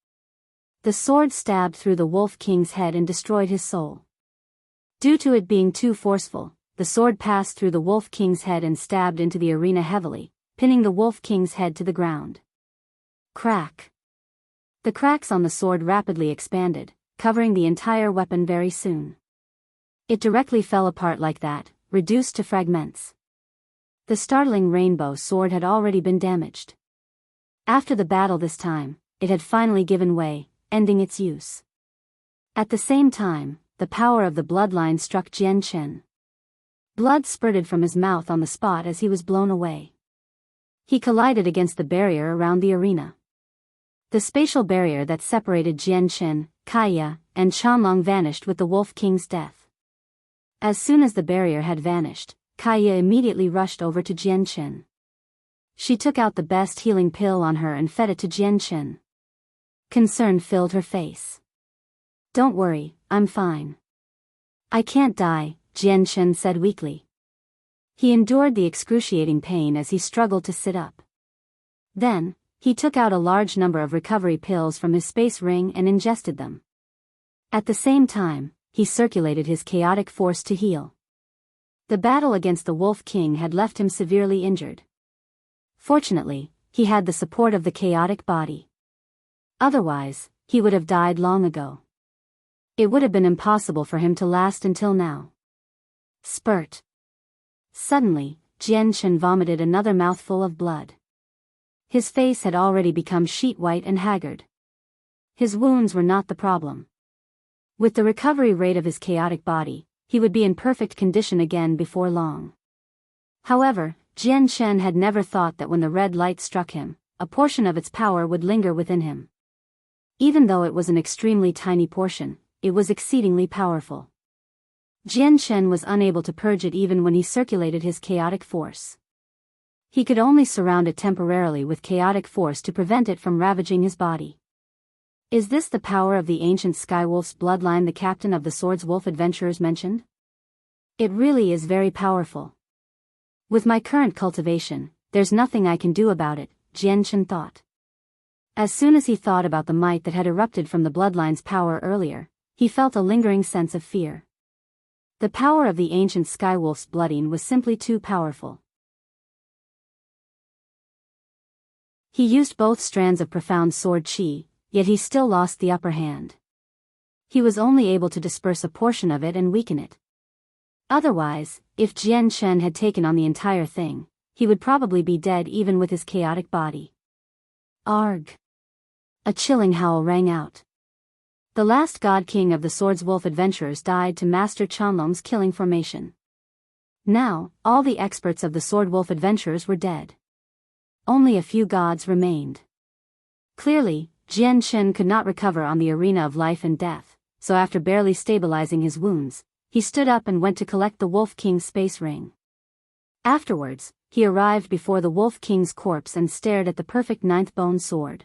The sword stabbed through the Wolf King's head and destroyed his soul. Due to it being too forceful, the sword passed through the Wolf King's head and stabbed into the arena heavily, pinning the Wolf King's head to the ground. Crack. The cracks on the sword rapidly expanded, covering the entire weapon very soon. It directly fell apart like that, reduced to fragments. The startling rainbow sword had already been damaged. After the battle this time, it had finally given way, ending its use. At the same time, the power of the bloodline struck Jian Chen. Blood spurted from his mouth on the spot as he was blown away. He collided against the barrier around the arena. The spatial barrier that separated Jian Chen, Kaya, and Chanlong vanished with the Wolf King's death. As soon as the barrier had vanished, Kaya immediately rushed over to Jian Chen. She took out the best healing pill on her and fed it to Jian Chen. Concern filled her face. "Don't worry, I'm fine." "I can't die," Jian Chen said weakly. He endured the excruciating pain as he struggled to sit up. Then, he took out a large number of recovery pills from his space ring and ingested them. At the same time, he circulated his chaotic force to heal. The battle against the Wolf King had left him severely injured. Fortunately, he had the support of the chaotic body. Otherwise, he would have died long ago. It would have been impossible for him to last until now. Spurt. Suddenly, Jian Chen vomited another mouthful of blood. His face had already become sheet-white and haggard. His wounds were not the problem. With the recovery rate of his chaotic body, he would be in perfect condition again before long. However, Jian Chen had never thought that when the red light struck him, a portion of its power would linger within him. Even though it was an extremely tiny portion, it was exceedingly powerful. Jian Chen was unable to purge it even when he circulated his chaotic force. He could only surround it temporarily with chaotic force to prevent it from ravaging his body. Is this the power of the ancient Skywolf's bloodline the captain of the Swordswolf adventurers mentioned? It really is very powerful. With my current cultivation, there's nothing I can do about it, Jian Chen thought. As soon as he thought about the might that had erupted from the bloodline's power earlier, he felt a lingering sense of fear. The power of the ancient Skywolf's bloodline was simply too powerful. He used both strands of profound sword qi, yet he still lost the upper hand. He was only able to disperse a portion of it and weaken it. Otherwise, if Jian Chen had taken on the entire thing, he would probably be dead even with his chaotic body. Arg! A chilling howl rang out. The last god king of the Swordswolf adventurers died to Master Chanlong's killing formation. Now, all the experts of the Swordwolf adventurers were dead. Only a few gods remained. Clearly, Jian Chen could not recover on the arena of life and death, so after barely stabilizing his wounds, he stood up and went to collect the Wolf King's space ring. Afterwards, he arrived before the Wolf King's corpse and stared at the perfect ninth bone sword.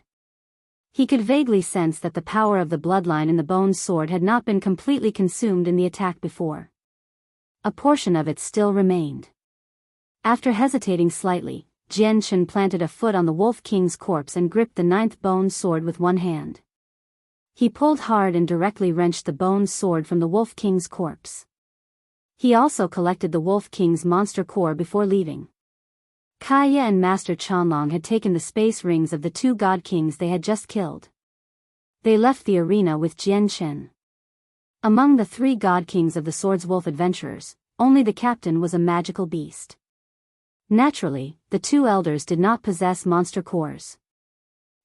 He could vaguely sense that the power of the bloodline in the bone sword had not been completely consumed in the attack before. A portion of it still remained. After hesitating slightly, Jian Chen planted a foot on the Wolf King's corpse and gripped the ninth bone sword with one hand. He pulled hard and directly wrenched the bone sword from the Wolf King's corpse. He also collected the Wolf King's monster core before leaving. Kaya and Master Chanlong had taken the space rings of the two god kings they had just killed. They left the arena with Jian Chen. Among the three god kings of the Swordswolf adventurers, only the captain was a magical beast. Naturally, the two elders did not possess monster cores.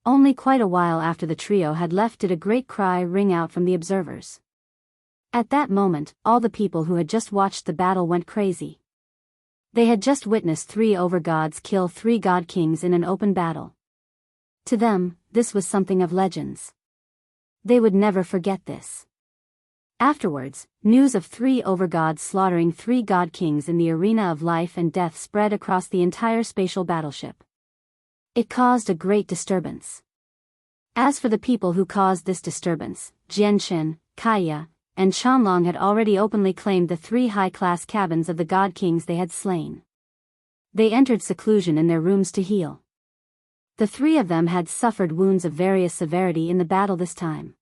Only quite a while after the trio had left did a great cry ring out from the observers. At that moment, all the people who had just watched the battle went crazy. They had just witnessed 3 overgods kill 3 god kings in an open battle. To them, this was something of legends. They would never forget this. Afterwards, news of 3 overgods slaughtering 3 god kings in the arena of life and death spread across the entire spatial battleship. It caused a great disturbance. As for the people who caused this disturbance, Jianshen, Kaya, and Chanlong had already openly claimed the 3 high-class cabins of the god kings they had slain. They entered seclusion in their rooms to heal. The 3 of them had suffered wounds of various severity in the battle this time.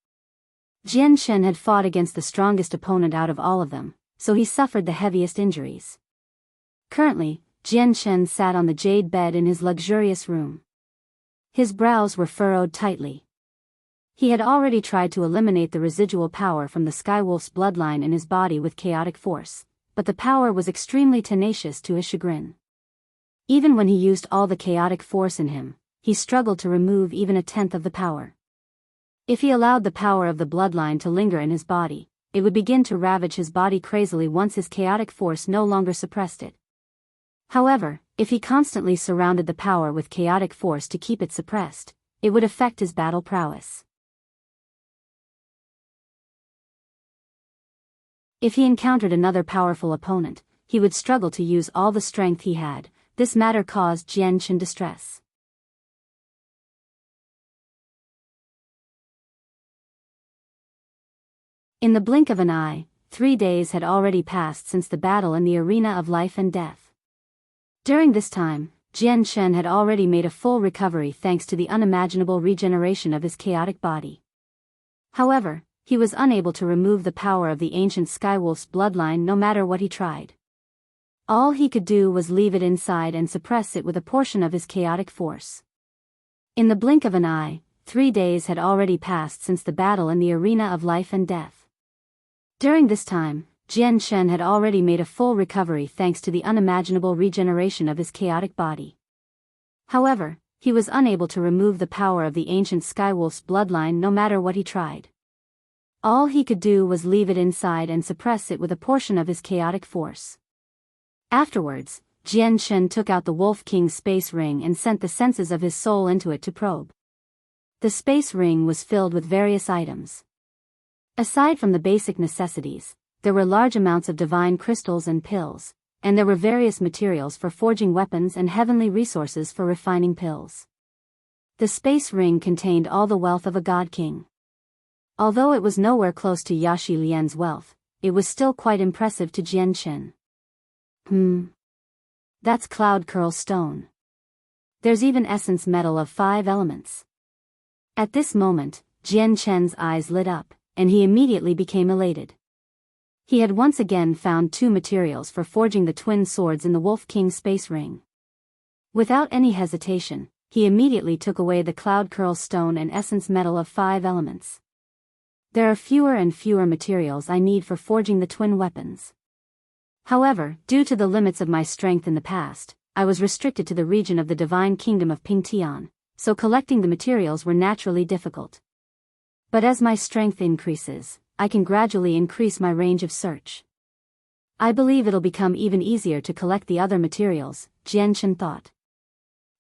Jianshen had fought against the strongest opponent out of all of them, so he suffered the heaviest injuries. Currently, Jianshen sat on the jade bed in his luxurious room. His brows were furrowed tightly. He had already tried to eliminate the residual power from the Skywolf's bloodline in his body with chaotic force, but the power was extremely tenacious to his chagrin. Even when he used all the chaotic force in him, he struggled to remove even a tenth of the power. If he allowed the power of the bloodline to linger in his body, it would begin to ravage his body crazily once his chaotic force no longer suppressed it. However, if he constantly surrounded the power with chaotic force to keep it suppressed, it would affect his battle prowess. If he encountered another powerful opponent, he would struggle to use all the strength he had. This matter caused Jianshen distress. In the blink of an eye, 3 days had already passed since the battle in the arena of life and death. During this time, Jianshen had already made a full recovery thanks to the unimaginable regeneration of his chaotic body. However, he was unable to remove the power of the ancient Skywolf's bloodline no matter what he tried. All he could do was leave it inside and suppress it with a portion of his chaotic force. In the blink of an eye, 3 days had already passed since the battle in the arena of life and death. During this time, Jianshen had already made a full recovery thanks to the unimaginable regeneration of his chaotic body. However, he was unable to remove the power of the ancient Skywolf's bloodline no matter what he tried. All he could do was leave it inside and suppress it with a portion of his chaotic force. Afterwards, Jianshen took out the Wolf King's space ring and sent the senses of his soul into it to probe. The space ring was filled with various items. Aside from the basic necessities, there were large amounts of divine crystals and pills, and there were various materials for forging weapons and heavenly resources for refining pills. The space ring contained all the wealth of a god king. Although it was nowhere close to Yashi Lian's wealth, it was still quite impressive to Jianshen. That's cloud curl stone. There's even essence metal of 5 elements. At this moment, Jianshen's eyes lit up, and he immediately became elated. He had once again found 2 materials for forging the twin swords in the Wolf King space ring. Without any hesitation, he immediately took away the cloud curl stone and essence metal of 5 elements. There are fewer and fewer materials I need for forging the twin weapons. However, due to the limits of my strength in the past, I was restricted to the region of the divine kingdom of Pingtian, so collecting the materials were naturally difficult. But as my strength increases, I can gradually increase my range of search. I believe it'll become even easier to collect the other materials, Jianshen thought.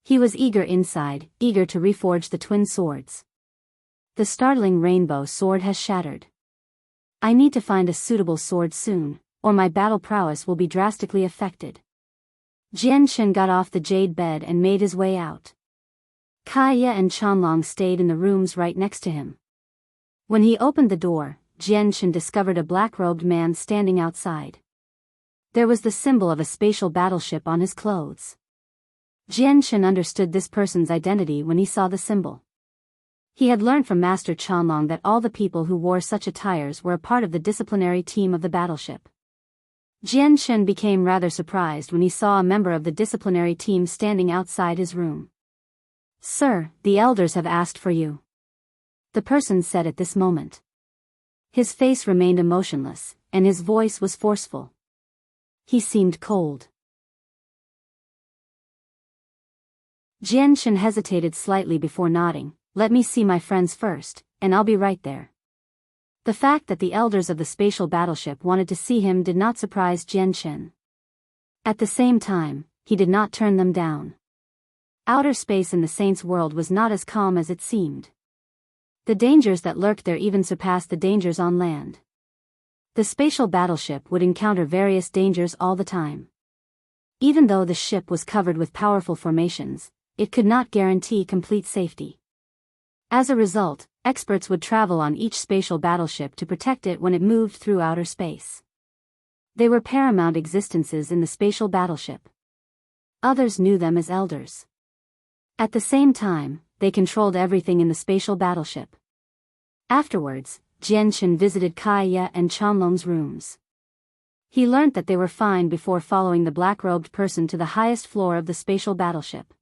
He was eager inside, eager to reforge the twin swords. The startling rainbow sword has shattered. I need to find a suitable sword soon, or my battle prowess will be drastically affected. Jianshen got off the jade bed and made his way out. Kaya and Chanlong stayed in the rooms right next to him. When he opened the door, Jianshen discovered a black-robed man standing outside. There was the symbol of a spatial battleship on his clothes. Jianshen understood this person's identity when he saw the symbol. He had learned from Master Chanlong that all the people who wore such attires were a part of the disciplinary team of the battleship. Jianshen became rather surprised when he saw a member of the disciplinary team standing outside his room. "Sir, the elders have asked for you," the person said at this moment. His face remained emotionless, and his voice was forceful. He seemed cold. Jianshen hesitated slightly before nodding, let me see my friends first, and I'll be right there. The fact that the elders of the spatial battleship wanted to see him did not surprise Jian Chen. At the same time, he did not turn them down. Outer space in the Saints' world was not as calm as it seemed. The dangers that lurked there even surpassed the dangers on land. The spatial battleship would encounter various dangers all the time. Even though the ship was covered with powerful formations, it could not guarantee complete safety. As a result, experts would travel on each spatial battleship to protect it when it moved through outer space. They were paramount existences in the spatial battleship. Others knew them as elders. At the same time, they controlled everything in the spatial battleship. Afterwards, Jian Chen visited Kaiya and Chanlong's rooms. He learnt that they were fine before following the black-robed person to the highest floor of the spatial battleship.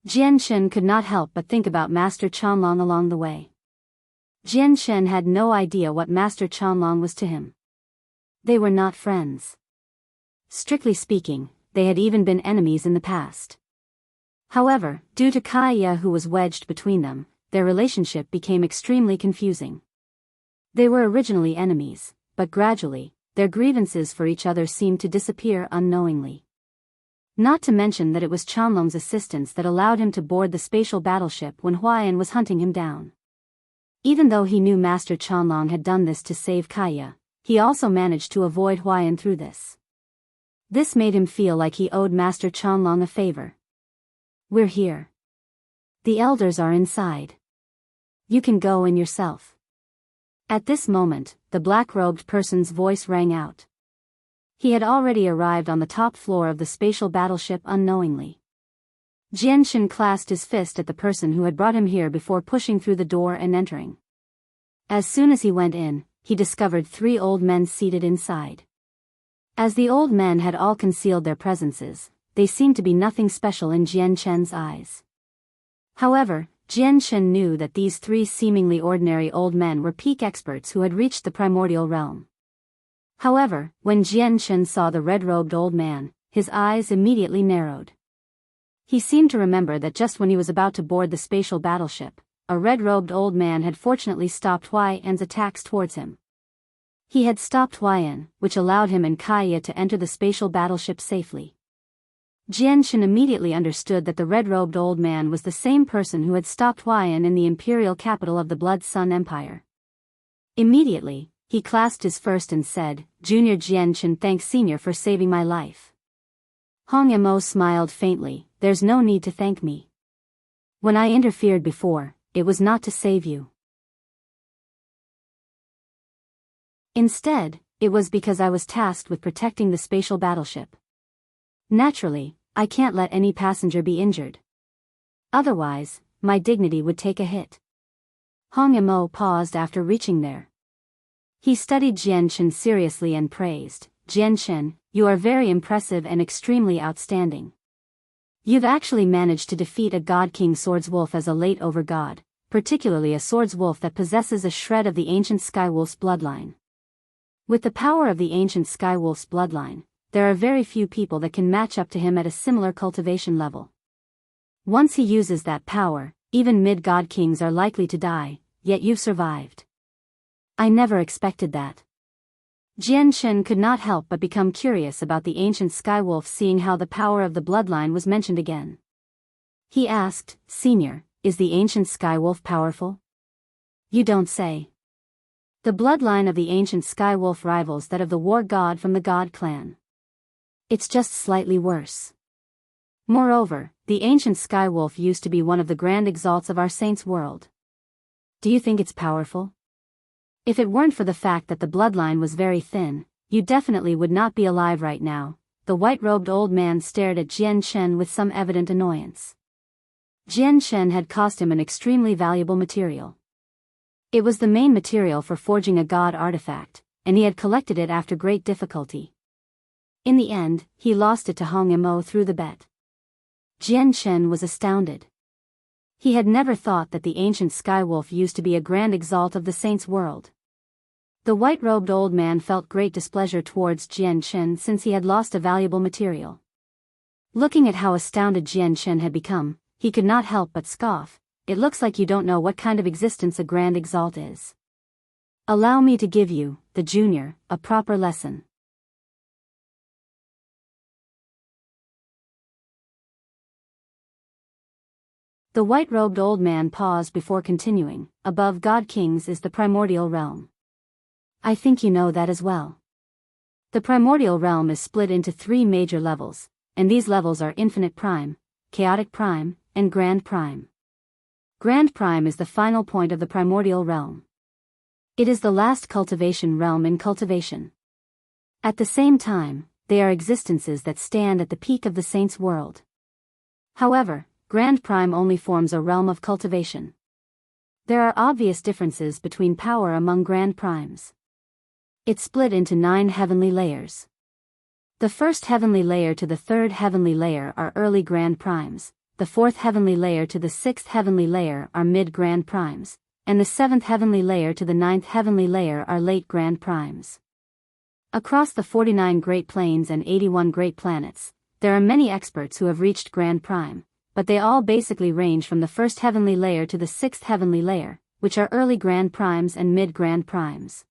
Jian Chen could not help but think about Master Chanlong along the way. Jian Chen had no idea what Master Chanlong was to him. They were not friends. Strictly speaking, they had even been enemies in the past. However, due to Kaiya who was wedged between them, their relationship became extremely confusing. They were originally enemies, but gradually, their grievances for each other seemed to disappear unknowingly. Not to mention that it was Chanlong's assistance that allowed him to board the spatial battleship when Huaiyan was hunting him down. Even though he knew Master Chanlong had done this to save Kaiya, he also managed to avoid Huaiyan through this. This made him feel like he owed Master Chanlong a favor. We're here. The elders are inside. You can go in yourself. At this moment, the black-robed person's voice rang out. He had already arrived on the top floor of the spatial battleship unknowingly. Jian Chen clasped his fist at the person who had brought him here before pushing through the door and entering. As soon as he went in, he discovered 3 old men seated inside. As the old men had all concealed their presences, they seemed to be nothing special in Jian Chen's eyes. However, Jian Chen knew that these 3 seemingly ordinary old men were peak experts who had reached the primordial realm. However, when Jian Chen saw the red-robed old man, his eyes immediately narrowed. He seemed to remember that just when he was about to board the spatial battleship, a red-robed old man had fortunately stopped Huaiyan's attacks towards him. He had stopped Huaiyan, which allowed him and Kaiya to enter the spatial battleship safely. Jian Chen immediately understood that the red-robed old man was the same person who had stopped Huaiyan in the imperial capital of the Blood Sun Empire. Immediately, he clasped his fist and said, "Junior Jian Chen, thanks Senior for saving my life." Hong Mo smiled faintly, "There's no need to thank me. When I interfered before, it was not to save you. Instead, it was because I was tasked with protecting the spatial battleship. Naturally, I can't let any passenger be injured. Otherwise, my dignity would take a hit." Hong Mo paused after reaching there. He studied Jian Chen seriously and praised, "Jian Chen, you are very impressive and extremely outstanding. You've actually managed to defeat a God King Swordswolf as a late over god, particularly a Swordswolf that possesses a shred of the ancient Skywolf's bloodline. With the power of the ancient Skywolf's bloodline, there are very few people that can match up to him at a similar cultivation level. Once he uses that power, even mid-god kings are likely to die, yet you've survived. I never expected that." Jian Chen could not help but become curious about the ancient Skywolf, seeing how the power of the bloodline was mentioned again. He asked, "Senior, is the ancient Skywolf powerful?" "You don't say." The bloodline of the ancient Skywolf rivals that of the war god from the God clan. It's just slightly worse. Moreover, the ancient Skywolf used to be one of the grand exalts of our saints' world. Do you think it's powerful? If it weren't for the fact that the bloodline was very thin, you definitely would not be alive right now." The white-robed old man stared at Jian Chen with some evident annoyance. Jian Chen had cost him an extremely valuable material. It was the main material for forging a god artifact, and he had collected it after great difficulty. In the end, he lost it to Hong Mo through the bet. Jian Chen was astounded. He had never thought that the ancient Skywolf used to be a grand exalt of the saints' world. The white-robed old man felt great displeasure towards Jian Chen since he had lost a valuable material. Looking at how astounded Jian Chen had become, he could not help but scoff, it looks like you don't know what kind of existence a grand exalt is. Allow me to give you, the junior, a proper lesson. The white-robed old man paused before continuing. Above God Kings is the primordial realm. I think you know that as well. The primordial realm is split into 3 major levels, and these levels are Infinite Prime, Chaotic Prime, and Grand Prime. Grand Prime is the final point of the primordial realm. It is the last cultivation realm in cultivation. At the same time, they are existences that stand at the peak of the saint's world. However, Grand Prime only forms a realm of cultivation. There are obvious differences between power among Grand Primes. It's split into 9 heavenly layers. The first heavenly layer to the 3rd heavenly layer are early Grand Primes, the 4th heavenly layer to the 6th heavenly layer are mid Grand Primes, and the 7th heavenly layer to the 9th heavenly layer are late Grand Primes. Across the 49 Great Planes and 81 Great Planets, there are many experts who have reached Grand Prime, but they all basically range from the 1st heavenly layer to the 6th heavenly layer, which are early Grand Primes and mid Grand Primes.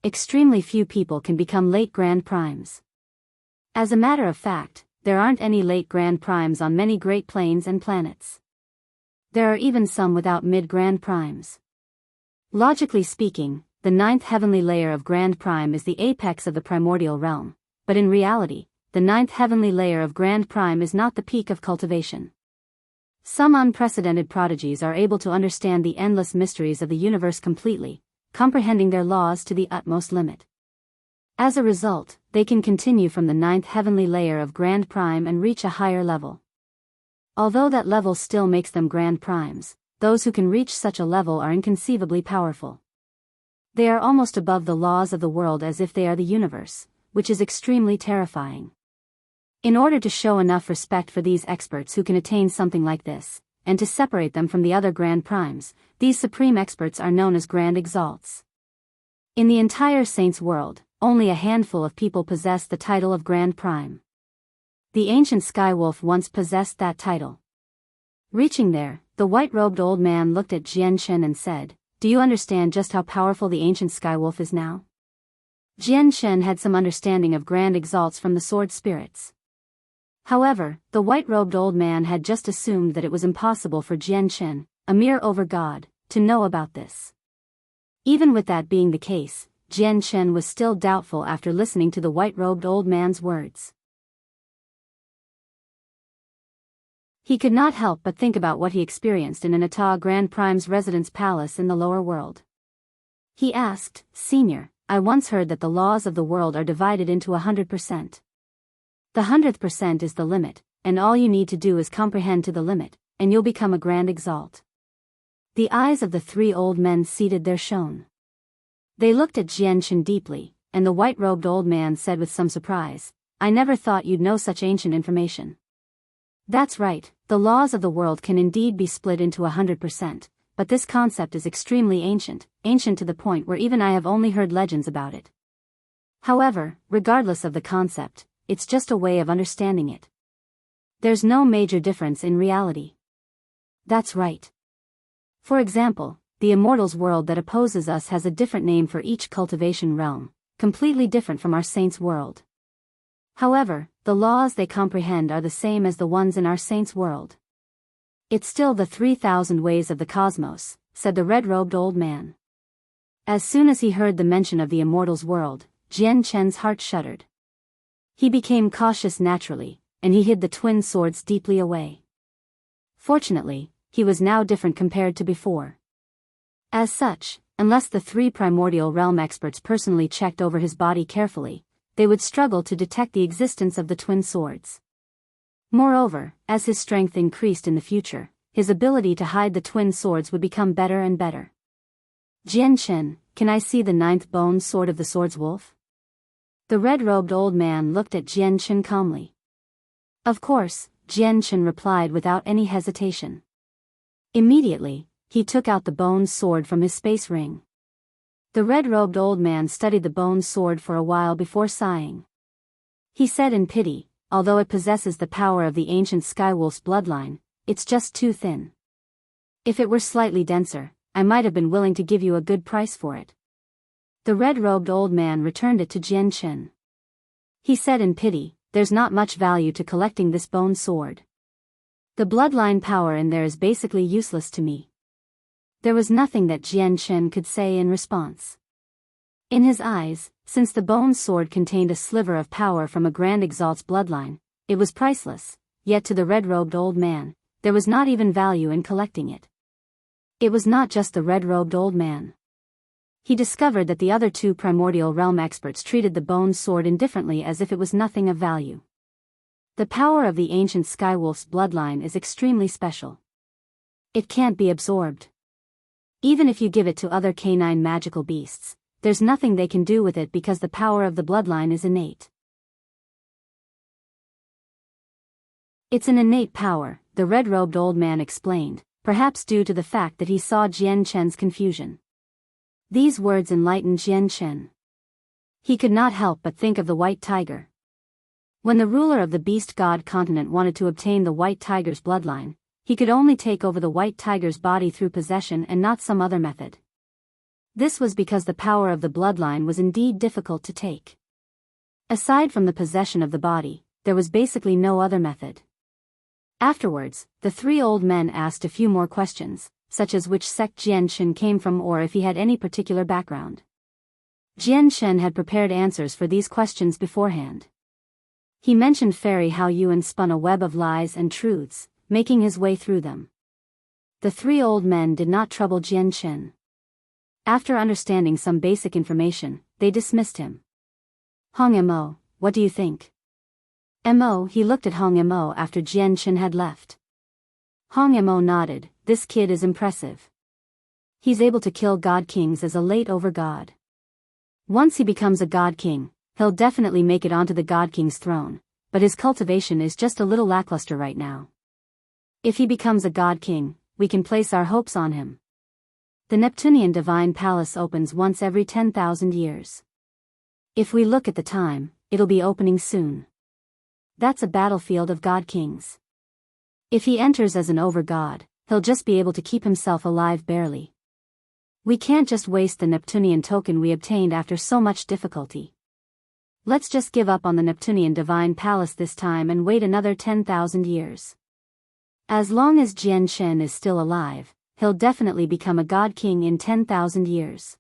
Extremely few people can become late Grand Primes. As a matter of fact, there aren't any late Grand Primes on many Great Planes and planets. There are even some without mid Grand Primes. Logically speaking, the 9th heavenly layer of Grand Prime is the apex of the primordial realm, but in reality, the 9th heavenly layer of Grand Prime is not the peak of cultivation. Some unprecedented prodigies are able to understand the endless mysteries of the universe completely, comprehending their laws to the utmost limit. As a result, they can continue from the 9th heavenly layer of Grand Prime and reach a higher level. Although that level still makes them Grand Primes, those who can reach such a level are inconceivably powerful. They are almost above the laws of the world as if they are the universe, which is extremely terrifying. In order to show enough respect for these experts who can attain something like this, and to separate them from the other Grand Primes, these supreme experts are known as Grand Exalts. In the entire Saints world, only a handful of people possess the title of Grand Prime. The ancient Skywolf once possessed that title. Reaching there, the white-robed old man looked at Jian Shen and said, "Do you understand just how powerful the ancient Skywolf is now?" Jian Shen had some understanding of Grand Exalts from the Sword Spirits. However, the white-robed old man had just assumed that it was impossible for Jian Shen, a mere over-god, to know about this. Even with that being the case, Jian Shen was still doubtful after listening to the white-robed old man's words. He could not help but think about what he experienced in an Ata Grand Prime's residence palace in the lower world. He asked, "Senior, I once heard that the laws of the world are divided into 100%. The 100th% is the limit, and all you need to do is comprehend to the limit, and you'll become a Grand Exalt." The eyes of the 3 old men seated there shone. They looked at Jian Shen deeply, and the white-robed old man said with some surprise, "I never thought you'd know such ancient information." That's right, the laws of the world can indeed be split into 100%, but this concept is extremely ancient to the point where even I have only heard legends about it. However, regardless of the concept, it's just a way of understanding it. There's no major difference in reality. That's right. For example, the immortals world that opposes us has a different name for each cultivation realm, completely different from our saints' world. However, the laws they comprehend are the same as the ones in our saints' world. It's still the 3,000 ways of the cosmos, said the red-robed old man. As soon as he heard the mention of the immortals world, Jian Shen's heart shuddered. He became cautious naturally, and he hid the twin swords deeply away. Fortunately, he was now different compared to before. As such, unless the 3 primordial realm experts personally checked over his body carefully, they would struggle to detect the existence of the twin swords. Moreover, as his strength increased in the future, his ability to hide the twin swords would become better and better. "Jian Shen, can I see the 9th bone sword of the Swordswolf?" The red-robed old man looked at Jian Shen calmly. Of course, Jian Shen replied without any hesitation. Immediately, he took out the bone sword from his space ring. The red-robed old man studied the bone sword for a while before sighing. He said in pity, "Although it possesses the power of the ancient Skywolf's bloodline, it's just too thin." If it were slightly denser, I might have been willing to give you a good price for it. The red-robed old man returned it to Jian Chen. He said in pity, there's not much value to collecting this bone sword. The bloodline power in there is basically useless to me. There was nothing that Jian Chen could say in response. In his eyes, since the bone sword contained a sliver of power from a Grand Exalt's bloodline, it was priceless, yet to the red-robed old man, there was not even value in collecting it. It was not just the red-robed old man. He discovered that the other two primordial realm experts treated the bone sword indifferently as if it was nothing of value. The power of the ancient Skywolf's bloodline is extremely special. It can't be absorbed. Even if you give it to other canine magical beasts, there's nothing they can do with it because the power of the bloodline is innate. It's an innate power, the red-robed old man explained, perhaps due to the fact that he saw Jian Chen's confusion. These words enlightened Jian Chen. He could not help but think of the white tiger. When the ruler of the beast god continent wanted to obtain the white tiger's bloodline, he could only take over the white tiger's body through possession and not some other method. This was because the power of the bloodline was indeed difficult to take. Aside from the possession of the body, there was basically no other method. Afterwards, the three old men asked a few more questions, such as which sect Jian Chen came from or if he had any particular background. Jian Chen had prepared answers for these questions beforehand. He mentioned Fairy Hao Yuan spun a web of lies and truths, making his way through them. The three old men did not trouble Jian Chen. After understanding some basic information, they dismissed him. Hong Mo, what do you think? Mo, he looked at Hong Mo after Jian Chen had left. Hong Mo nodded, this kid is impressive. He's able to kill god kings as a late over god. Once he becomes a god king, he'll definitely make it onto the god king's throne, but his cultivation is just a little lackluster right now. If he becomes a god king, we can place our hopes on him. The Neptunian Divine Palace opens once every 10,000 years. If we look at the time, it'll be opening soon. That's a battlefield of god kings. If he enters as an over-god, he'll just be able to keep himself alive barely. We can't just waste the Neptunian token we obtained after so much difficulty. Let's just give up on the Neptunian Divine Palace this time and wait another 10,000 years. As long as Jian Chen is still alive, he'll definitely become a god king in 10,000 years.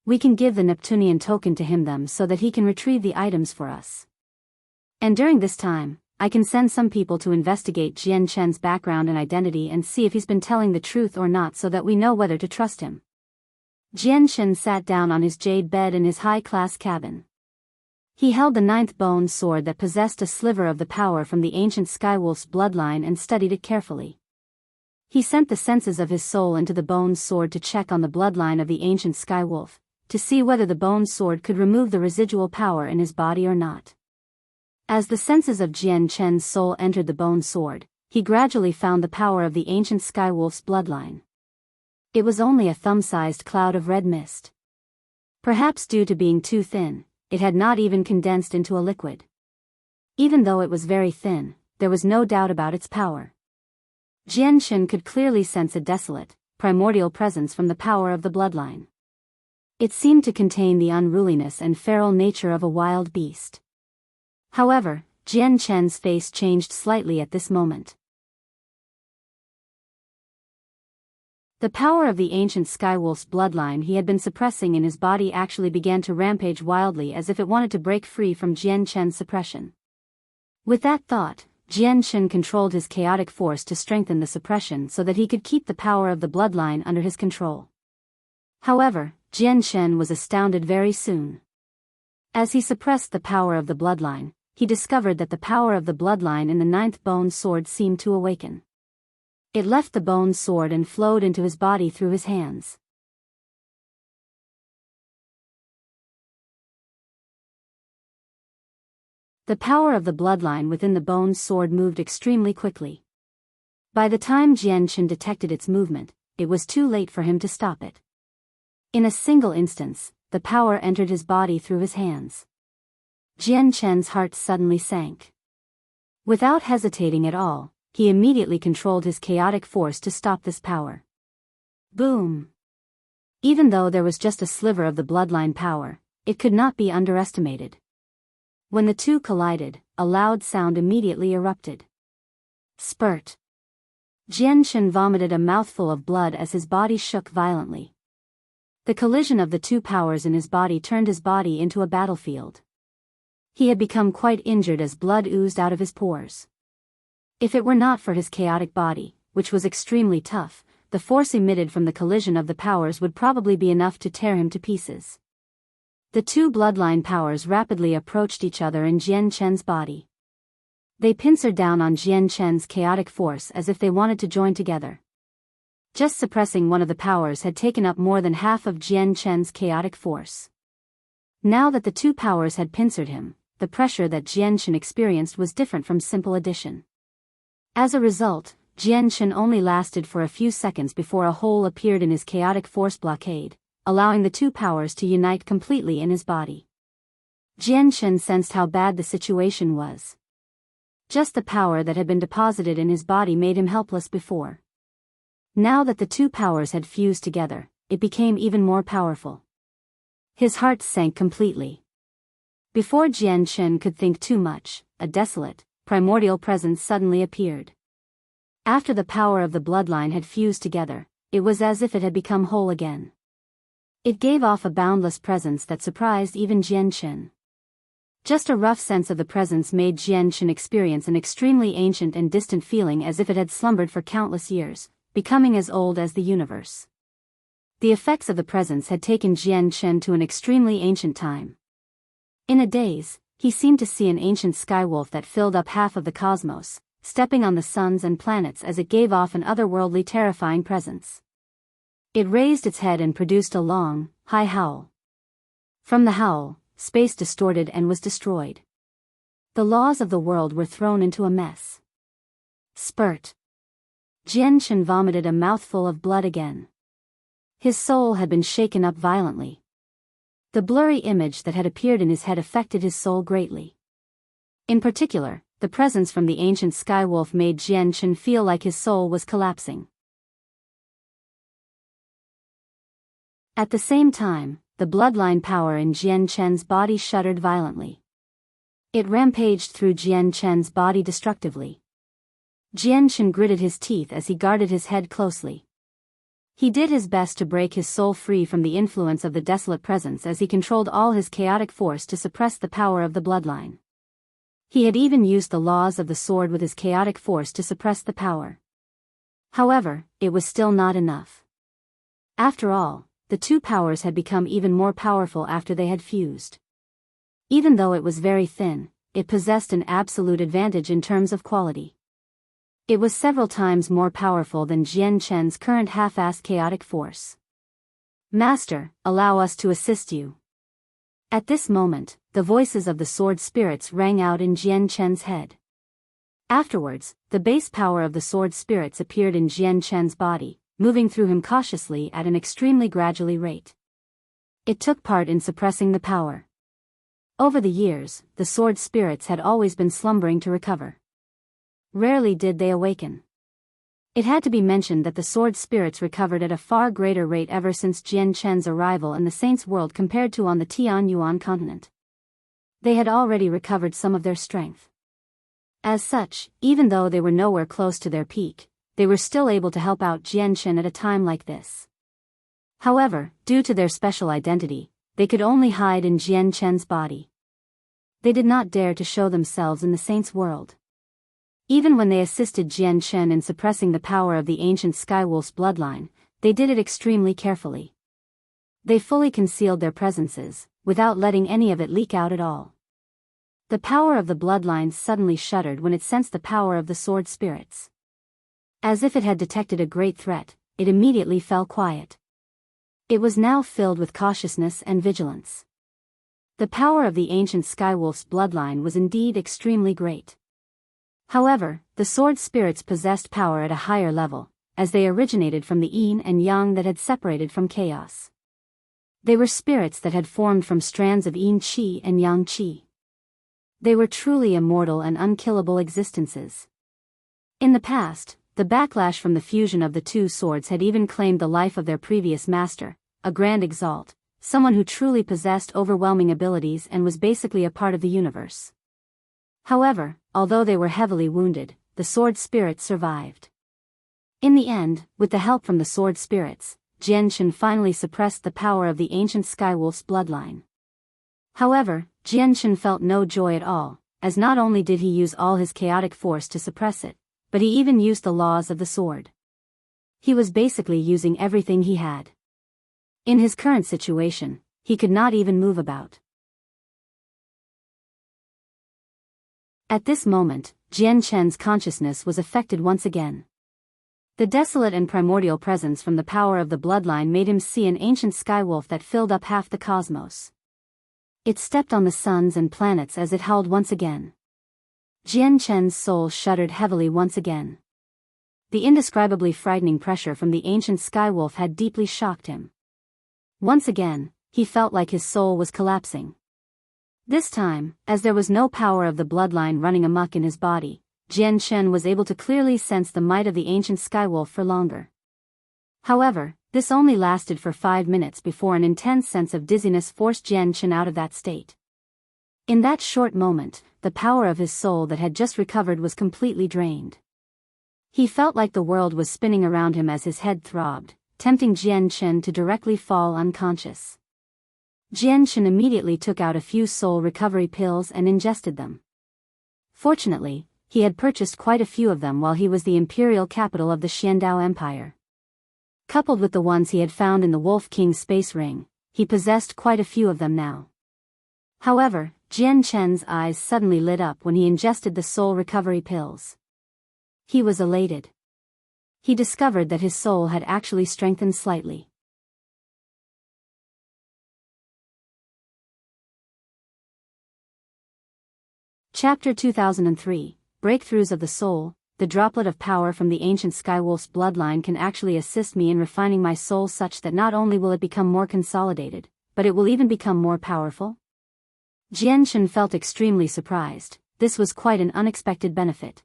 We can give the Neptunian token to him so that he can retrieve the items for us. And during this time, I can send some people to investigate Jian Chen's background and identity and see if he's been telling the truth or not so that we know whether to trust him. Jian Chen sat down on his jade bed in his high-class cabin. He held the 9th bone sword that possessed a sliver of the power from the ancient Skywolf's bloodline and studied it carefully. He sent the senses of his soul into the bone sword to check on the bloodline of the ancient Skywolf, to see whether the bone sword could remove the residual power in his body or not. As the senses of Jian Chen's soul entered the bone sword, he gradually found the power of the ancient Skywolf's bloodline. It was only a thumb-sized cloud of red mist. Perhaps due to being too thin, it had not even condensed into a liquid. Even though it was very thin, there was no doubt about its power. Jian Chen could clearly sense a desolate, primordial presence from the power of the bloodline. It seemed to contain the unruliness and feral nature of a wild beast. However, Jian Chen's face changed slightly at this moment. The power of the ancient Skywolf's bloodline he had been suppressing in his body actually began to rampage wildly as if it wanted to break free from Jian Chen's suppression. With that thought, Jian Chen controlled his chaotic force to strengthen the suppression so that he could keep the power of the bloodline under his control. However, Jian Chen was astounded very soon. As he suppressed the power of the bloodline, he discovered that the power of the bloodline in the 9th bone sword seemed to awaken. It left the bone sword and flowed into his body through his hands. The power of the bloodline within the bone sword moved extremely quickly. By the time Jian Chen detected its movement, it was too late for him to stop it. In a single instance, the power entered his body through his hands. Jian Chen's heart suddenly sank. Without hesitating at all, he immediately controlled his chaotic force to stop this power. Boom! Even though there was just a sliver of the bloodline power, it could not be underestimated. When the two collided, a loud sound immediately erupted. Spurt! Jianshan vomited a mouthful of blood as his body shook violently. The collision of the two powers in his body turned his body into a battlefield. He had become quite injured as blood oozed out of his pores. If it were not for his chaotic body, which was extremely tough, the force emitted from the collision of the powers would probably be enough to tear him to pieces. The two bloodline powers rapidly approached each other in Jian Chen's body. They pincered down on Jian Chen's chaotic force as if they wanted to join together. Just suppressing one of the powers had taken up more than half of Jian Chen's chaotic force. Now that the two powers had pincered him, the pressure that Jian Chen experienced was different from simple addition. As a result, Jian Chen only lasted for a few seconds before a hole appeared in his chaotic force blockade, allowing the two powers to unite completely in his body. Jian Chen sensed how bad the situation was. Just the power that had been deposited in his body made him helpless before. Now that the two powers had fused together, it became even more powerful. His heart sank completely. Before Jian Chen could think too much, a desolate, primordial presence suddenly appeared. After the power of the bloodline had fused together, it was as if it had become whole again. It gave off a boundless presence that surprised even Jian Chen. Just a rough sense of the presence made Jian Chen experience an extremely ancient and distant feeling as if it had slumbered for countless years, becoming as old as the universe. The effects of the presence had taken Jian Chen to an extremely ancient time. In a daze, he seemed to see an ancient skywolf that filled up half of the cosmos, stepping on the suns and planets as it gave off an otherworldly terrifying presence. It raised its head and produced a long, high howl. From the howl, space distorted and was destroyed. The laws of the world were thrown into a mess. Spurt! Jian Chen vomited a mouthful of blood again. His soul had been shaken up violently. The blurry image that had appeared in his head affected his soul greatly. In particular, the presence from the ancient skywolf made Jian Chen feel like his soul was collapsing. At the same time, the bloodline power in Jian Chen's body shuddered violently. It rampaged through Jian Chen's body destructively. Jian Chen gritted his teeth as he guarded his head closely. He did his best to break his soul free from the influence of the desolate presence as he controlled all his chaotic force to suppress the power of the bloodline. He had even used the laws of the sword with his chaotic force to suppress the power. However, it was still not enough. After all, the two powers had become even more powerful after they had fused. Even though it was very thin, it possessed an absolute advantage in terms of quality. It was several times more powerful than Jian Chen's current half-assed chaotic force. Master, allow us to assist you. At this moment, the voices of the sword spirits rang out in Jian Chen's head. Afterwards, the base power of the sword spirits appeared in Jian Chen's body, moving through him cautiously at an extremely gradually rate. It took part in suppressing the power. Over the years, the sword spirits had always been slumbering to recover. Rarely did they awaken. It had to be mentioned that the sword spirits recovered at a far greater rate ever since Jian Chen's arrival in the Saints' World compared to on the Tianyuan continent. They had already recovered some of their strength. As such, even though they were nowhere close to their peak, they were still able to help out Jian Chen at a time like this. However, due to their special identity, they could only hide in Jian Chen's body. They did not dare to show themselves in the Saints' World. Even when they assisted Jian Chen in suppressing the power of the ancient Skywolf's bloodline, they did it extremely carefully. They fully concealed their presences, without letting any of it leak out at all. The power of the bloodline suddenly shuddered when it sensed the power of the sword spirits. As if it had detected a great threat, it immediately fell quiet. It was now filled with cautiousness and vigilance. The power of the ancient Skywolf's bloodline was indeed extremely great. However, the sword spirits possessed power at a higher level, as they originated from the yin and yang that had separated from chaos. They were spirits that had formed from strands of yin qi and yang qi. They were truly immortal and unkillable existences. In the past, the backlash from the fusion of the two swords had even claimed the life of their previous master, a Grand Exalt, someone who truly possessed overwhelming abilities and was basically a part of the universe. However, although they were heavily wounded, the sword spirits survived. In the end, with the help from the sword spirits, Jianshan finally suppressed the power of the ancient Skywolf's bloodline. However, Jianshan felt no joy at all, as not only did he use all his chaotic force to suppress it, but he even used the laws of the sword. He was basically using everything he had. In his current situation, he could not even move about. At this moment, Jianshan's consciousness was affected once again. The desolate and primordial presence from the power of the bloodline made him see an ancient skywolf that filled up half the cosmos. It stepped on the suns and planets as it howled once again. Jianshan's soul shuddered heavily once again. The indescribably frightening pressure from the ancient skywolf had deeply shocked him. Once again, he felt like his soul was collapsing. This time, as there was no power of the bloodline running amok in his body, Jianshan was able to clearly sense the might of the ancient skywolf for longer. However, this only lasted for 5 minutes before an intense sense of dizziness forced Jianshan out of that state. In that short moment, the power of his soul that had just recovered was completely drained. He felt like the world was spinning around him as his head throbbed, tempting Jianshan to directly fall unconscious. Jianshan immediately took out a few soul recovery pills and ingested them. Fortunately, he had purchased quite a few of them while he was the imperial capital of the Xiandao Empire. Coupled with the ones he had found in the Wolf King's space ring, he possessed quite a few of them now. However, Jianshan's eyes suddenly lit up when he ingested the soul recovery pills. He was elated. He discovered that his soul had actually strengthened slightly. Chapter 2003, Breakthroughs of the Soul. The droplet of power from the ancient Skywolf's bloodline can actually assist me in refining my soul such that not only will it become more consolidated, but it will even become more powerful. Jianshan felt extremely surprised. This was quite an unexpected benefit.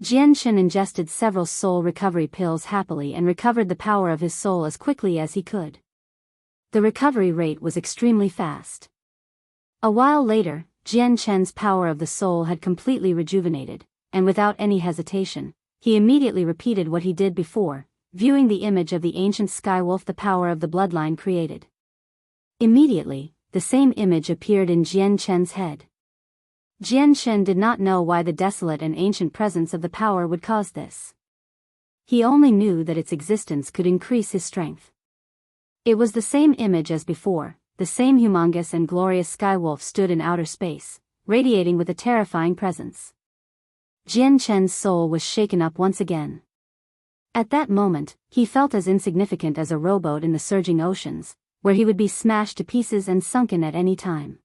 Jianshan ingested several soul recovery pills happily and recovered the power of his soul as quickly as he could. The recovery rate was extremely fast. A while later, Jianshan's power of the soul had completely rejuvenated, and without any hesitation, he immediately repeated what he did before, viewing the image of the ancient Skywolf the power of the bloodline created. Immediately, the same image appeared in Jianshan's head. Jianshan did not know why the desolate and ancient presence of the power would cause this. He only knew that its existence could increase his strength. It was the same image as before, the same humongous and glorious Skywolf stood in outer space, radiating with a terrifying presence. Jianshan's soul was shaken up once again. At that moment, he felt as insignificant as a rowboat in the surging oceans, where he would be smashed to pieces and sunken at any time.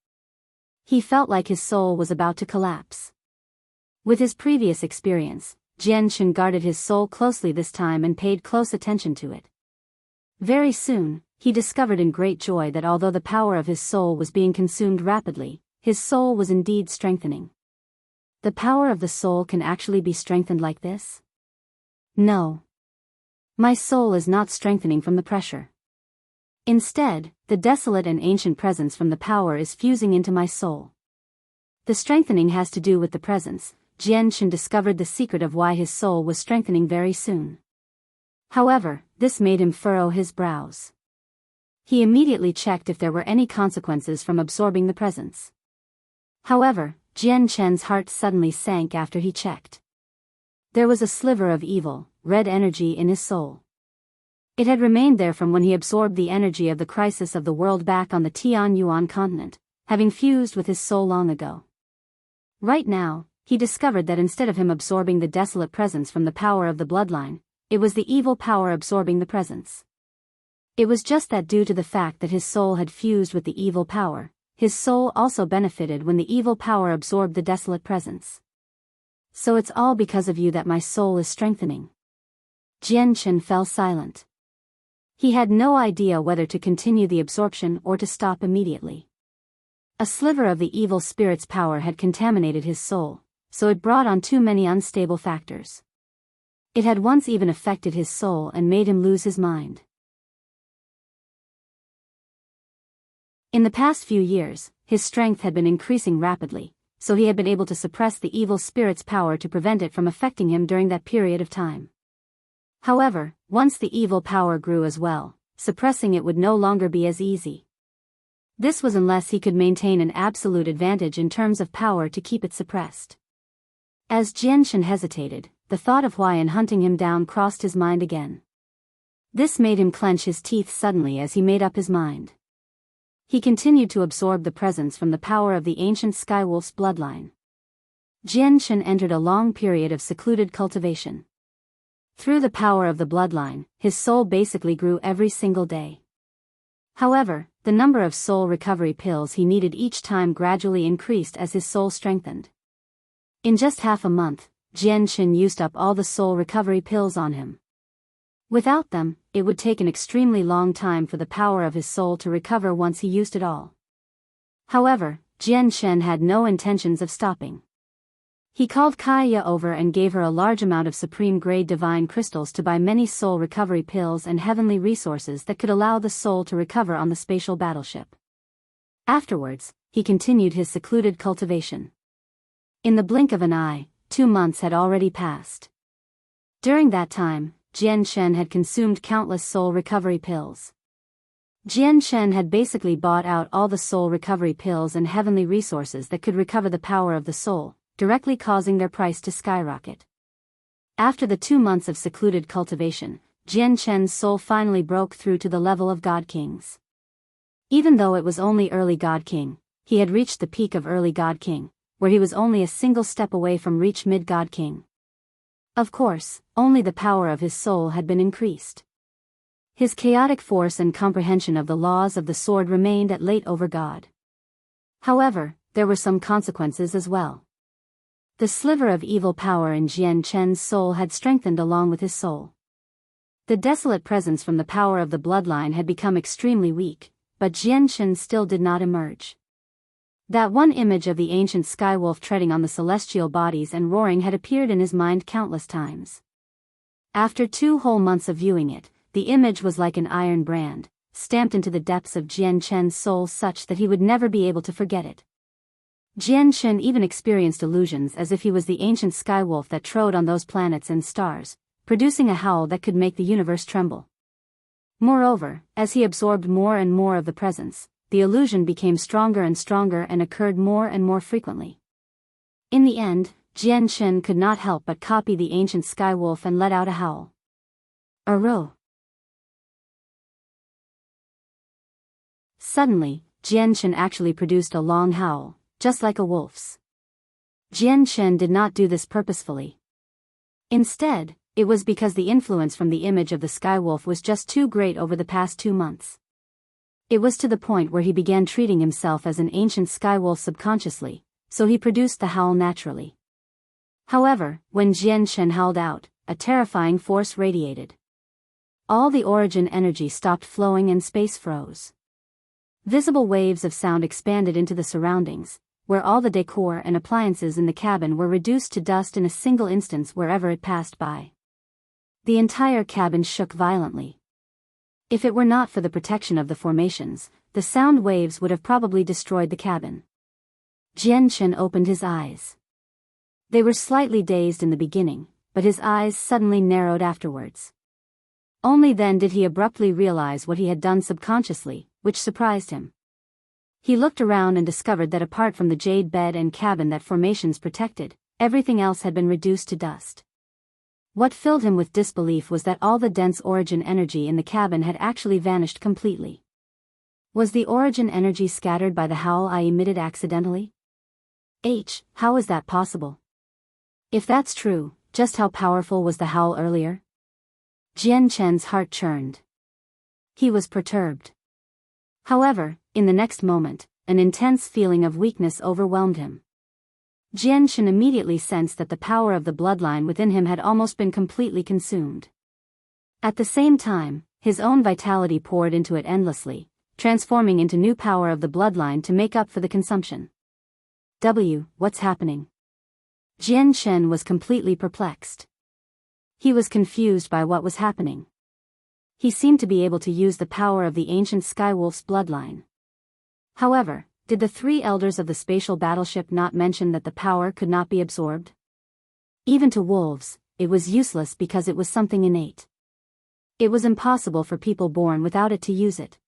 He felt like his soul was about to collapse. With his previous experience, Jianshan guarded his soul closely this time and paid close attention to it. Very soon, he discovered in great joy that although the power of his soul was being consumed rapidly, his soul was indeed strengthening. The power of the soul can actually be strengthened like this? No. My soul is not strengthening from the pressure. Instead, the desolate and ancient presence from the power is fusing into my soul. The strengthening has to do with the presence. Jianshan discovered the secret of why his soul was strengthening very soon. However, this made him furrow his brows. He immediately checked if there were any consequences from absorbing the presence. However, Jianshan's heart suddenly sank after he checked. There was a sliver of evil, red energy in his soul. It had remained there from when he absorbed the energy of the crisis of the world back on the Tianyuan continent, having fused with his soul long ago. Right now, he discovered that instead of him absorbing the desolate presence from the power of the bloodline, it was the evil power absorbing the presence. It was just that due to the fact that his soul had fused with the evil power, his soul also benefited when the evil power absorbed the desolate presence. So it's all because of you that my soul is strengthening. Jianshan fell silent. He had no idea whether to continue the absorption or to stop immediately. A sliver of the evil spirit's power had contaminated his soul, so it brought on too many unstable factors. It had once even affected his soul and made him lose his mind. In the past few years, his strength had been increasing rapidly, so he had been able to suppress the evil spirit's power to prevent it from affecting him during that period of time. However, once the evil power grew as well, suppressing it would no longer be as easy. This was unless he could maintain an absolute advantage in terms of power to keep it suppressed. As Jianshan hesitated, the thought of Huayan hunting him down crossed his mind again. This made him clench his teeth suddenly as he made up his mind. He continued to absorb the presence from the power of the ancient Skywolf's bloodline. Jianshan entered a long period of secluded cultivation. Through the power of the bloodline, his soul basically grew every single day. However, the number of soul recovery pills he needed each time gradually increased as his soul strengthened. In just half a month, Jianshan used up all the soul recovery pills on him. Without them, it would take an extremely long time for the power of his soul to recover once he used it all. However, Jianshan had no intentions of stopping. He called Kaya over and gave her a large amount of supreme-grade divine crystals to buy many soul recovery pills and heavenly resources that could allow the soul to recover on the spatial battleship. Afterwards, he continued his secluded cultivation. In the blink of an eye, 2 months had already passed. During that time, Jianshan had consumed countless soul recovery pills. Jianshan had basically bought out all the soul recovery pills and heavenly resources that could recover the power of the soul, directly causing their price to skyrocket. After the 2 months of secluded cultivation, Jianshan's soul finally broke through to the level of God Kings. Even though it was only early God King, he had reached the peak of early God King, where he was only a single step away from reach mid God King. Of course, only the power of his soul had been increased. His chaotic force and comprehension of the laws of the sword remained at late over God. However, there were some consequences as well. The sliver of evil power in Jianshan's soul had strengthened along with his soul. The desolate presence from the power of the bloodline had become extremely weak, but Jianshan still did not emerge. That one image of the ancient Skywolf treading on the celestial bodies and roaring had appeared in his mind countless times. After 2 whole months of viewing it, the image was like an iron brand, stamped into the depths of Jianshan's soul such that he would never be able to forget it. Jianshan even experienced illusions as if he was the ancient Skywolf that trod on those planets and stars, producing a howl that could make the universe tremble. Moreover, as he absorbed more and more of the presence, the illusion became stronger and stronger and occurred more and more frequently. In the end, Jianshan could not help but copy the ancient Skywolf and let out a howl. A roar. Suddenly, Jianshan actually produced a long howl, just like a wolf's. Jianshan did not do this purposefully. Instead, it was because the influence from the image of the Skywolf was just too great over the past 2 months. It was to the point where he began treating himself as an ancient Skywolf subconsciously, so he produced the howl naturally. However, when Jianshan howled out, a terrifying force radiated. All the origin energy stopped flowing and space froze. Visible waves of sound expanded into the surroundings, where all the decor and appliances in the cabin were reduced to dust in a single instance wherever it passed by. The entire cabin shook violently. If it were not for the protection of the formations, the sound waves would have probably destroyed the cabin. Jianshan opened his eyes. They were slightly dazed in the beginning, but his eyes suddenly narrowed afterwards. Only then did he abruptly realize what he had done subconsciously, which surprised him. He looked around and discovered that apart from the jade bed and cabin that formations protected, everything else had been reduced to dust. What filled him with disbelief was that all the dense origin energy in the cabin had actually vanished completely. Was the origin energy scattered by the howl I emitted accidentally? How is that possible? If that's true, just how powerful was the howl earlier? Jianshan's heart churned. He was perturbed. However, in the next moment, an intense feeling of weakness overwhelmed him. Jianshan immediately sensed that the power of the bloodline within him had almost been completely consumed. At the same time, his own vitality poured into it endlessly, transforming into new power of the bloodline to make up for the consumption. What's happening? Jianshan was completely perplexed. He was confused by what was happening. He seemed to be able to use the power of the ancient Skywolf's bloodline. However, did the three elders of the spatial battleship not mention that the power could not be absorbed? Even to wolves, it was useless because it was something innate. It was impossible for people born without it to use it.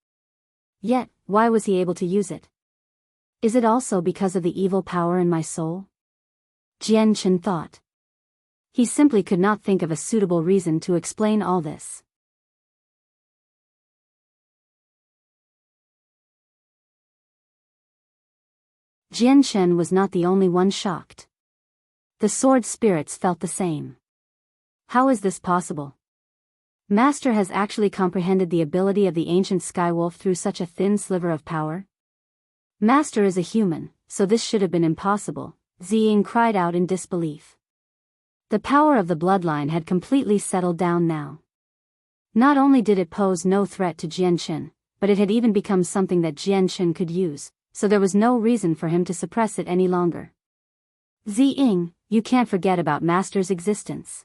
Yet, why was he able to use it? Is it also because of the evil power in my soul? Jian Chen thought. He simply could not think of a suitable reason to explain all this. Jian Chen was not the only one shocked. The sword spirits felt the same. How is this possible? Master has actually comprehended the ability of the ancient Skywolf through such a thin sliver of power? Master is a human, so this should have been impossible, Ziying cried out in disbelief. The power of the bloodline had completely settled down now. Not only did it pose no threat to Jian Chen, but it had even become something that Jian Chen could use, so there was no reason for him to suppress it any longer. Ziying, you can't forget about Master's existence.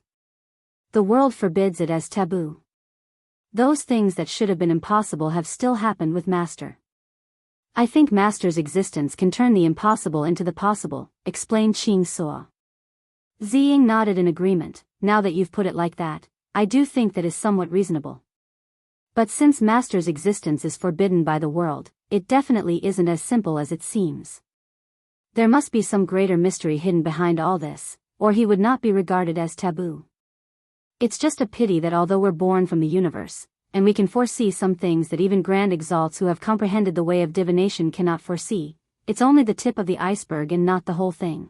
The world forbids it as taboo. Those things that should have been impossible have still happened with Master. I think Master's existence can turn the impossible into the possible, explained Qing Suo. Ziying nodded in agreement. Now that you've put it like that, I do think that is somewhat reasonable. But since Master's existence is forbidden by the world, it definitely isn't as simple as it seems. There must be some greater mystery hidden behind all this, or he would not be regarded as taboo. It's just a pity that although we're born from the universe, and we can foresee some things that even grand exalts who have comprehended the way of divination cannot foresee, it's only the tip of the iceberg and not the whole thing.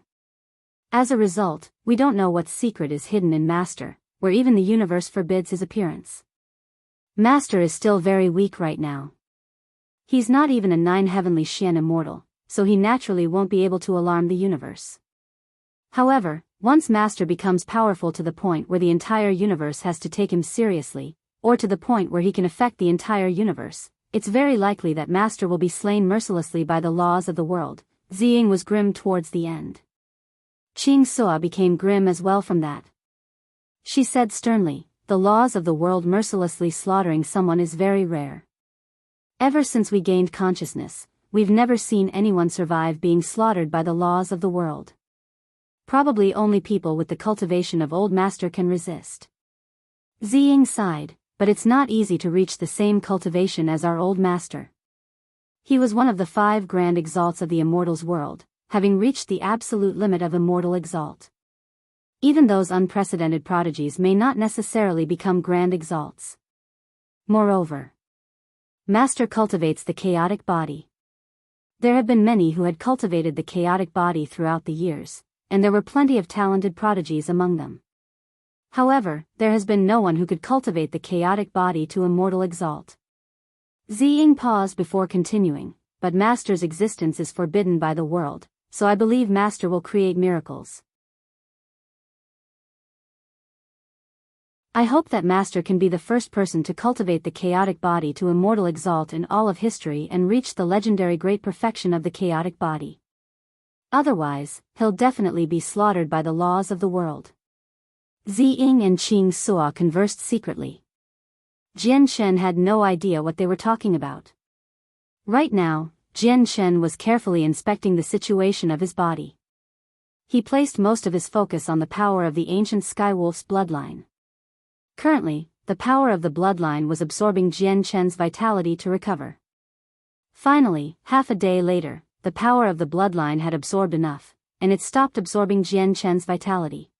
As a result, we don't know what secret is hidden in Master, where even the universe forbids his appearance. Master is still very weak right now. He's not even a 9 heavenly Xian immortal, so he naturally won't be able to alarm the universe. However, once Master becomes powerful to the point where the entire universe has to take him seriously, or to the point where he can affect the entire universe, it's very likely that Master will be slain mercilessly by the laws of the world. Ziying was grim towards the end. Qing Suo became grim as well from that. She said sternly, the laws of the world mercilessly slaughtering someone is very rare. Ever since we gained consciousness, we've never seen anyone survive being slaughtered by the laws of the world. Probably only people with the cultivation of old Master can resist. Ziying sighed, but it's not easy to reach the same cultivation as our old Master. He was one of the 5 grand exalts of the immortals world, having reached the absolute limit of immortal exalt. Even those unprecedented prodigies may not necessarily become grand exalts. Moreover, Master cultivates the chaotic body. There have been many who had cultivated the chaotic body throughout the years, and there were plenty of talented prodigies among them. However, there has been no one who could cultivate the chaotic body to immortal exalt. Ziying paused before continuing, but Master's existence is forbidden by the world, so I believe Master will create miracles. I hope that Master can be the first person to cultivate the chaotic body to immortal exalt in all of history and reach the legendary great perfection of the chaotic body. Otherwise, he'll definitely be slaughtered by the laws of the world. Ziying and Qing Suo conversed secretly. Jian Chen had no idea what they were talking about. Right now, Jian Chen was carefully inspecting the situation of his body. He placed most of his focus on the power of the ancient Skywolf's bloodline. Currently, the power of the bloodline was absorbing Jian Chen's vitality to recover. Finally, half a day later, the power of the bloodline had absorbed enough, and it stopped absorbing Jian Chen's vitality.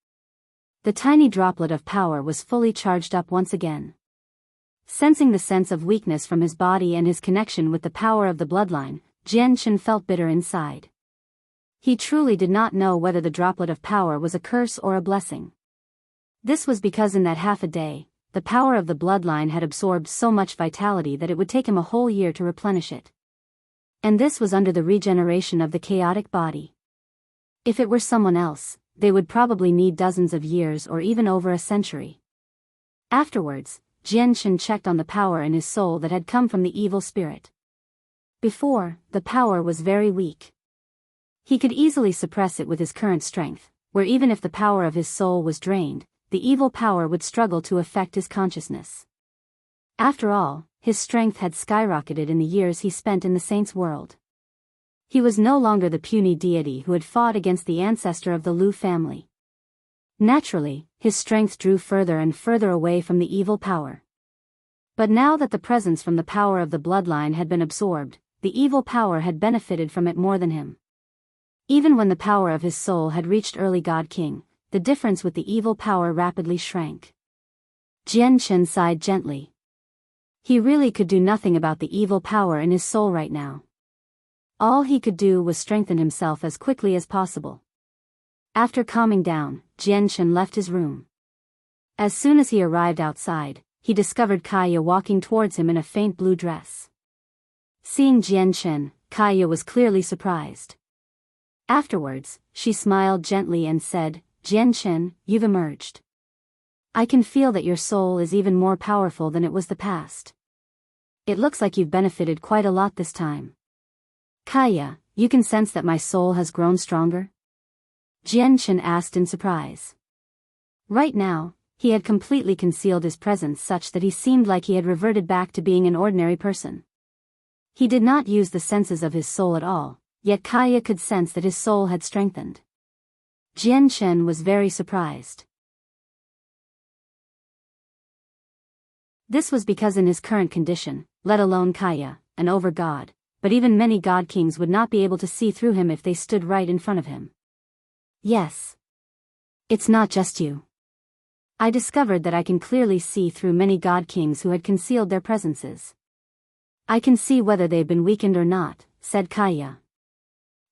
The tiny droplet of power was fully charged up once again. Sensing the sense of weakness from his body and his connection with the power of the bloodline, Jian Chen felt bitter inside. He truly did not know whether the droplet of power was a curse or a blessing. This was because in that half a day, the power of the bloodline had absorbed so much vitality that it would take him a whole year to replenish it. And this was under the regeneration of the chaotic body. If it were someone else, they would probably need dozens of years or even over a century. Afterwards, Jian Chen checked on the power in his soul that had come from the evil spirit. Before, the power was very weak. He could easily suppress it with his current strength, where even if the power of his soul was drained, the evil power would struggle to affect his consciousness. After all, his strength had skyrocketed in the years he spent in the saint's world. He was no longer the puny deity who had fought against the ancestor of the Lu family. Naturally, his strength drew further and further away from the evil power. But now that the presence from the power of the bloodline had been absorbed, the evil power had benefited from it more than him. Even when the power of his soul had reached early God King, the difference with the evil power rapidly shrank. Jian Chen sighed gently. He really could do nothing about the evil power in his soul right now. All he could do was strengthen himself as quickly as possible. After calming down, Jian Chen left his room. As soon as he arrived outside, he discovered Kaya walking towards him in a faint blue dress. Seeing Jian Chen, Kaya was clearly surprised. Afterwards, she smiled gently and said, "Jian Chen, you've emerged. I can feel that your soul is even more powerful than it was the past. It looks like you've benefited quite a lot this time." "Kaya, you can sense that my soul has grown stronger?" Jian Chen asked in surprise. Right now, he had completely concealed his presence such that he seemed like he had reverted back to being an ordinary person. He did not use the senses of his soul at all, yet Kaya could sense that his soul had strengthened. Jian Chen was very surprised. This was because in his current condition, let alone Kaya, an over-god, but even many god kings would not be able to see through him if they stood right in front of him. "Yes. It's not just you. I discovered that I can clearly see through many god kings who had concealed their presences. I can see whether they've been weakened or not," said Kaya.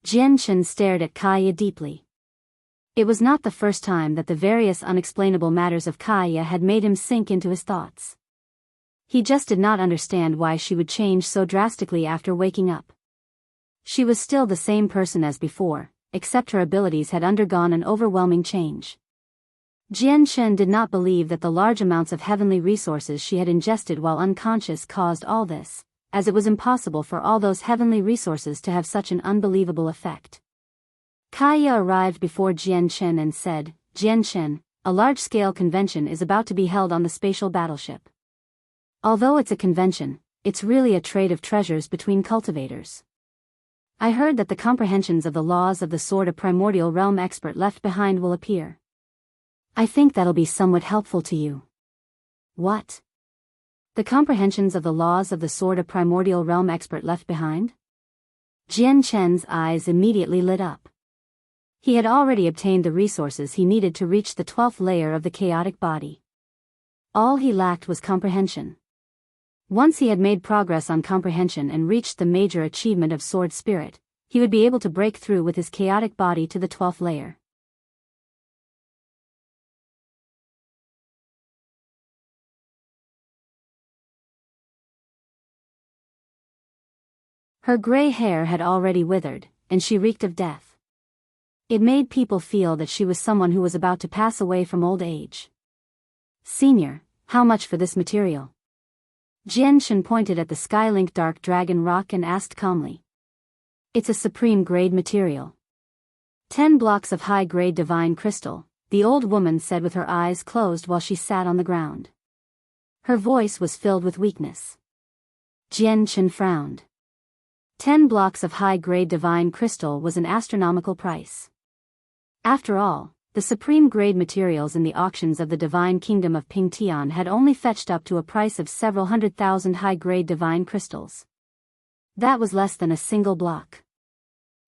Jian Chen stared at Kaya deeply. It was not the first time that the various unexplainable matters of Kaya had made him sink into his thoughts. He just did not understand why she would change so drastically after waking up. She was still the same person as before, except her abilities had undergone an overwhelming change. Jian Chen did not believe that the large amounts of heavenly resources she had ingested while unconscious caused all this, as it was impossible for all those heavenly resources to have such an unbelievable effect. Kaya arrived before Jian Chen and said, "Jian Chen, a large-scale convention is about to be held on the spatial battleship. Although it's a convention, it's really a trade of treasures between cultivators. I heard that the comprehensions of the laws of the Sword of Primordial Realm expert left behind will appear. I think that'll be somewhat helpful to you." "What? The comprehensions of the laws of the Sword of Primordial Realm expert left behind?" Jian Chen's eyes immediately lit up. He had already obtained the resources he needed to reach the 12th layer of the chaotic body. All he lacked was comprehension. Once he had made progress on comprehension and reached the major achievement of Sword Spirit, he would be able to break through with his chaotic body to the 12th layer. Her gray hair had already withered, and she reeked of death. It made people feel that she was someone who was about to pass away from old age. "Senior, how much for this material?" Jian Chen pointed at the Skylink Dark Dragon Rock and asked calmly. "It's a supreme-grade material. 10 blocks of high-grade divine crystal," the old woman said with her eyes closed while she sat on the ground. Her voice was filled with weakness. Jian Chen frowned. 10 blocks of high-grade divine crystal was an astronomical price. After all, the supreme-grade materials in the auctions of the divine kingdom of Pingtian had only fetched up to a price of several 100,000 high-grade divine crystals. That was less than a single block.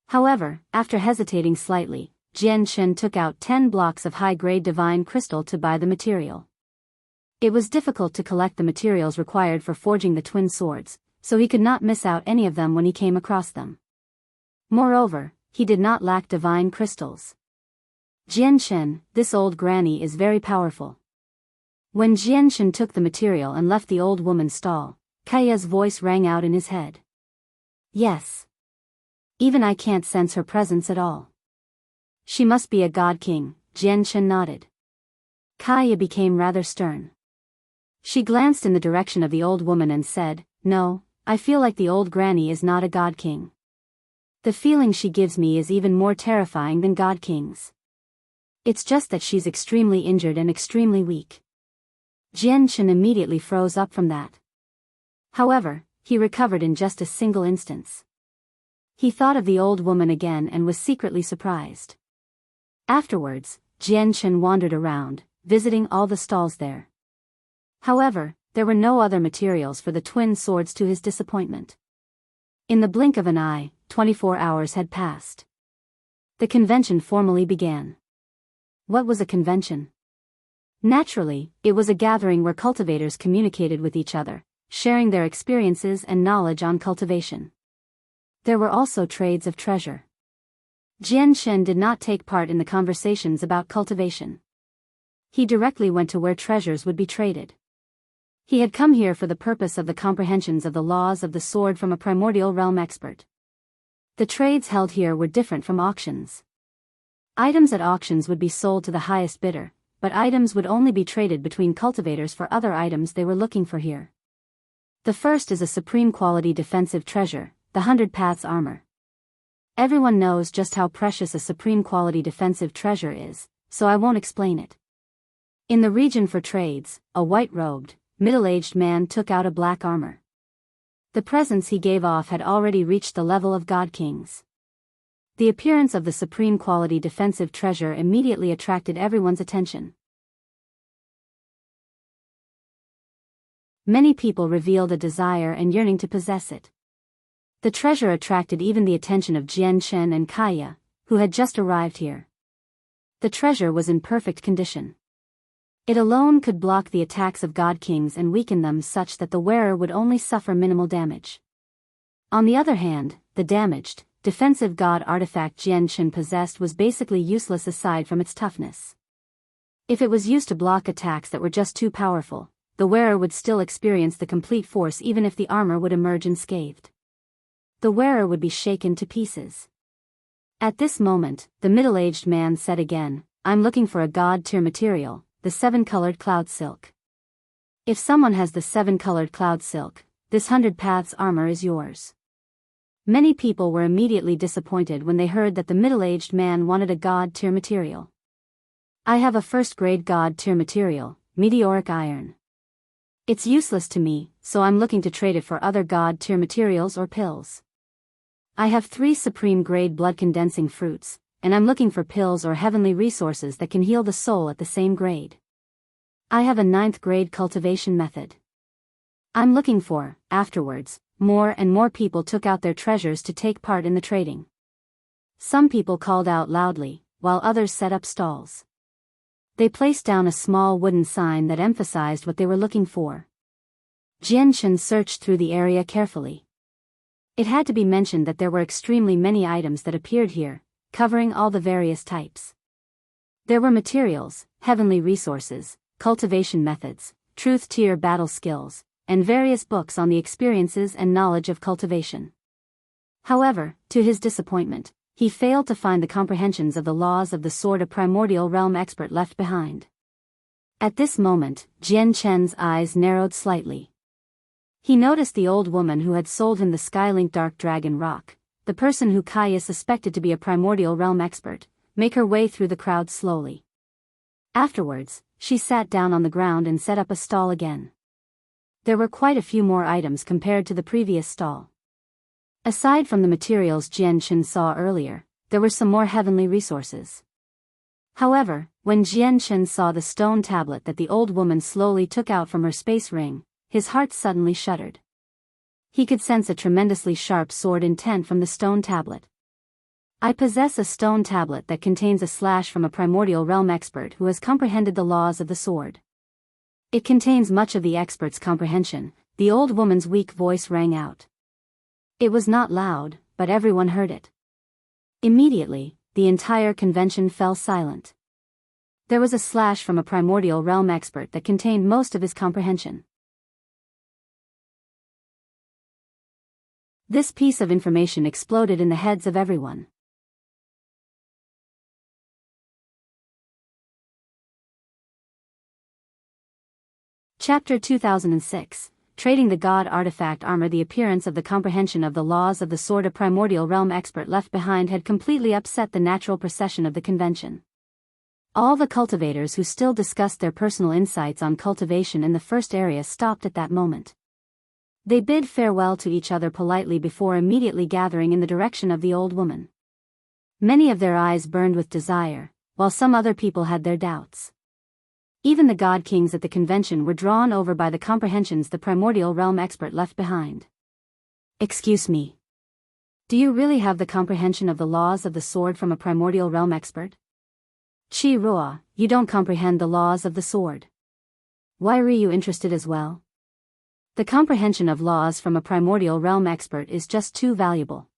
However, after hesitating slightly, Jian Chen took out 10 blocks of high-grade divine crystal to buy the material. It was difficult to collect the materials required for forging the twin swords, so he could not miss out any of them when he came across them. Moreover, he did not lack divine crystals. "Jian Chen, this old granny is very powerful." When Jian Chen took the material and left the old woman's stall, Kaya's voice rang out in his head. "Yes. Even I can't sense her presence at all. She must be a god king," Jian Chen nodded. Kaya became rather stern. She glanced in the direction of the old woman and said, "No, I feel like the old granny is not a god king. The feeling she gives me is even more terrifying than god kings." It's just that she's extremely injured and extremely weak. Jian Chen immediately froze up from that. However, he recovered in just a single instance. He thought of the old woman again and was secretly surprised. Afterwards, Jian Chen wandered around, visiting all the stalls there. However, there were no other materials for the twin swords to his disappointment. In the blink of an eye, 24 hours had passed. The convention formally began. What was a convention? Naturally, it was a gathering where cultivators communicated with each other, sharing their experiences and knowledge on cultivation. There were also trades of treasure. Jian Chen did not take part in the conversations about cultivation. He directly went to where treasures would be traded. He had come here for the purpose of the comprehensions of the laws of the sword from a primordial realm expert. The trades held here were different from auctions. Items at auctions would be sold to the highest bidder, but items would only be traded between cultivators for other items they were looking for here. The first is a supreme quality defensive treasure, the 100 Paths armor. Everyone knows just how precious a supreme quality defensive treasure is, so I won't explain it. In the region for trades, a white-robed, middle-aged man took out a black armor. The presents he gave off had already reached the level of god kings. The appearance of the supreme quality defensive treasure immediately attracted everyone's attention. Many people revealed a desire and yearning to possess it. The treasure attracted even the attention of Jian Chen and Kaya, who had just arrived here. The treasure was in perfect condition. It alone could block the attacks of god kings and weaken them such that the wearer would only suffer minimal damage. On the other hand, the damaged, defensive god artifact Jian Chen possessed was basically useless aside from its toughness. If it was used to block attacks that were just too powerful, the wearer would still experience the complete force even if the armor would emerge unscathed. The wearer would be shaken to pieces. At this moment, the middle-aged man said again, "I'm looking for a god-tier material, the 7-colored cloud silk. If someone has the 7-colored cloud silk, this 100 Paths armor is yours." Many people were immediately disappointed when they heard that the middle-aged man wanted a god-tier material. "I have a first-grade god-tier material, meteoric iron. It's useless to me, so I'm looking to trade it for other god-tier materials or pills. I have 3 supreme-grade blood-condensing fruits, and I'm looking for pills or heavenly resources that can heal the soul at the same grade. I have a 9th-grade cultivation method. I'm looking for." Afterwards, more and more people took out their treasures to take part in the trading. Some people called out loudly, while others set up stalls. They placed down a small wooden sign that emphasized what they were looking for. Jian Chen searched through the area carefully. It had to be mentioned that there were extremely many items that appeared here, covering all the various types. There were materials, heavenly resources, cultivation methods, truth-tier battle skills, and various books on the experiences and knowledge of cultivation. However, to his disappointment, he failed to find the comprehensions of the laws of the sword a primordial realm expert left behind. At this moment, Jian Chen's eyes narrowed slightly. He noticed the old woman who had sold him the Skylink Dark Dragon Rock, the person who Kaya suspected to be a primordial realm expert, make her way through the crowd slowly. Afterwards, she sat down on the ground and set up a stall again. There were quite a few more items compared to the previous stall. Aside from the materials Jian Chen saw earlier, there were some more heavenly resources. However, when Jian Chen saw the stone tablet that the old woman slowly took out from her space ring, his heart suddenly shuddered. He could sense a tremendously sharp sword intent from the stone tablet. "I possess a stone tablet that contains a slash from a primordial realm expert who has comprehended the laws of the sword. It contains much of the expert's comprehension," the old woman's weak voice rang out. It was not loud, but everyone heard it. Immediately, the entire convention fell silent. There was a slash from a primordial realm expert that contained most of his comprehension. This piece of information exploded in the heads of everyone. Chapter 2006, Trading the God Artifact Armor. The appearance of the comprehension of the laws of the sword a primordial realm expert left behind had completely upset the natural procession of the convention. All the cultivators who still discussed their personal insights on cultivation in the first area stopped at that moment. They bid farewell to each other politely before immediately gathering in the direction of the old woman. Many of their eyes burned with desire, while some other people had their doubts. Even the god kings at the convention were drawn over by the comprehensions the primordial realm expert left behind. Excuse me. Do you really have the comprehension of the laws of the sword from a primordial realm expert? Chi Rua, you don't comprehend the laws of the sword. Why are you interested as well? The comprehension of laws from a primordial realm expert is just too valuable.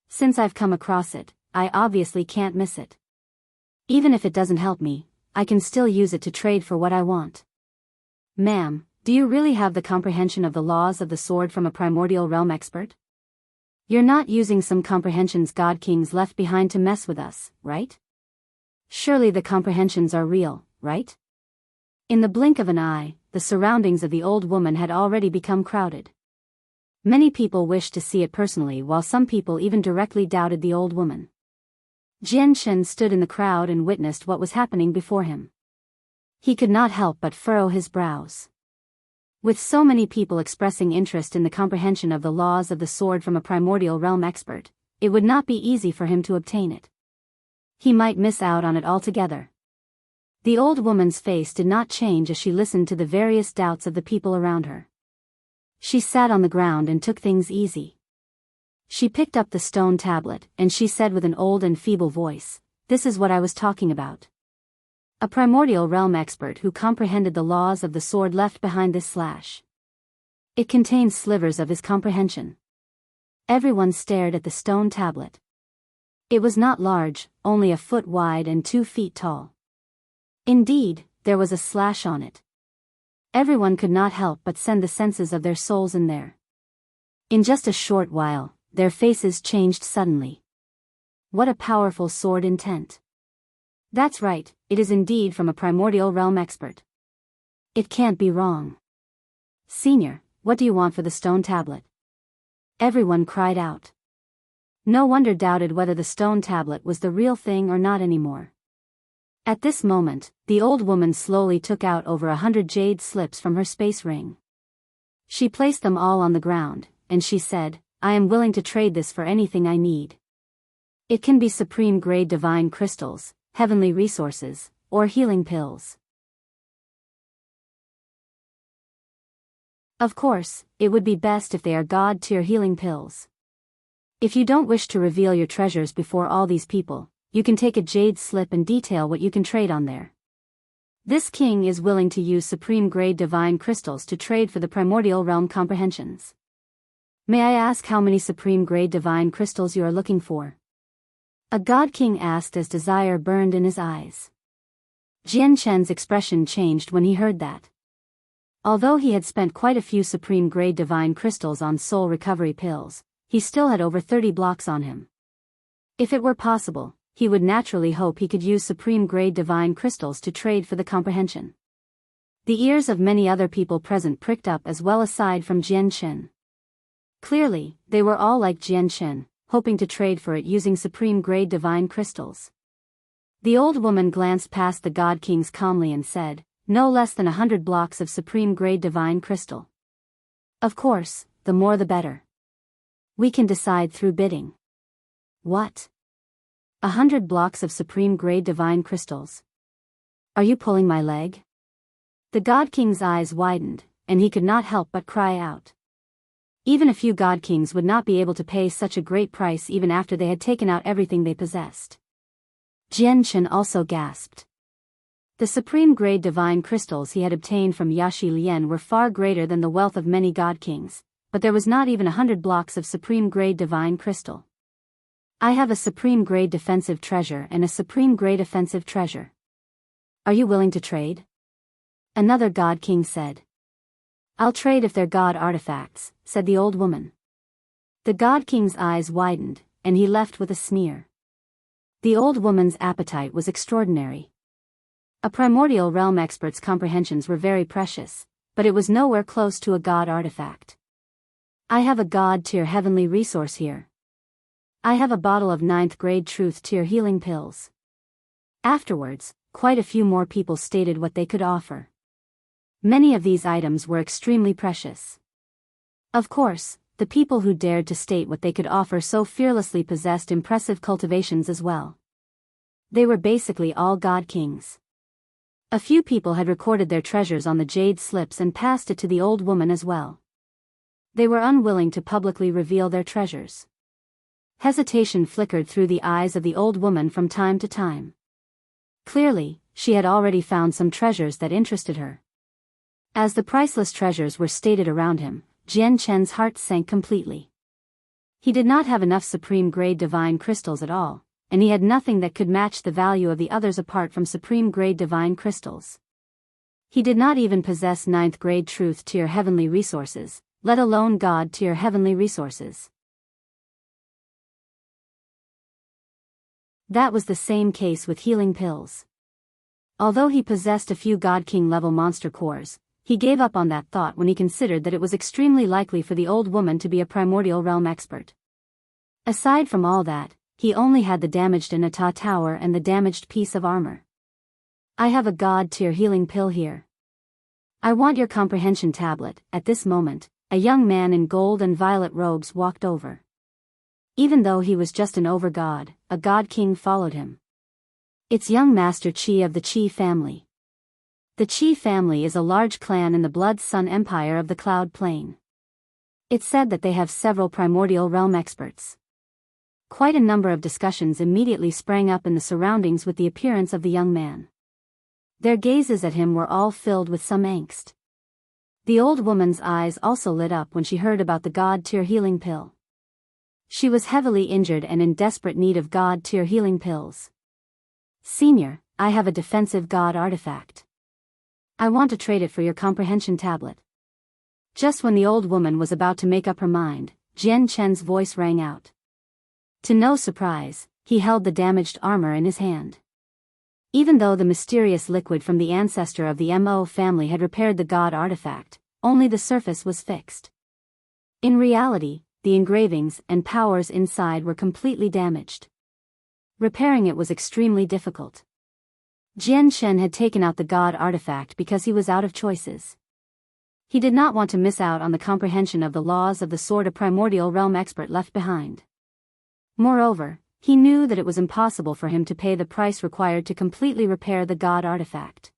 Since I've come across it, I obviously can't miss it. Even if it doesn't help me, I can still use it to trade for what I want. Ma'am, do you really have the comprehension of the laws of the sword from a primordial realm expert? You're not using some comprehensions god kings left behind to mess with us, right? Surely the comprehensions are real, right? In the blink of an eye, the surroundings of the old woman had already become crowded. Many people wished to see it personally, while some people even directly doubted the old woman. Jian Shen stood in the crowd and witnessed what was happening before him. He could not help but furrow his brows. With so many people expressing interest in the comprehension of the laws of the sword from a primordial realm expert, it would not be easy for him to obtain it. He might miss out on it altogether. The old woman's face did not change as she listened to the various doubts of the people around her. She sat on the ground and took things easy. She picked up the stone tablet, and she said with an old and feeble voice, "This is what I was talking about." A primordial realm expert who comprehended the laws of the sword left behind this slash. It contained slivers of his comprehension. Everyone stared at the stone tablet. It was not large, only a foot wide and 2 feet tall. Indeed, there was a slash on it. Everyone could not help but send the senses of their souls in there. In just a short while, their faces changed suddenly. What a powerful sword intent. That's right, it is indeed from a primordial realm expert. It can't be wrong. Senior, what do you want for the stone tablet? Everyone cried out. No wonder doubted whether the stone tablet was the real thing or not anymore. At this moment, the old woman slowly took out over 100 jade slips from her space ring. She placed them all on the ground, and she said, "I am willing to trade this for anything I need. It can be supreme grade divine crystals, heavenly resources, or healing pills. Of course, it would be best if they are god-tier healing pills. If you don't wish to reveal your treasures before all these people, you can take a jade slip and detail what you can trade on there. This king is willing to use supreme grade divine crystals to trade for the primordial realm comprehensions. May I ask how many supreme grade divine crystals you are looking for?" A god king asked as desire burned in his eyes. Jian Chen's expression changed when he heard that. Although he had spent quite a few supreme grade divine crystals on soul recovery pills, he still had over 30 blocks on him. If it were possible, he would naturally hope he could use supreme grade divine crystals to trade for the comprehension. The ears of many other people present pricked up as well aside from Jian Chen. Clearly, they were all like Jian Chen, hoping to trade for it using supreme grade divine crystals. The old woman glanced past the god kings calmly and said, "No less than 100 blocks of supreme grade divine crystal. Of course, the more the better. We can decide through bidding." "What? 100 blocks of supreme grade divine crystals? Are you pulling my leg?" The god king's eyes widened, and he could not help but cry out. Even a few god kings would not be able to pay such a great price even after they had taken out everything they possessed. Jian Chen also gasped. The supreme grade divine crystals he had obtained from Yashi Lian were far greater than the wealth of many god kings, but there was not even 100 blocks of supreme grade divine crystal. "I have a supreme grade defensive treasure and a supreme grade offensive treasure. Are you willing to trade?" Another god king said. "I'll trade if they're god artifacts," said the old woman. The god king's eyes widened, and he left with a sneer. The old woman's appetite was extraordinary. A primordial realm expert's comprehensions were very precious, but it was nowhere close to a god artifact. "I have a god-tier heavenly resource here. I have a bottle of 9th grade truth-tier healing pills. Afterwards, quite a few more people stated what they could offer. Many of these items were extremely precious. Of course, the people who dared to state what they could offer so fearlessly possessed impressive cultivations as well. They were basically all god kings. A few people had recorded their treasures on the jade slips and passed it to the old woman as well. They were unwilling to publicly reveal their treasures. Hesitation flickered through the eyes of the old woman from time to time. Clearly, she had already found some treasures that interested her. As the priceless treasures were stated around him, Jian Chen's heart sank completely. He did not have enough supreme-grade divine crystals at all, and he had nothing that could match the value of the others apart from supreme-grade divine crystals. He did not even possess 9th-grade truth-tier heavenly resources, let alone god-tier heavenly resources. That was the same case with healing pills. Although he possessed a few God King level monster cores, he gave up on that thought when he considered that it was extremely likely for the old woman to be a primordial realm expert. Aside from all that, he only had the damaged Anata tower and the damaged piece of armor. I have a god tier healing pill here. I want your comprehension tablet. At this moment, a young man in gold and violet robes walked over. Even though he was just an over-god, a god king followed him. It's young Master Qi of the Qi family. The Qi family is a large clan in the Blood Sun Empire of the Cloud Plain. It's said that they have several primordial realm experts. Quite a number of discussions immediately sprang up in the surroundings with the appearance of the young man. Their gazes at him were all filled with some angst. The old woman's eyes also lit up when she heard about the god-tier healing pill. She was heavily injured and in desperate need of god-tier healing pills. Senior, I have a defensive god artifact. I want to trade it for your comprehension tablet. Just when the old woman was about to make up her mind, Jian Chen's voice rang out. To no surprise, he held the damaged armor in his hand. Even though the mysterious liquid from the ancestor of the Mo family had repaired the god artifact, only the surface was fixed. In reality, the engravings and powers inside were completely damaged. Repairing it was extremely difficult. Jian Chen had taken out the god artifact because he was out of choices. He did not want to miss out on the comprehension of the laws of the sword a primordial realm expert left behind. Moreover, he knew that it was impossible for him to pay the price required to completely repair the god artifact.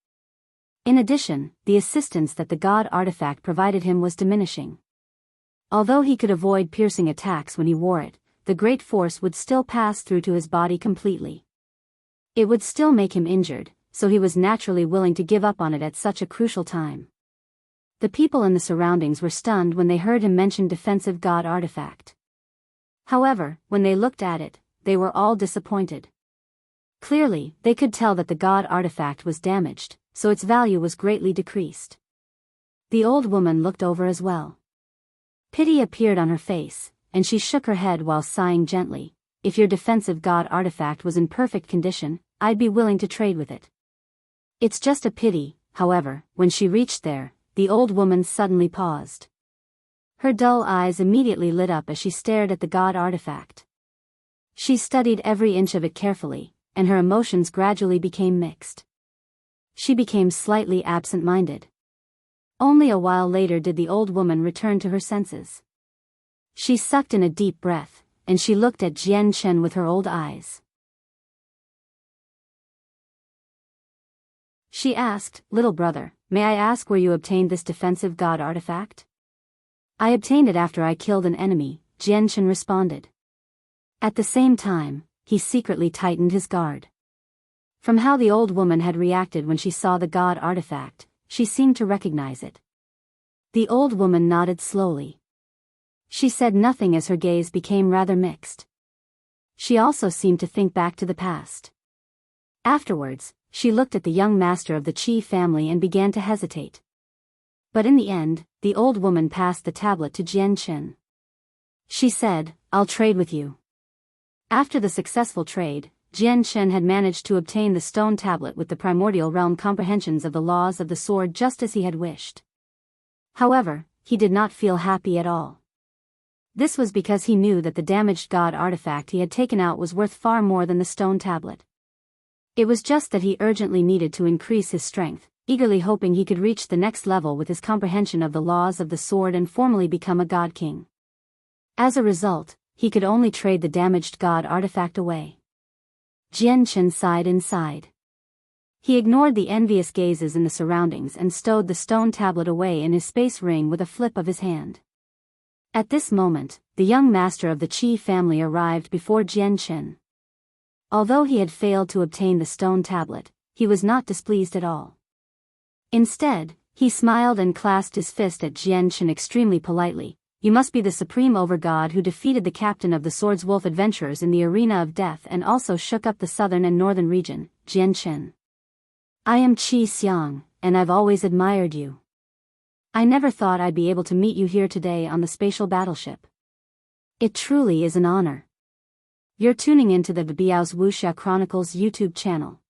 In addition, the assistance that the god artifact provided him was diminishing. Although he could avoid piercing attacks when he wore it, the great force would still pass through to his body completely. It would still make him injured, so he was naturally willing to give up on it at such a crucial time. The people in the surroundings were stunned when they heard him mention defensive god artifact. However, when they looked at it, they were all disappointed. Clearly, they could tell that the god artifact was damaged, so its value was greatly decreased. The old woman looked over as well. Pity appeared on her face, and she shook her head while sighing gently. If your defensive god artifact was in perfect condition, I'd be willing to trade with it. It's just a pity. However, when she reached there, the old woman suddenly paused. Her dull eyes immediately lit up as she stared at the god artifact. She studied every inch of it carefully, and her emotions gradually became mixed. She became slightly absent-minded. Only a while later did the old woman return to her senses. She sucked in a deep breath, and she looked at Jian Chen with her old eyes. She asked, "Little brother, may I ask where you obtained this defensive god artifact?" "I obtained it after I killed an enemy," Jian Chen responded. At the same time, he secretly tightened his guard. From how the old woman had reacted when she saw the god artifact, she seemed to recognize it. The old woman nodded slowly. She said nothing as her gaze became rather mixed. She also seemed to think back to the past. Afterwards, she looked at the young master of the Qi family and began to hesitate. But in the end, the old woman passed the tablet to Jian Chen. She said, "I'll trade with you." After the successful trade, Jian Chen had managed to obtain the stone tablet with the primordial realm comprehensions of the laws of the sword just as he had wished. However, he did not feel happy at all. This was because he knew that the damaged god artifact he had taken out was worth far more than the stone tablet. It was just that he urgently needed to increase his strength, eagerly hoping he could reach the next level with his comprehension of the laws of the sword and formally become a god king. As a result, he could only trade the damaged god artifact away. Jian Chen sighed inside. He ignored the envious gazes in the surroundings and stowed the stone tablet away in his space ring with a flip of his hand. At this moment, the young master of the Qi family arrived before Jian Chen. Although he had failed to obtain the stone tablet, he was not displeased at all. Instead, he smiled and clasped his fist at Jian Chen extremely politely. "You must be the supreme overgod who defeated the captain of the Swordswolf adventurers in the arena of death and also shook up the southern and northern region, Jian Chen. I am Qi Xiang, and I've always admired you. I never thought I'd be able to meet you here today on the spatial battleship. It truly is an honor." You're tuning into the Biyao's Wuxia Chronicles YouTube channel.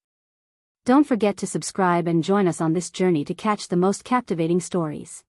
Don't forget to subscribe and join us on this journey to catch the most captivating stories.